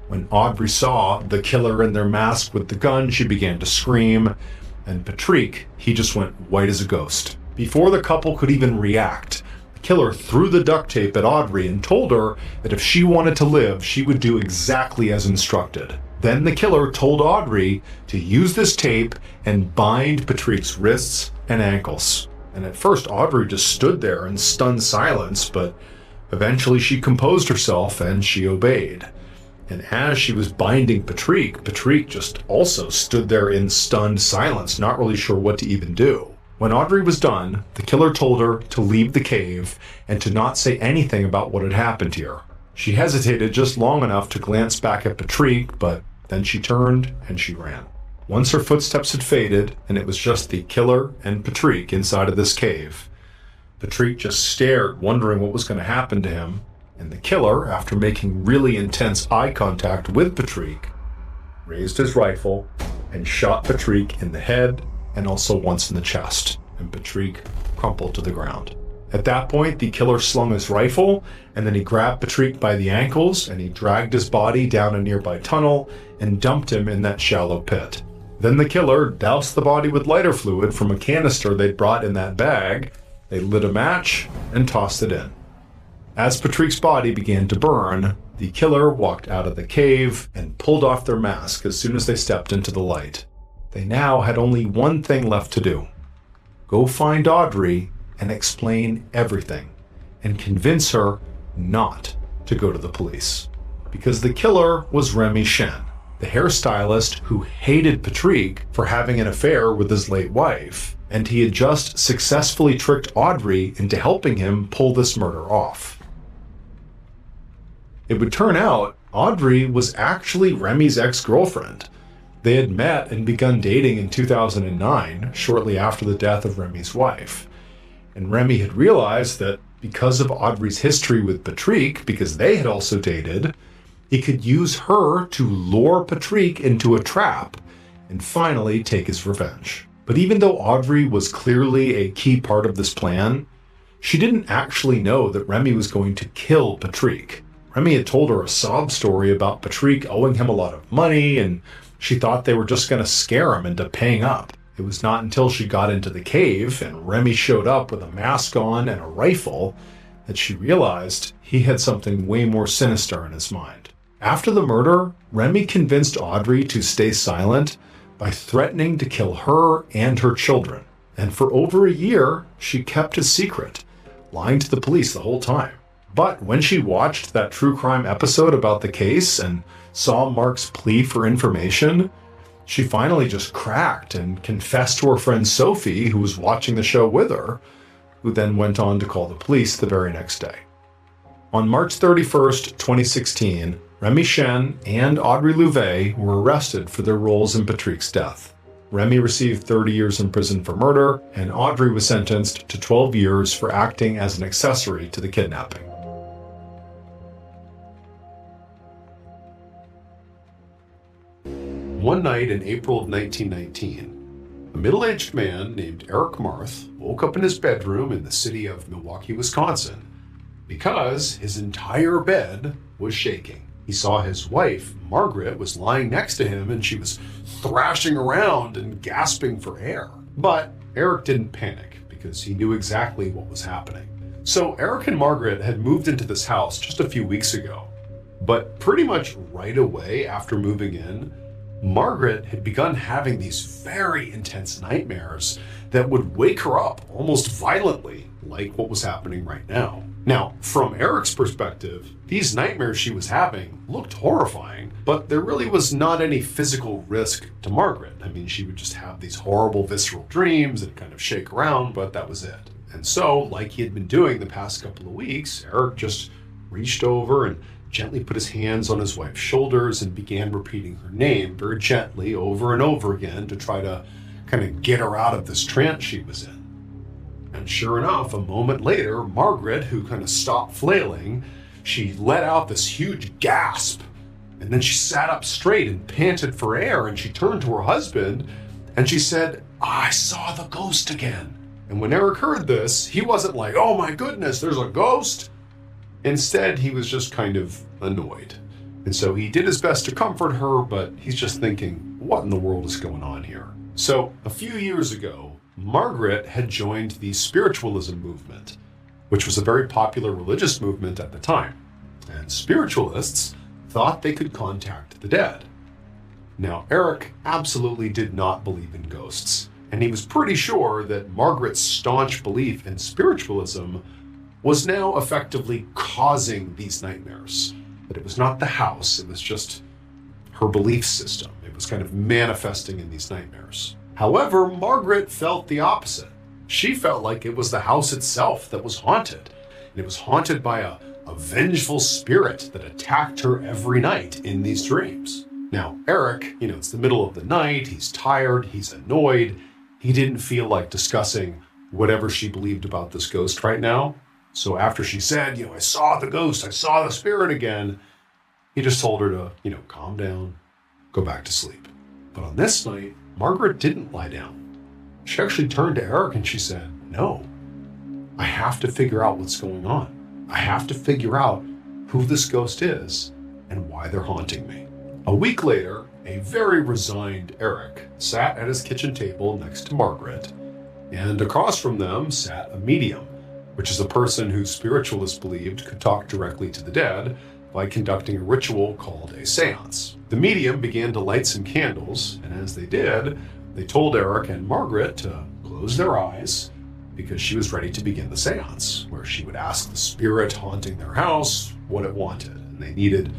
[SPEAKER 1] When Audrey saw the killer in their mask with the gun, she began to scream, and Patrick, he just went white as a ghost. Before the couple could even react, the killer threw the duct tape at Audrey and told her that if she wanted to live, she would do exactly as instructed. Then the killer told Audrey to use this tape and bind Patrick's wrists and ankles. And at first, Audrey just stood there in stunned silence, but eventually she composed herself and she obeyed. And as she was binding Patrick just also stood there in stunned silence, not really sure what to even do. When Audrey was done, the killer told her to leave the cave and to not say anything about what had happened here. She hesitated just long enough to glance back at Patrick, but then she turned and she ran. Once her footsteps had faded and it was just the killer and Patrick inside of this cave, Patrick just stared, wondering what was going to happen to him. And the killer, after making really intense eye contact with Patrick, raised his rifle and shot Patrick in the head and also once in the chest, and Patrick crumpled to the ground. At that point, the killer slung his rifle, and then he grabbed Patrick by the ankles, and he dragged his body down a nearby tunnel and dumped him in that shallow pit. Then the killer doused the body with lighter fluid from a canister they'd brought in that bag. They lit a match and tossed it in. As Patrick's body began to burn, the killer walked out of the cave and pulled off their mask as soon as they stepped into the light. They now had only one thing left to do: go find Audrey and explain everything, and convince her not to go to the police. Because the killer was Remy Shen, the hairstylist who hated Patrick for having an affair with his late wife, and he had just successfully tricked Audrey into helping him pull this murder off. It would turn out Audrey was actually Remy's ex-girlfriend. They had met and begun dating in 2009, shortly after the death of Remy's wife. And Remy had realized that because of Audrey's history with Patrick, because they had also dated, he could use her to lure Patrick into a trap and finally take his revenge. But even though Audrey was clearly a key part of this plan, she didn't actually know that Remy was going to kill Patrick. Remy had told her a sob story about Patrick owing him a lot of money, and she thought they were just going to scare him into paying up. It was not until she got into the cave and Remy showed up with a mask on and a rifle that she realized he had something way more sinister in his mind. After the murder, Remy convinced Audrey to stay silent by threatening to kill her and her children. And for over a year, she kept his secret, lying to the police the whole time. But when she watched that true crime episode about the case and saw Mark's plea for information, she finally just cracked and confessed to her friend Sophie, who was watching the show with her, who then went on to call the police the very next day. On March 31st, 2016, Remy Shen and Audrey Louvet were arrested for their roles in Patrick's death. Remy received 30 years in prison for murder, and Audrey was sentenced to 12 years for acting as an accessory to the kidnapping. One night in April of 1919, a middle-aged man named Eric Marth woke up in his bedroom in the city of Milwaukee, Wisconsin, because his entire bed was shaking. He saw his wife, Margaret, was lying next to him and she was thrashing around and gasping for air. But Eric didn't panic because he knew exactly what was happening. So Eric and Margaret had moved into this house just a few weeks ago. But pretty much right away after moving in, Margaret had begun having these very intense nightmares that would wake her up almost violently, like what was happening right now. Now, from Eric's perspective, these nightmares she was having looked horrifying, but there really was not any physical risk to Margaret. I mean, she would just have these horrible visceral dreams and kind of shake around, but that was it. And so, like he had been doing the past couple of weeks, Eric just reached over and gently put his hands on his wife's shoulders and began repeating her name very gently over and over again to try to kind of get her out of this trance she was in. And sure enough, a moment later, Margaret, who kind of stopped flailing, she let out this huge gasp. And then she sat up straight and panted for air, and she turned to her husband and she said, "I saw the ghost again." And when Eric heard this, he wasn't like, "Oh my goodness, there's a ghost." Instead, he was just kind of annoyed. And so he did his best to comfort her, but he's just thinking, what in the world is going on here? So a few years ago, Margaret had joined the spiritualism movement, which was a very popular religious movement at the time. And spiritualists thought they could contact the dead. Now, Eric absolutely did not believe in ghosts, and he was pretty sure that Margaret's staunch belief in spiritualism was now effectively causing these nightmares. That it was not the house, it was just her belief system. It was kind of manifesting in these nightmares. However, Margaret felt the opposite. She felt like it was the house itself that was haunted. And it was haunted by a vengeful spirit that attacked her every night in these dreams. Now, Eric, it's the middle of the night, he's tired, he's annoyed. He didn't feel like discussing whatever she believed about this ghost right now. So after she said, I saw the ghost, I saw the spirit again, he just told her to, calm down, go back to sleep. But on this night, Margaret didn't lie down. She actually turned to Eric and she said, "No, I have to figure out what's going on. I have to figure out who this ghost is and why they're haunting me. A week later, a very resigned Eric sat at his kitchen table next to Margaret, and across from them sat a medium, which is a person who spiritualists believed could talk directly to the dead by conducting a ritual called a seance. The medium began to light some candles, and as they did, they told Eric and Margaret to close their eyes because she was ready to begin the seance, where she would ask the spirit haunting their house what it wanted, and they needed,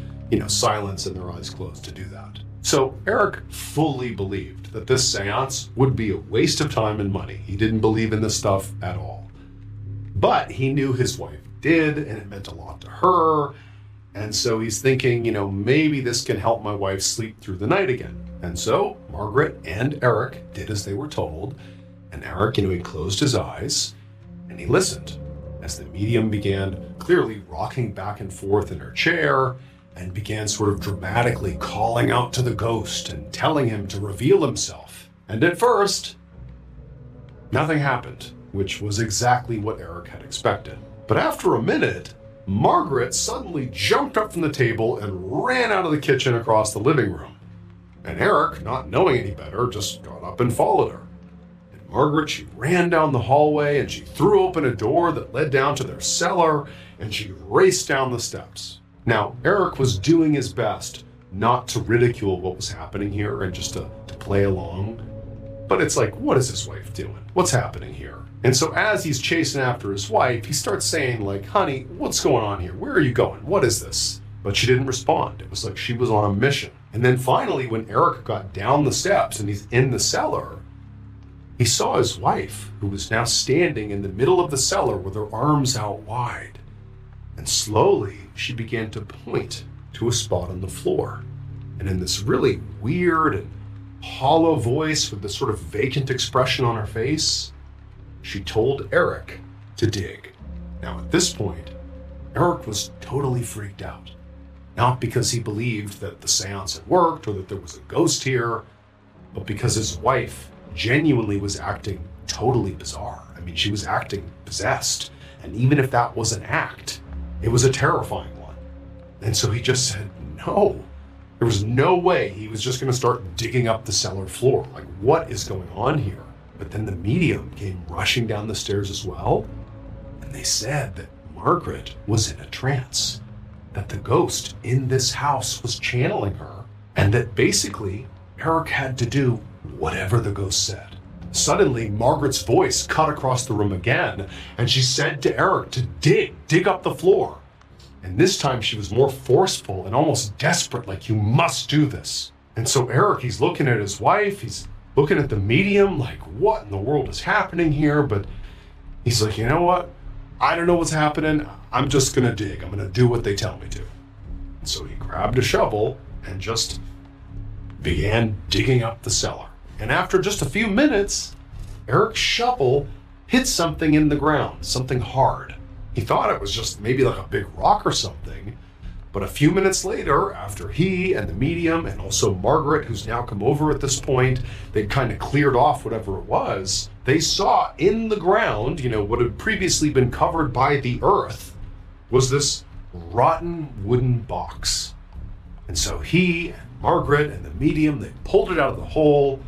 [SPEAKER 1] silence and their eyes closed to do that. So Eric fully believed that this seance would be a waste of time and money. He didn't believe in this stuff at all. But he knew his wife did, and it meant a lot to her. And so he's thinking, maybe this can help my wife sleep through the night again. And so Margaret and Eric did as they were told. And Eric, he closed his eyes and he listened as the medium began clearly rocking back and forth in her chair and began sort of dramatically calling out to the ghost and telling him to reveal himself. And at first, nothing happened, which was exactly what Eric had expected. But after a minute, Margaret suddenly jumped up from the table and ran out of the kitchen across the living room. And Eric, not knowing any better, just got up and followed her. And Margaret, she ran down the hallway and she threw open a door that led down to their cellar, and she raced down the steps. Now, Eric was doing his best not to ridicule what was happening here and just to play along. But it's like, what is his wife doing? What's happening here? And so as he's chasing after his wife, he starts saying honey, what's going on here? Where are you going? What is this? But she didn't respond. It was like she was on a mission. And then finally, when Eric got down the steps and he's in the cellar, he saw his wife, who was now standing in the middle of the cellar with her arms out wide. And slowly, she began to point to a spot on the floor. And in this really weird and hollow voice with this sort of vacant expression on her face, she told Eric to dig. Now, at this point, Eric was totally freaked out. Not because he believed that the seance had worked or that there was a ghost here, but because his wife genuinely was acting totally bizarre. She was acting possessed. And even if that was an act, it was a terrifying one. And so he just said no. There was no way he was just going to start digging up the cellar floor. What is going on here? But then the medium came rushing down the stairs as well. And they said that Margaret was in a trance, that the ghost in this house was channeling her, and that basically Eric had to do whatever the ghost said. Suddenly, Margaret's voice cut across the room again, and she said to Eric to dig up the floor. And this time she was more forceful and almost desperate, you must do this. And so Eric, he's looking at his wife, he's looking at the medium, what in the world is happening here? But he's like, you know what? I don't know what's happening. I'm just gonna dig. I'm gonna do what they tell me to. And so he grabbed a shovel and just began digging up the cellar. And after just a few minutes, Eric's shovel hit something in the ground, something hard. He thought it was just maybe a big rock or something. But a few minutes later, after he and the medium and also Margaret, who's now come over at this point, they'd kind of cleared off whatever it was, they saw in the ground, what had previously been covered by the earth, was this rotten wooden box. And so he and Margaret and the medium, they pulled it out of the hole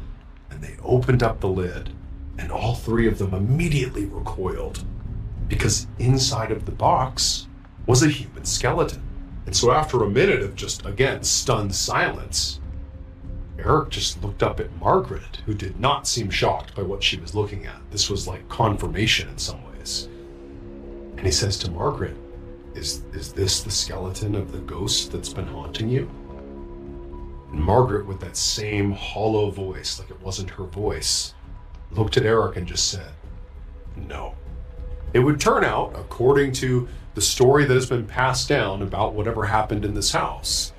[SPEAKER 1] and they opened up the lid. And all three of them immediately recoiled because inside of the box was a human skeleton. And so after a minute of just, again, stunned silence, Eric just looked up at Margaret, who did not seem shocked by what she was looking at. This was like confirmation in some ways. And he says to Margaret, is this the skeleton of the ghost that's been haunting you? And Margaret, with that same hollow voice, like it wasn't her voice, looked at Eric and just said, no. It would turn out, according to the story that has been passed down about whatever happened in this house,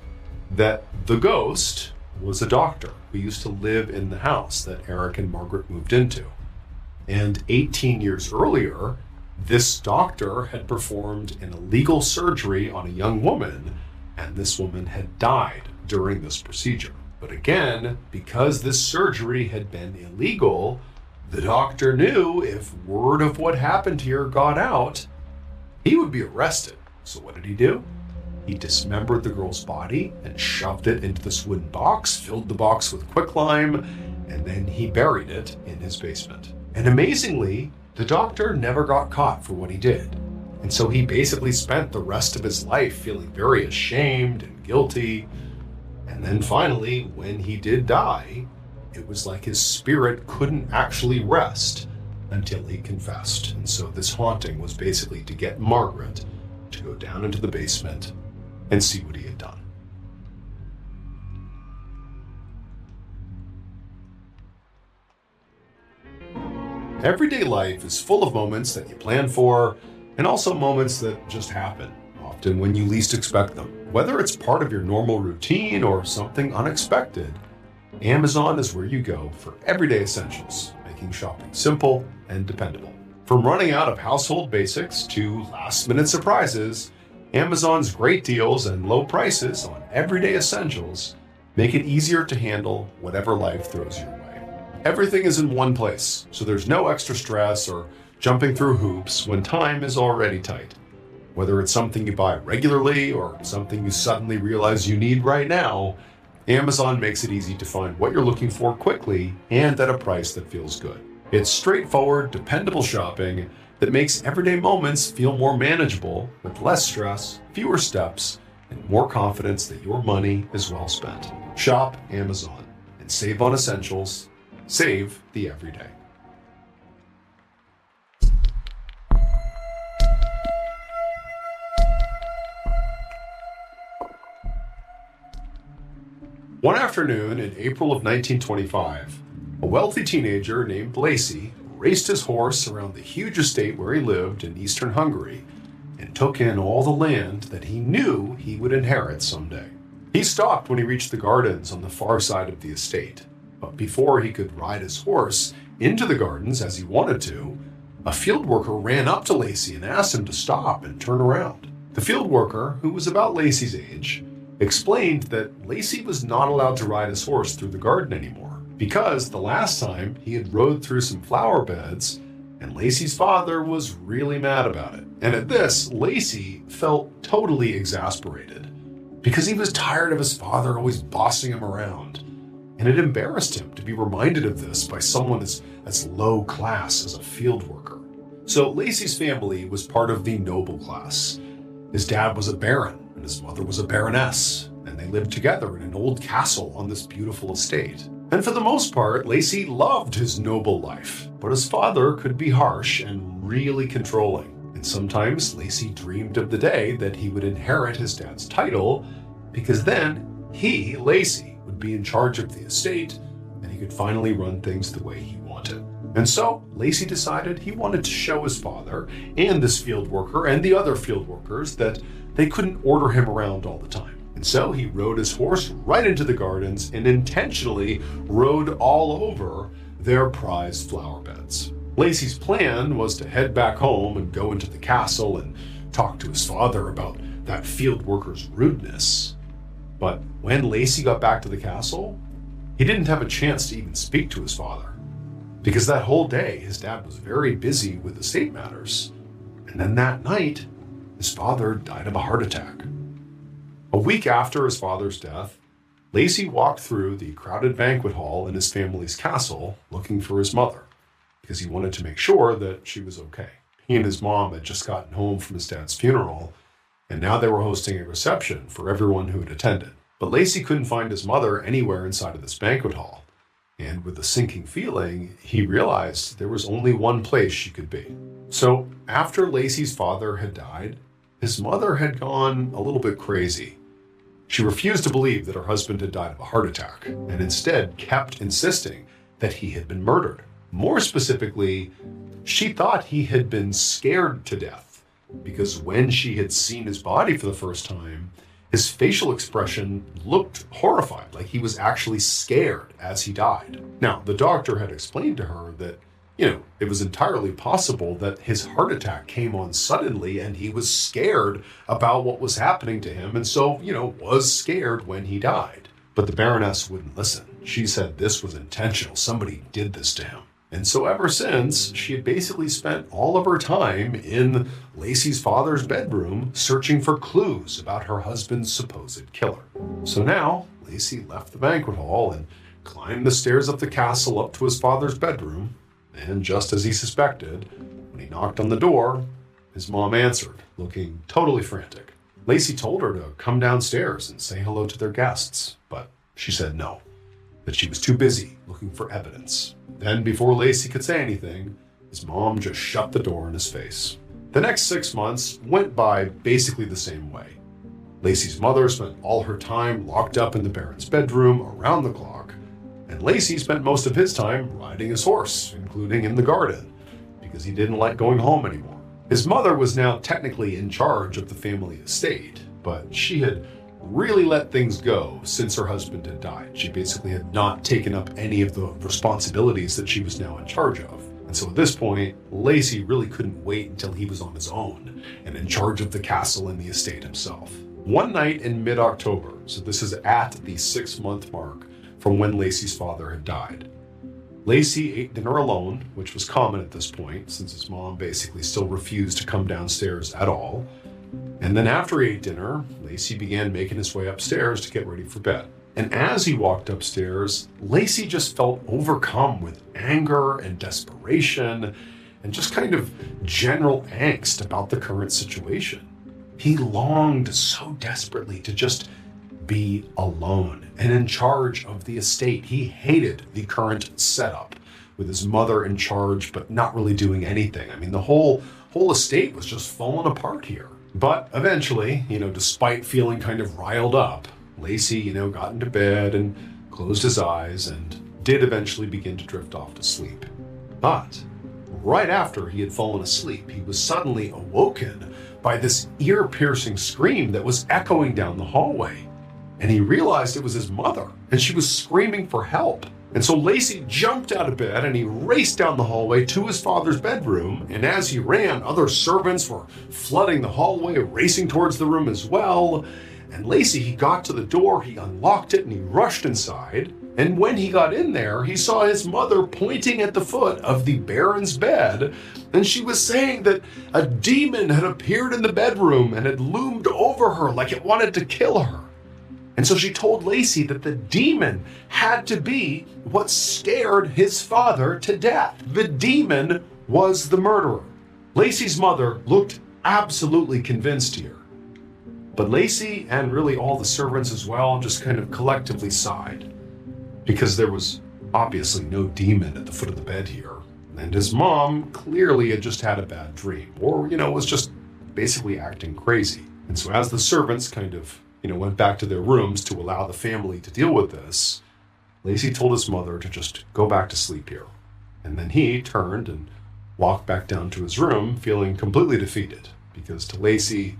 [SPEAKER 1] that the ghost was a doctor who used to live in the house that Eric and Margaret moved into. And 18 years earlier, this doctor had performed an illegal surgery on a young woman, and this woman had died during this procedure. But again, because this surgery had been illegal, The doctor knew if word of what happened here got out, he would be arrested. So what did he do? He dismembered the girl's body and shoved it into this wooden box, filled the box with quicklime, and then he buried it in his basement. And amazingly, the doctor never got caught for what he did. And so he basically spent the rest of his life feeling very ashamed and guilty. And then finally, when he did die, it was like his spirit couldn't actually rest until he confessed. And so this haunting was basically to get Margaret to go down into the basement and see what he had done. Everyday life is full of moments that you plan for, and also moments that just happen, often when you least expect them. Whether it's part of your normal routine or something unexpected, Amazon is where you go for everyday essentials, making shopping simple and dependable. From running out of household basics to last-minute surprises, Amazon's great deals and low prices on everyday essentials make it easier to handle whatever life throws your way. Everything is in one place, so there's no extra stress or jumping through hoops when time is already tight. Whether it's something you buy regularly or something you suddenly realize you need right now, Amazon makes it easy to find what you're looking for quickly and at a price that feels good. It's straightforward, dependable shopping that makes everyday moments feel more manageable with less stress, fewer steps, and more confidence that your money is well spent. Shop Amazon and save on essentials. Save the everyday. One afternoon in April of 1925, a wealthy teenager named Lacey raced his horse around the huge estate where he lived in eastern Hungary and took in all the land that he knew he would inherit someday. He stopped when he reached the gardens on the far side of the estate, but before he could ride his horse into the gardens as he wanted to, a field worker ran up to Lacey and asked him to stop and turn around. The field worker, who was about Lacey's age, explained that Lacey was not allowed to ride his horse through the garden anymore because the last time he had rode through some flower beds and Lacey's father was really mad about it. And at this, Lacey felt totally exasperated because he was tired of his father always bossing him around. And it embarrassed him to be reminded of this by someone as low class as a field worker. So Lacey's family was part of the noble class. His dad was a baron and his mother was a baroness, and they lived together in an old castle on this beautiful estate. And for the most part, Lacey loved his noble life, but his father could be harsh and really controlling. And sometimes Lacey dreamed of the day that he would inherit his dad's title, because then he, Lacey, would be in charge of the estate, and he could finally run things the way he wanted. And so Lacey decided he wanted to show his father and this field worker and the other field workers that they couldn't order him around all the time. And so he rode his horse right into the gardens and intentionally rode all over their prized flower beds. Lacey's plan was to head back home and go into the castle and talk to his father about that field worker's rudeness. But when Lacey got back to the castle, he didn't have a chance to even speak to his father, because that whole day his dad was very busy with estate matters. And then that night, his father died of a heart attack. A week after his father's death, Lacey walked through the crowded banquet hall in his family's castle looking for his mother, because he wanted to make sure that she was okay. He and his mom had just gotten home from his dad's funeral, and now they were hosting a reception for everyone who had attended. But Lacey couldn't find his mother anywhere inside of this banquet hall, and with a sinking feeling, he realized there was only one place she could be. So after Lacey's father had died, his mother had gone a little bit crazy. She refused to believe that her husband had died of a heart attack, and instead kept insisting that he had been murdered. More specifically, she thought he had been scared to death, because when she had seen his body for the first time, his facial expression looked horrified, like he was actually scared as he died. Now, the doctor had explained to her that, it was entirely possible that his heart attack came on suddenly and he was scared about what was happening to him, and so, was scared when he died. But the Baroness wouldn't listen. She said this was intentional. Somebody did this to him. And so ever since, she had basically spent all of her time in Lacey's father's bedroom searching for clues about her husband's supposed killer. So now, Lacey left the banquet hall and climbed the stairs of the castle up to his father's bedroom, and just as he suspected, when he knocked on the door, his mom answered, looking totally frantic. Lacey told her to come downstairs and say hello to their guests, but she said no, that she was too busy looking for evidence. Then, before Lacey could say anything, his mom just shut the door in his face. The next 6 months went by basically the same way. Lacey's mother spent all her time locked up in the Baron's bedroom around the clock, and Lacey spent most of his time riding his horse, including in the garden, because he didn't like going home anymore. His mother was now technically in charge of the family estate, but she had really let things go since her husband had died. She basically had not taken up any of the responsibilities that she was now in charge of. And so at this point, Lacey really couldn't wait until he was on his own and in charge of the castle and the estate himself. One night in mid-October, so this is at the 6-month mark from when Lacey's father had died, Lacey ate dinner alone, which was common at this point, since his mom basically still refused to come downstairs at all. And then after he ate dinner, Lacey began making his way upstairs to get ready for bed. And as he walked upstairs, Lacey just felt overcome with anger and desperation and just kind of general angst about the current situation. He longed so desperately to just be alone and in charge of the estate. He hated the current setup with his mother in charge, but not really doing anything. I mean, the whole estate was just falling apart here. But eventually, despite feeling kind of riled up, Lacey, got into bed and closed his eyes and did eventually begin to drift off to sleep. But right after he had fallen asleep, he was suddenly awoken by this ear-piercing scream that was echoing down the hallway. And he realized it was his mother, and she was screaming for help. And so Lacey jumped out of bed and he raced down the hallway to his father's bedroom. And as he ran, other servants were flooding the hallway, racing towards the room as well. And Lacey, he got to the door, he unlocked it, and he rushed inside. And when he got in there, he saw his mother pointing at the foot of the Baron's bed. And she was saying that a demon had appeared in the bedroom and had loomed over her like it wanted to kill her. And so she told Lacey that the demon had to be what scared his father to death. The demon was the murderer. Lacey's mother looked absolutely convinced here. But Lacey, and really all the servants as well, just kind of collectively sighed, because there was obviously no demon at the foot of the bed here. And his mom clearly had just had a bad dream, or, was just basically acting crazy. And so as the servants kind of went back to their rooms to allow the family to deal with this, Lacey told his mother to just go back to sleep here. And then he turned and walked back down to his room, feeling completely defeated, because to Lacey,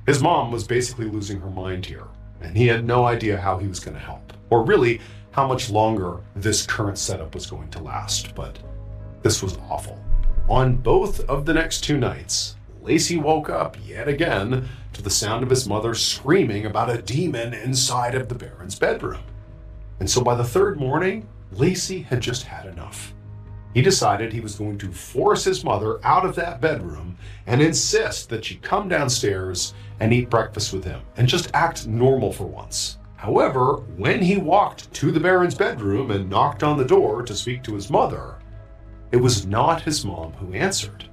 [SPEAKER 1] his mom was basically losing her mind here, and he had no idea how he was going to help, or really how much longer this current setup was going to last. But this was awful. On both of the next 2 nights, Lacey woke up yet again to the sound of his mother screaming about a demon inside of the Baron's bedroom. And so by the 3rd morning, Lacey had just had enough. He decided he was going to force his mother out of that bedroom and insist that she come downstairs and eat breakfast with him and just act normal for once. However, when he walked to the Baron's bedroom and knocked on the door to speak to his mother, it was not his mom who answered.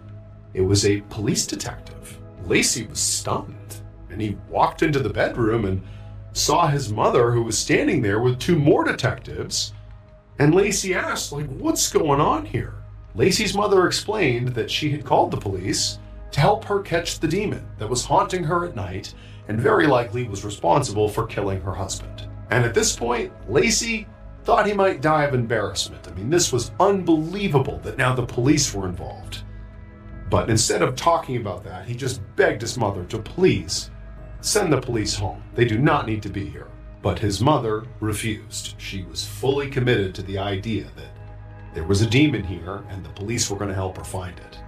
[SPEAKER 1] It was a police detective. Lacey was stunned, and he walked into the bedroom and saw his mother, who was standing there with 2 more detectives. And Lacey asked, what's going on here? Lacey's mother explained that she had called the police to help her catch the demon that was haunting her at night and very likely was responsible for killing her husband. And at this point, Lacey thought he might die of embarrassment. I mean, this was unbelievable that now the police were involved. But instead of talking about that, he just begged his mother to please send the police home. They do not need to be here. But his mother refused. She was fully committed to the idea that there was a demon here and the police were going to help her find it.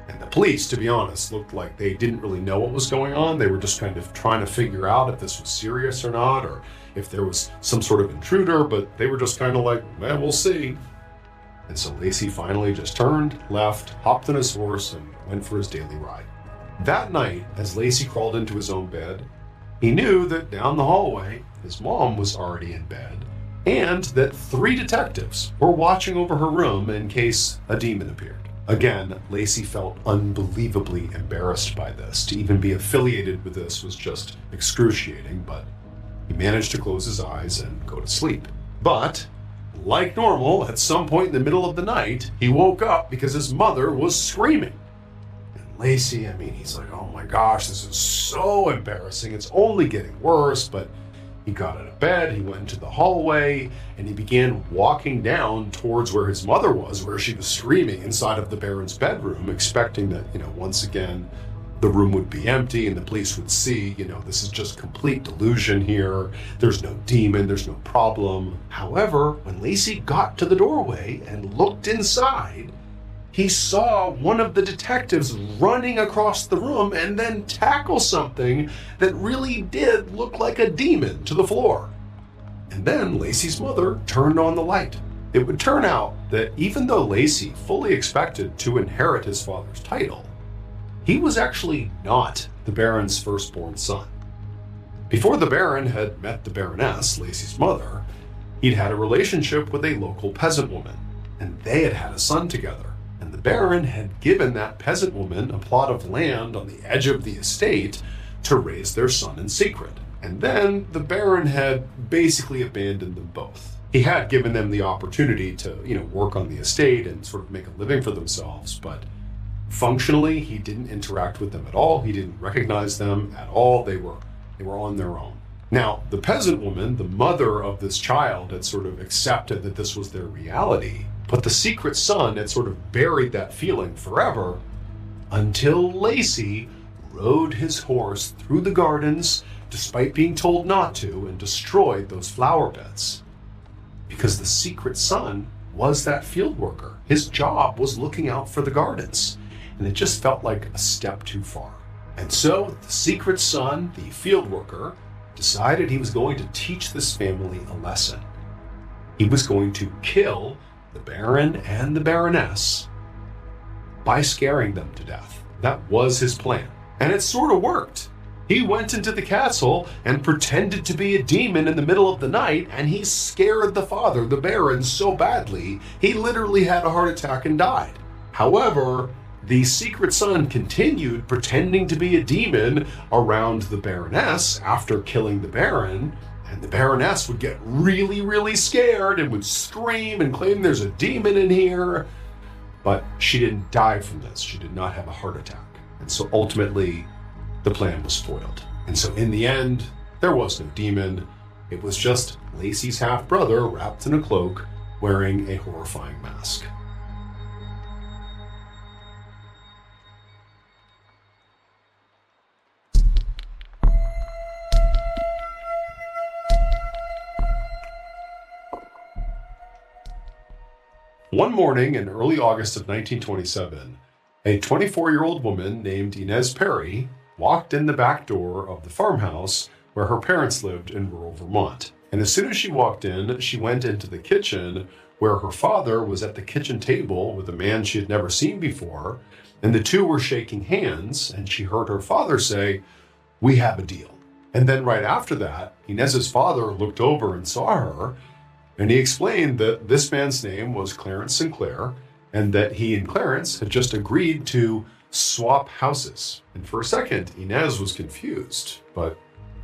[SPEAKER 1] And the police, to be honest, looked like they didn't really know what was going on. They were just kind of trying to figure out if this was serious or not, or if there was some sort of intruder, but they were just kind of like, we'll see. And so Lacey finally just turned, left, hopped on his horse, and went for his daily ride. That night, as Lacey crawled into his own bed, he knew that down the hallway, his mom was already in bed, and that 3 detectives were watching over her room in case a demon appeared. Again, Lacey felt unbelievably embarrassed by this. To even be affiliated with this was just excruciating, but he managed to close his eyes and go to sleep. But, like normal, at some point in the middle of the night, he woke up because his mother was screaming. And Lacey, he's like, oh my gosh, this is so embarrassing. It's only getting worse, but he got out of bed, he went into the hallway, and he began walking down towards where his mother was, where she was screaming inside of the Baron's bedroom, expecting that, once again, the room would be empty and the police would see, this is just complete delusion here. There's no demon, there's no problem. However, when Lacey got to the doorway and looked inside, he saw one of the detectives running across the room and then tackle something that really did look like a demon to the floor. And then Lacey's mother turned on the light. It would turn out that even though Lacey fully expected to inherit his father's title, he was actually not the Baron's firstborn son. Before the Baron had met the Baroness, Lacey's mother, he'd had a relationship with a local peasant woman, and they had had a son together. And the Baron had given that peasant woman a plot of land on the edge of the estate to raise their son in secret. And then the Baron had basically abandoned them both. He had given them the opportunity to, work on the estate and sort of make a living for themselves, but functionally, he didn't interact with them at all. He didn't recognize them at all. They were on their own. Now, the peasant woman, the mother of this child, had sort of accepted that this was their reality, but the secret son had sort of buried that feeling forever until Lacey rode his horse through the gardens, despite being told not to, and destroyed those flower beds. Because the secret son was that field worker. His job was looking out for the gardens, and it just felt like a step too far. And so the secret son, the field worker, decided he was going to teach this family a lesson. He was going to kill the Baron and the Baroness by scaring them to death. That was his plan. And it sort of worked. He went into the castle and pretended to be a demon in the middle of the night, and he scared the father, the Baron, so badly, he literally had a heart attack and died. However, the secret son continued pretending to be a demon around the Baroness after killing the Baron, and the Baroness would get really, really scared and would scream and claim there's a demon in here. But she didn't die from this. She did not have a heart attack. And so ultimately, the plan was foiled. And so in the end, there was no demon. It was just Lacey's half-brother wrapped in a cloak, wearing a horrifying mask. One morning in early August of 1927, a 24-year-old woman named Inez Perry walked in the back door of the farmhouse where her parents lived in rural Vermont. And as soon as she walked in, she went into the kitchen where her father was at the kitchen table with a man she had never seen before, and the two were shaking hands, and she heard her father say, "We have a deal." And then right after that, Inez's father looked over and saw her, and he explained that this man's name was Clarence Sinclair, and that he and Clarence had just agreed to swap houses. And for a second, Inez was confused, but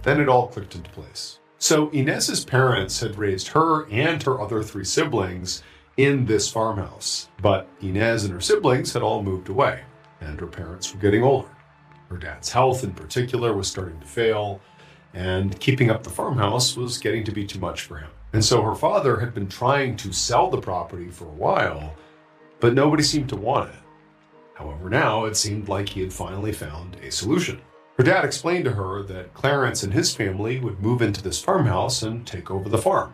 [SPEAKER 1] then it all clicked into place. So Inez's parents had raised her and her other 3 siblings in this farmhouse, but Inez and her siblings had all moved away, and her parents were getting older. Her dad's health in particular was starting to fail, and keeping up the farmhouse was getting to be too much for him. And so her father had been trying to sell the property for a while, but nobody seemed to want it. However, now it seemed like he had finally found a solution. Her dad explained to her that Clarence and his family would move into this farmhouse and take over the farm.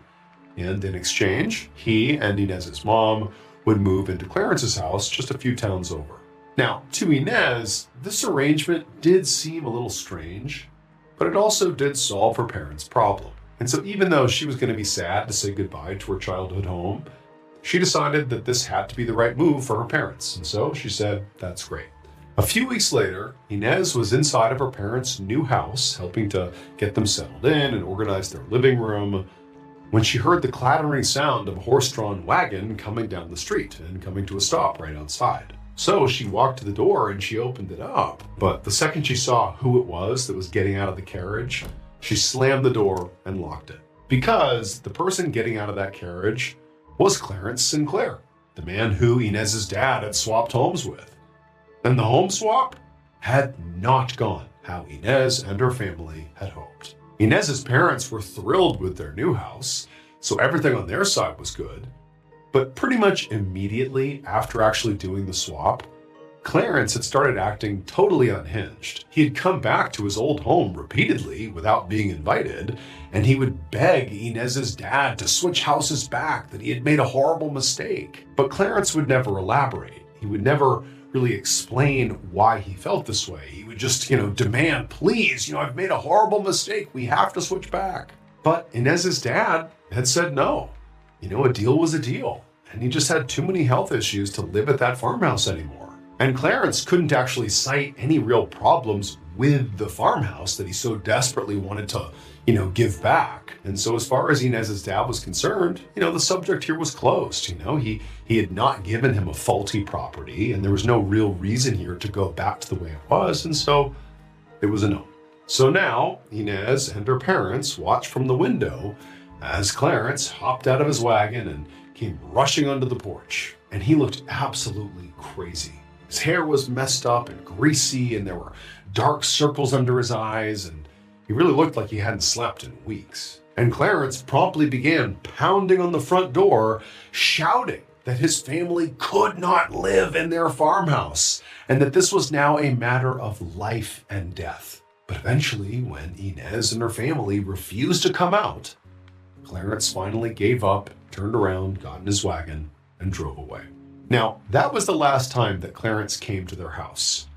[SPEAKER 1] And in exchange, he and Inez's mom would move into Clarence's house just a few towns over. Now, to Inez, this arrangement did seem a little strange, but it also did solve her parents' problem. And so even though she was going to be sad to say goodbye to her childhood home, she decided that this had to be the right move for her parents, and so she said, "That's great." A few weeks later, Inez was inside of her parents' new house, helping to get them settled in and organize their living room, when she heard the clattering sound of a horse-drawn wagon coming down the street and coming to a stop right outside. So she walked to the door and she opened it up, but the second she saw who it was that was getting out of the carriage, she slammed the door and locked it. Because the person getting out of that carriage was Clarence Sinclair, the man who Inez's dad had swapped homes with. And the home swap had not gone how Inez and her family had hoped. Inez's parents were thrilled with their new house, so everything on their side was good. But pretty much immediately after actually doing the swap, Clarence had started acting totally unhinged. He had come back to his old home repeatedly without being invited, and he would beg Inez's dad to switch houses back, that he had made a horrible mistake. But Clarence would never elaborate. He would never really explain why he felt this way. He would just, demand, "Please, I've made a horrible mistake. We have to switch back." But Inez's dad had said no. A deal was a deal, and he just had too many health issues to live at that farmhouse anymore. And Clarence couldn't actually cite any real problems with the farmhouse that he so desperately wanted to, give back. And so as far as Inez's dad was concerned, the subject here was closed. He had not given him a faulty property, and there was no real reason here to go back to the way it was, and so it was a no. So now Inez and her parents watched from the window as Clarence hopped out of his wagon and came rushing onto the porch. And he looked absolutely crazy. His hair was messed up and greasy, and there were dark circles under his eyes, and he really looked like he hadn't slept in weeks. And Clarence promptly began pounding on the front door, shouting that his family could not live in their farmhouse, and that this was now a matter of life and death. But eventually, when Inez and her family refused to come out, Clarence finally gave up, turned around, got in his wagon, and drove away. Now, that was the last time that Clarence came to their house.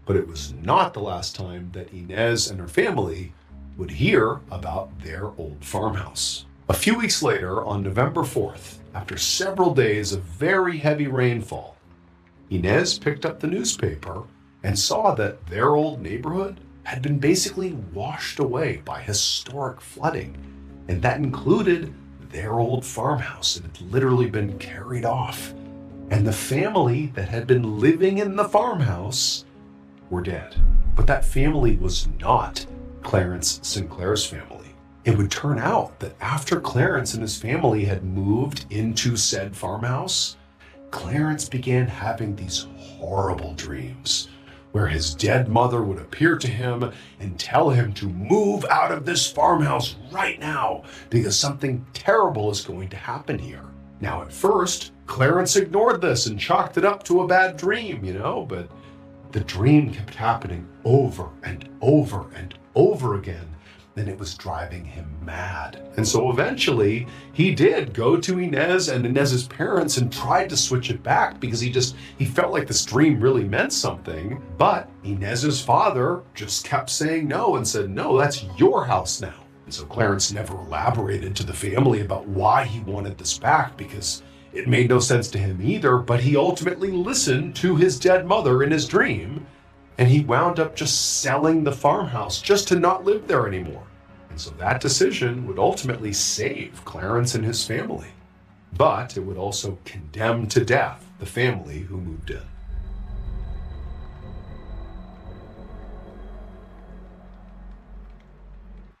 [SPEAKER 1] But it was not the last time that Inez and her family would hear about their old farmhouse. A few weeks later, on November 4th, after several days of very heavy rainfall, Inez picked up the newspaper and saw that their old neighborhood had been basically washed away by historic flooding. And that included their old farmhouse. It had literally been carried off. And the family that had been living in the farmhouse were dead. But that family was not Clarence Sinclair's family. It would turn out that after Clarence and his family had moved into said farmhouse, Clarence began having these horrible dreams where his dead mother would appear to him and tell him to move out of this farmhouse right now because something terrible is going to happen here. Now, at first, Clarence ignored this and chalked it up to a bad dream, but the dream kept happening over and over and over again, and it was driving him mad. And so eventually, he did go to Inez and Inez's parents and tried to switch it back because he felt like this dream really meant something. But Inez's father just kept saying no and said, "No, that's your house now." And so Clarence never elaborated to the family about why he wanted this back because it made no sense to him either, but he ultimately listened to his dead mother in his dream, and he wound up just selling the farmhouse just to not live there anymore. And so that decision would ultimately save Clarence and his family, but it would also condemn to death the family who moved in.